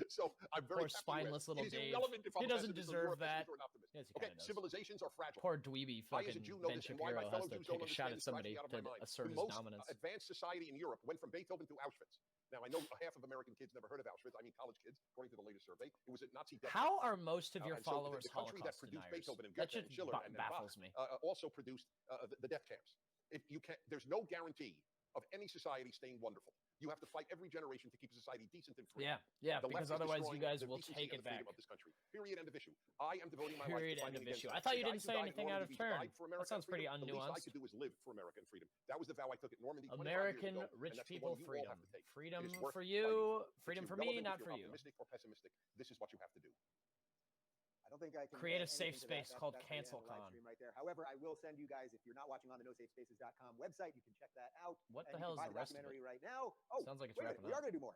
[SPEAKER 3] So I'm very
[SPEAKER 1] poor spineless little Dave. He doesn't deserve that. Yes, he
[SPEAKER 3] okay, civilizations are fragile.
[SPEAKER 1] Poor dweeby fucking Ben Shapiro has to take a shot at somebody to assert his dominance.
[SPEAKER 3] The most advanced society in Europe went from Beethoven to Auschwitz. Now, I know half of American kids never heard of Auschwitz. I mean, college kids, according to the latest survey. It was a Nazi death.
[SPEAKER 1] How are most of your followers
[SPEAKER 3] the country that
[SPEAKER 1] Holocaust
[SPEAKER 3] produced
[SPEAKER 1] deniers?
[SPEAKER 3] Beethoven and
[SPEAKER 1] That
[SPEAKER 3] Goethe
[SPEAKER 1] just
[SPEAKER 3] and Schiller and
[SPEAKER 1] baffles
[SPEAKER 3] Bach,
[SPEAKER 1] me.
[SPEAKER 3] Also produced the death camps. If you can, there's no guarantee of any society staying wonderful. You have to fight every generation to keep a society decent and free.
[SPEAKER 1] Yeah, because otherwise you guys will take it back.
[SPEAKER 3] Of this country. Period. End of issue. I am devoting my
[SPEAKER 1] Period.
[SPEAKER 3] life to
[SPEAKER 1] End
[SPEAKER 3] fighting
[SPEAKER 1] of issue.
[SPEAKER 3] against
[SPEAKER 1] I thought you
[SPEAKER 3] the
[SPEAKER 1] didn't
[SPEAKER 3] guys
[SPEAKER 1] say
[SPEAKER 3] who
[SPEAKER 1] anything
[SPEAKER 3] died
[SPEAKER 1] out of
[SPEAKER 3] in
[SPEAKER 1] turn.
[SPEAKER 3] Normandy for America
[SPEAKER 1] That sounds pretty
[SPEAKER 3] freedom. The least I
[SPEAKER 1] unnuanced.
[SPEAKER 3] could do is live for American freedom. That was the vow I took at Normandy.
[SPEAKER 1] American rich people freedom. Freedom for you, freedom for me, not for you.
[SPEAKER 3] Optimistic or pessimistic, this is what you have to do.
[SPEAKER 2] I don't think I can
[SPEAKER 1] create a safe space called CancelCon.
[SPEAKER 2] Right there. However, I will send you guys, if you're not watching on the nosafespaces.com website, you can check that out.
[SPEAKER 1] What the hell is the rest of it?
[SPEAKER 2] Right now. Oh,
[SPEAKER 1] sounds like it's wrapping up.
[SPEAKER 2] We are going to do more.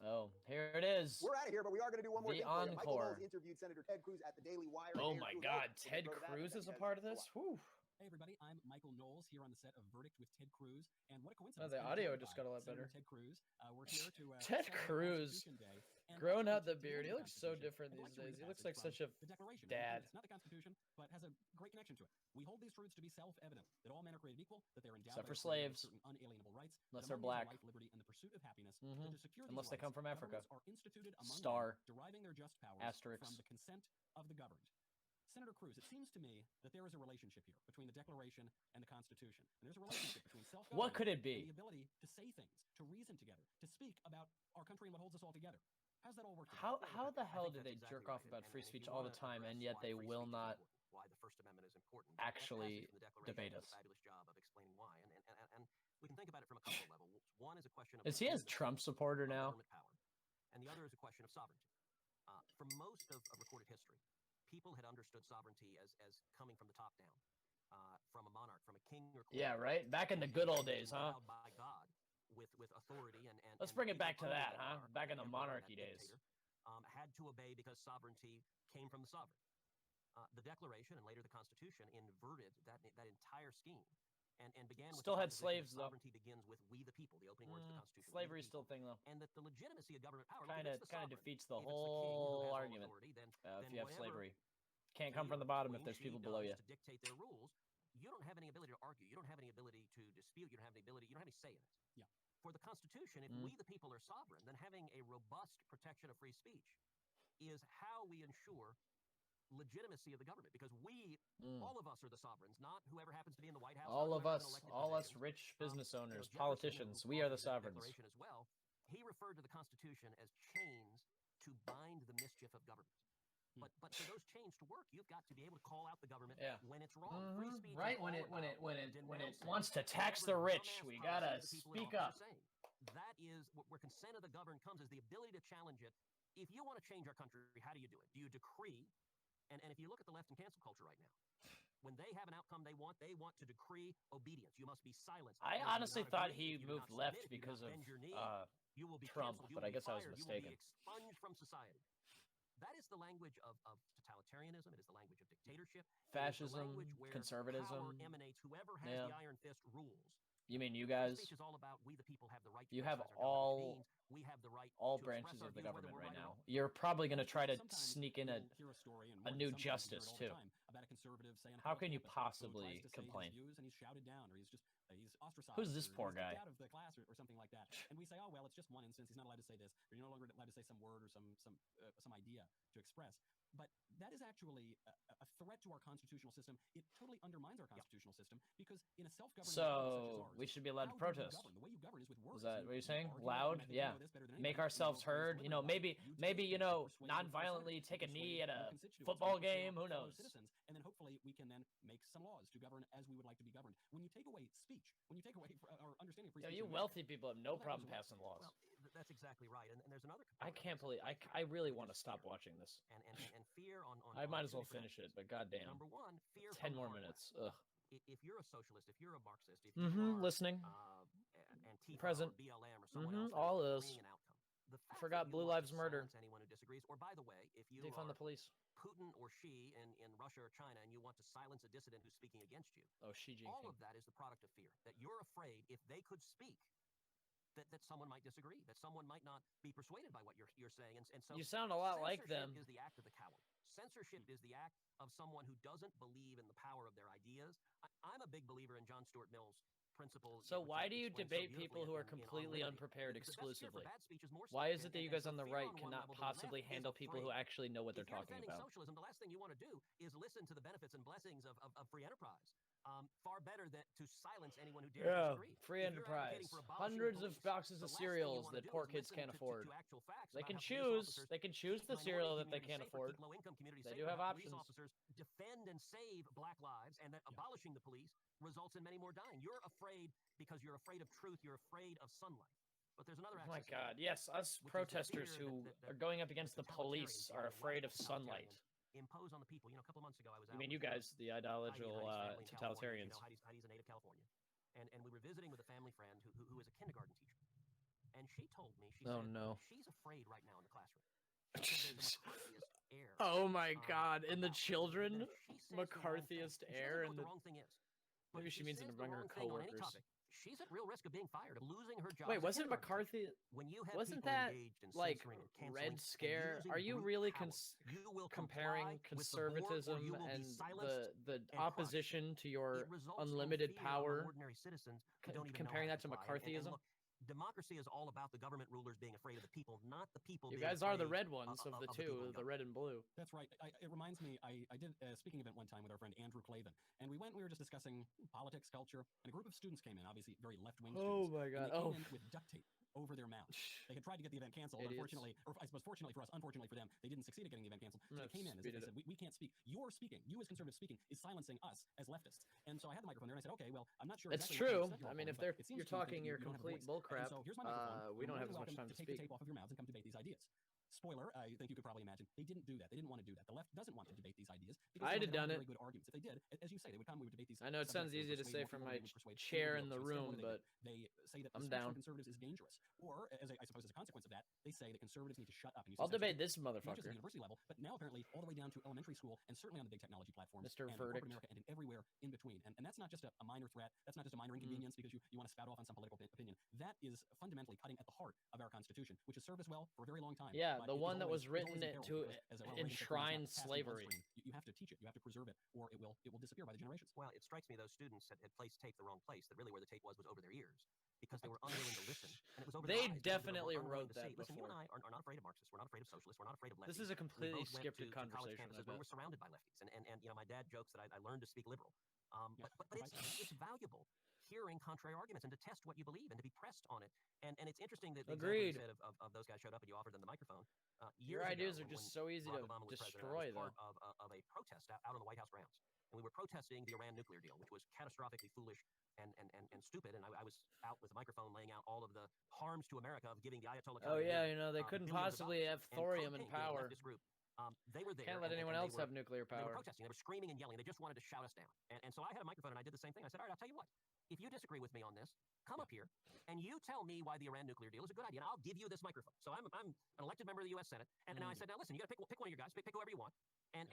[SPEAKER 1] Oh, here it is.
[SPEAKER 2] We're out of here, but we are going to do one more.
[SPEAKER 1] The
[SPEAKER 2] thing. Michael
[SPEAKER 1] encore.
[SPEAKER 2] Knowles interviewed Senator Ted Cruz at the Daily Wire.
[SPEAKER 1] Oh my God, Ted Cruz is a part of this. Whew.
[SPEAKER 7] Hey everybody, I'm Michael Knowles here on the set of Verdict with Ted Cruz, and what a coincidence!
[SPEAKER 1] The audio just got a lot better.
[SPEAKER 7] Ted Cruz, we're here to
[SPEAKER 1] Ted Cruz, growing out the beard, he looks so different these days. He looks like such a dad.
[SPEAKER 7] It's not the Constitution, but has a great connection to it. We hold these truths to be self-evident: that all men are created equal, that they're endowed
[SPEAKER 1] except for
[SPEAKER 7] with
[SPEAKER 1] slaves,
[SPEAKER 7] certain unalienable rights,
[SPEAKER 1] unless they're black,
[SPEAKER 7] life, liberty, and the pursuit of happiness, and to secure
[SPEAKER 1] unless they
[SPEAKER 7] these
[SPEAKER 1] come from Africa.
[SPEAKER 7] Are instituted among
[SPEAKER 1] Star,
[SPEAKER 7] them, deriving their just powers
[SPEAKER 1] asterisk,
[SPEAKER 7] from the consent of the governed. Senator Cruz, it seems to me that there is a relationship here between the Declaration and the Constitution. And there's a relationship between self-government
[SPEAKER 1] what could it be?
[SPEAKER 7] and the ability to say things, to reason together, to speak about our country and what holds us all together. How's that all work?
[SPEAKER 1] How the hell do they jerk off about free speech all the time, and yet they will not
[SPEAKER 5] why the First Amendment is important.
[SPEAKER 1] Actually debate us.
[SPEAKER 5] A fabulous job of explaining why, and we can think about it from a couple of levels. One is a question of
[SPEAKER 1] is he a Trump supporter now?
[SPEAKER 5] Power, and the other is a question of sovereignty. For most of recorded history, people had understood sovereignty as coming from the top down, from a monarch, from a king or queen.
[SPEAKER 1] Yeah, right. Back in the good old days, huh?
[SPEAKER 5] By God, with authority and
[SPEAKER 1] let's bring it back to that, huh? Back in the monarchy days.
[SPEAKER 5] Had to obey because sovereignty came from the sovereign. The Declaration and later the Constitution inverted that entire scheme and began with
[SPEAKER 1] still had slaves though.
[SPEAKER 5] Sovereignty begins with we the people, the opening words of the Constitution.
[SPEAKER 1] Slavery's still a thing though.
[SPEAKER 5] And that the legitimacy of government power
[SPEAKER 1] kind of defeats the whole argument. If you have slavery, can't come from the bottom if there's people below you.
[SPEAKER 5] To dictate their rules, you don't have any ability to argue. You don't have any ability to dispute. You don't have any ability. You don't have any say in it.
[SPEAKER 7] Yeah.
[SPEAKER 5] For the Constitution, if we the people are sovereign, then having a robust protection of free speech is how we ensure legitimacy of the government, because we, all of us, are the sovereigns, not whoever happens to be in the White House.
[SPEAKER 1] All of us rich business owners, politicians, we are the sovereigns.
[SPEAKER 5] As well, he referred to the Constitution as chains to bind the mischief of government. But for those chains to work, you've got to be able to call out the government when it's wrong. Free speech,
[SPEAKER 1] right? When it wants to tax the rich, we gotta speak up.
[SPEAKER 5] That is where consent of the governed comes, is the ability to challenge it. If you want to change our country, how do you do it? Do you decree? And if you look at the left and cancel culture right now, when they have an outcome they want to decree obedience. You must be silenced.
[SPEAKER 1] I honestly thought he moved left because of Trump, but I guess I was mistaken.
[SPEAKER 5] You will be expunged from society. That is the language of totalitarianism. It is the language of dictatorship.
[SPEAKER 1] Fascism, conservatism.
[SPEAKER 5] Power emanates. Whoever has the iron fist rules.
[SPEAKER 1] You mean you guys?
[SPEAKER 5] Speech is all about we the people have the right to
[SPEAKER 1] you have
[SPEAKER 5] we have the right
[SPEAKER 1] all branches of the government right now. You're probably going to try to sneak in a new justice too. How can you possibly complain?
[SPEAKER 7] And he's shouted down, or he's ostracized.
[SPEAKER 1] Who's this poor guy?
[SPEAKER 7] Out of the class or something like that. And we say, oh well, it's just one instance. He's not allowed to say this. Or you're no longer allowed to say some word or some idea to express. But that is actually a threat to our constitutional system. It totally undermines our constitutional system, because in a self-governing
[SPEAKER 1] so such as ours, we should be allowed to protest.
[SPEAKER 7] The way you govern is with words.
[SPEAKER 1] Is that what you're saying? Loud? Yeah. Make ourselves heard. You know, maybe non-violently take a knee at a football game. Who knows?
[SPEAKER 7] Citizens, and then hopefully we can then make some laws to govern as we would like to be governed. When you take away speech, when you take away our understanding of free speech,
[SPEAKER 1] you wealthy people have no problem passing laws.
[SPEAKER 5] Well, that's exactly right. And there's another.
[SPEAKER 1] I can't believe I really want to stop watching this.
[SPEAKER 5] And fear on
[SPEAKER 1] I might as well finish it, but goddamn.
[SPEAKER 5] Number one, fear.
[SPEAKER 1] 10 more minutes. Ugh.
[SPEAKER 5] If you're a socialist, if you're a Marxist, if you are
[SPEAKER 1] listening,
[SPEAKER 5] Antifa
[SPEAKER 1] present,
[SPEAKER 5] or BLM or someone else,
[SPEAKER 1] all of those. Forgot Blue Lives Matter.
[SPEAKER 5] Anyone who disagrees, or by the way, if you
[SPEAKER 1] defund the police,
[SPEAKER 5] Putin or Xi in Russia or China, and you want to silence a dissident who's speaking against you,
[SPEAKER 1] Xi Jinping.
[SPEAKER 5] All of that is the product of fear. That you're afraid if they could speak, that someone might disagree, that someone might not be persuaded by what you're saying, and so
[SPEAKER 1] you sound a lot like them.
[SPEAKER 5] Censorship is the act of the coward. Censorship is the act of someone who doesn't believe in the power of their ideas. I'm a big believer in John Stuart Mill's principle.
[SPEAKER 1] So why do you debate people who are completely unprepared exclusively? Why is it that you guys on the right cannot possibly handle people who actually know what they're talking about?
[SPEAKER 5] Socialism, the last thing you want to do is listen to the benefits and blessings of free enterprise. Far better than to silence anyone who dares disagree.
[SPEAKER 1] Free enterprise. Hundreds of boxes of cereals that poor kids can't afford. They can choose. They can choose the cereal that they can't afford. They do have options.
[SPEAKER 5] Officers defend and save black lives, and that abolishing the police results in many more dying. You're afraid because you're afraid of truth. You're afraid of sunlight. But there's another.
[SPEAKER 1] Oh my God! Yes, us protesters who are going up against the police are afraid of sunlight.
[SPEAKER 5] Impose on the people. You know, a couple of months ago, I was out.
[SPEAKER 1] You mean you guys, the ideological totalitarians?
[SPEAKER 5] Heidi's a native Californian, and we were visiting with a family friend who is a kindergarten teacher, and she told me she said she's afraid right now in the classroom. Air.
[SPEAKER 1] Oh my God! In the children, McCarthyist air, and
[SPEAKER 5] the wrong thing is.
[SPEAKER 1] Maybe she means among her coworkers.
[SPEAKER 5] She's at real risk of being fired, of losing her job.
[SPEAKER 1] Wait, wasn't McCarthy? Wasn't that like Red Scare? Are you really comparing conservatism and the opposition to your unlimited power? Comparing that to McCarthyism?
[SPEAKER 5] Democracy is all about the government rulers being afraid of the people, not the people.
[SPEAKER 1] You guys are the red ones of the two, the red and blue.
[SPEAKER 7] That's right. It reminds me, I did a speaking event one time with our friend Andrew Clavin, and we were just discussing politics, culture, and a group of students came in, obviously very left-wing students.
[SPEAKER 1] Oh my God!
[SPEAKER 7] And they came in with duct tape. over their mouth. They had tried to get the event canceled. Unfortunately, or I suppose fortunately for us, unfortunately for them, they didn't succeed at getting the event canceled. So they came in and they said, we can't speak. Your speaking, you as conservative speaking, is silencing us as leftists. And so I had the microphone there and I said, okay, well, I'm not sure.
[SPEAKER 1] It's
[SPEAKER 7] exactly
[SPEAKER 1] true. I mean, if you're talking your complete bullcrap,
[SPEAKER 7] so here's my microphone.
[SPEAKER 1] we don't have as much time to
[SPEAKER 7] take
[SPEAKER 1] speak.
[SPEAKER 7] the tape off of your mouths and come debate these ideas. Spoiler, I think you could probably imagine, they didn't do that. They didn't want to do that. The left doesn't want to debate these ideas.
[SPEAKER 1] I'd have done it.
[SPEAKER 7] Very good arguments. If they did, as you say, they would come, we would debate these.
[SPEAKER 1] I know it sounds easy to say from my chair in the room, but
[SPEAKER 7] they say that
[SPEAKER 1] I'm down.
[SPEAKER 7] Conservatives is dangerous. Or, I suppose as a consequence of that, they say that conservatives need to shut up. And
[SPEAKER 1] I'll debate this motherfucker.
[SPEAKER 7] Not just at the university level, but now apparently all the way down to elementary school and certainly on the big technology platforms.
[SPEAKER 1] Mr.
[SPEAKER 7] And
[SPEAKER 1] Verdict.
[SPEAKER 7] America and everywhere in between. And that's not just a minor threat. That's not just a minor inconvenience because you want to spout off on some political opinion. That is fundamentally cutting at the heart of our Constitution, which has served us well for a very long time.
[SPEAKER 1] Yeah, the one that was written to enshrine slavery.
[SPEAKER 7] You have to teach it. You have to preserve it, or it will disappear by the generations.
[SPEAKER 5] Well, it strikes me those students had placed tape the wrong place. That really where the tape was over their ears, because they were unwilling to listen, and it was over.
[SPEAKER 1] They definitely wrote that
[SPEAKER 5] before. Listen, you and I are not afraid of Marxists. We're not afraid of socialists. We're not afraid of lefties.
[SPEAKER 1] This is a completely scripted
[SPEAKER 5] conversation.
[SPEAKER 1] conversation.
[SPEAKER 5] We were surrounded by lefties, and you know, my dad jokes that I learned to speak liberal. But it's valuable hearing contrary arguments and to test what you believe and to be pressed on it. And it's interesting that
[SPEAKER 1] Agreed.
[SPEAKER 5] You said of those guys showed up and you offered them the microphone.
[SPEAKER 1] Your ideas are just so easy to destroy, though.
[SPEAKER 5] Part of a protest out on the White House grounds. And we were protesting the Iran nuclear deal, which was catastrophically foolish and stupid. And I was out with a microphone laying out all of the harms to America of giving the Ayatollah.
[SPEAKER 1] Oh, yeah, you know, they couldn't possibly have thorium in power.
[SPEAKER 5] This group. They were there.
[SPEAKER 1] Can't let anyone else have nuclear power.
[SPEAKER 5] They were protesting. They were screaming and yelling. They just wanted to shout us down. And so I had a microphone and I did the same thing. I said, all right, I'll tell you what. If you disagree with me on this, come up here and you tell me why the Iran nuclear deal is a good idea, and I'll give you this microphone. So I'm an elected member of the U.S. Senate, and I said, now listen, you got to pick one of your guys, pick whoever you want, and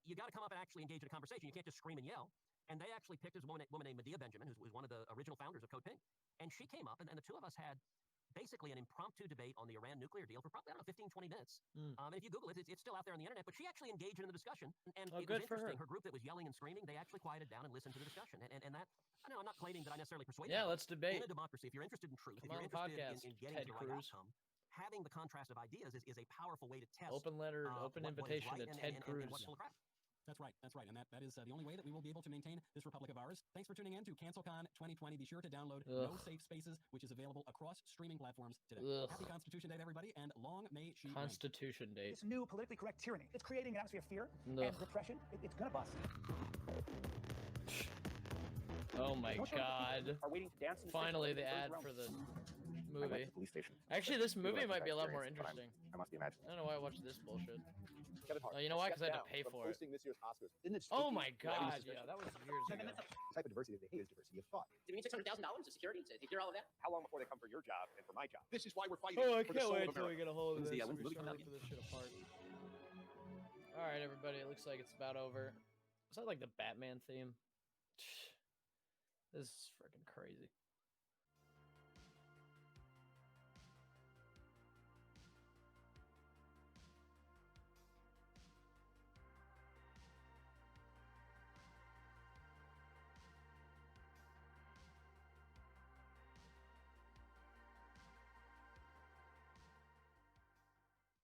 [SPEAKER 5] you got to come up and actually engage in a conversation. You can't just scream and yell. And they actually picked this woman named Medea Benjamin, who was one of the original founders of Code Pink, and she came up, and the two of us had basically an impromptu debate on the Iran nuclear deal for probably, 15, 20 minutes. And if you Google it, it's still out there on the internet, but she actually engaged in the discussion. And it was interesting. Her group that was yelling and screaming, they actually quieted down and listened to the discussion. And that, I know I'm not claiming that I necessarily persuaded them.
[SPEAKER 1] Let's debate.
[SPEAKER 5] In a democracy, if you're interested in truth, if you're interested in getting to the right outcome, having the contrast of ideas is a powerful way to test.
[SPEAKER 1] Open invitation to Ted Cruz.
[SPEAKER 7] That's right. And that is the only way that we will be able to maintain this republic of ours. Thanks for tuning in to CancelCon 2020. Be sure to download No Safe Spaces, which is available across streaming platforms today. Happy Constitution Day to everybody, and long may she
[SPEAKER 1] Constitution Day.
[SPEAKER 13] This new politically correct tyranny. It's creating an atmosphere of fear and repression. It's gonna bust.
[SPEAKER 1] Oh my God.
[SPEAKER 13] Are waiting to dance
[SPEAKER 1] Finally, the ad for the movie. Actually, this movie might be a lot more interesting.
[SPEAKER 13] I must be imagining.
[SPEAKER 1] I don't know why I watched this bullshit. You know why? Because I had to pay for it.
[SPEAKER 2] This year's Oscars.
[SPEAKER 1] Oh my God! Yeah, that was years ago.
[SPEAKER 2] The type of diversity that they hate is diversity of thought.
[SPEAKER 5] Do we need $600,000 of security to hear all of that?
[SPEAKER 6] How long before they come for your job and for my job?
[SPEAKER 3] This is why we're fighting.
[SPEAKER 1] Oh, I
[SPEAKER 3] for the
[SPEAKER 1] can't
[SPEAKER 3] soul
[SPEAKER 1] wait
[SPEAKER 3] of
[SPEAKER 1] until we get a hold of this.
[SPEAKER 5] Yeah,
[SPEAKER 1] We're starting to rip this shit apart. All right, everybody. It looks like it's about over. Was that like the Batman theme? This is freaking crazy.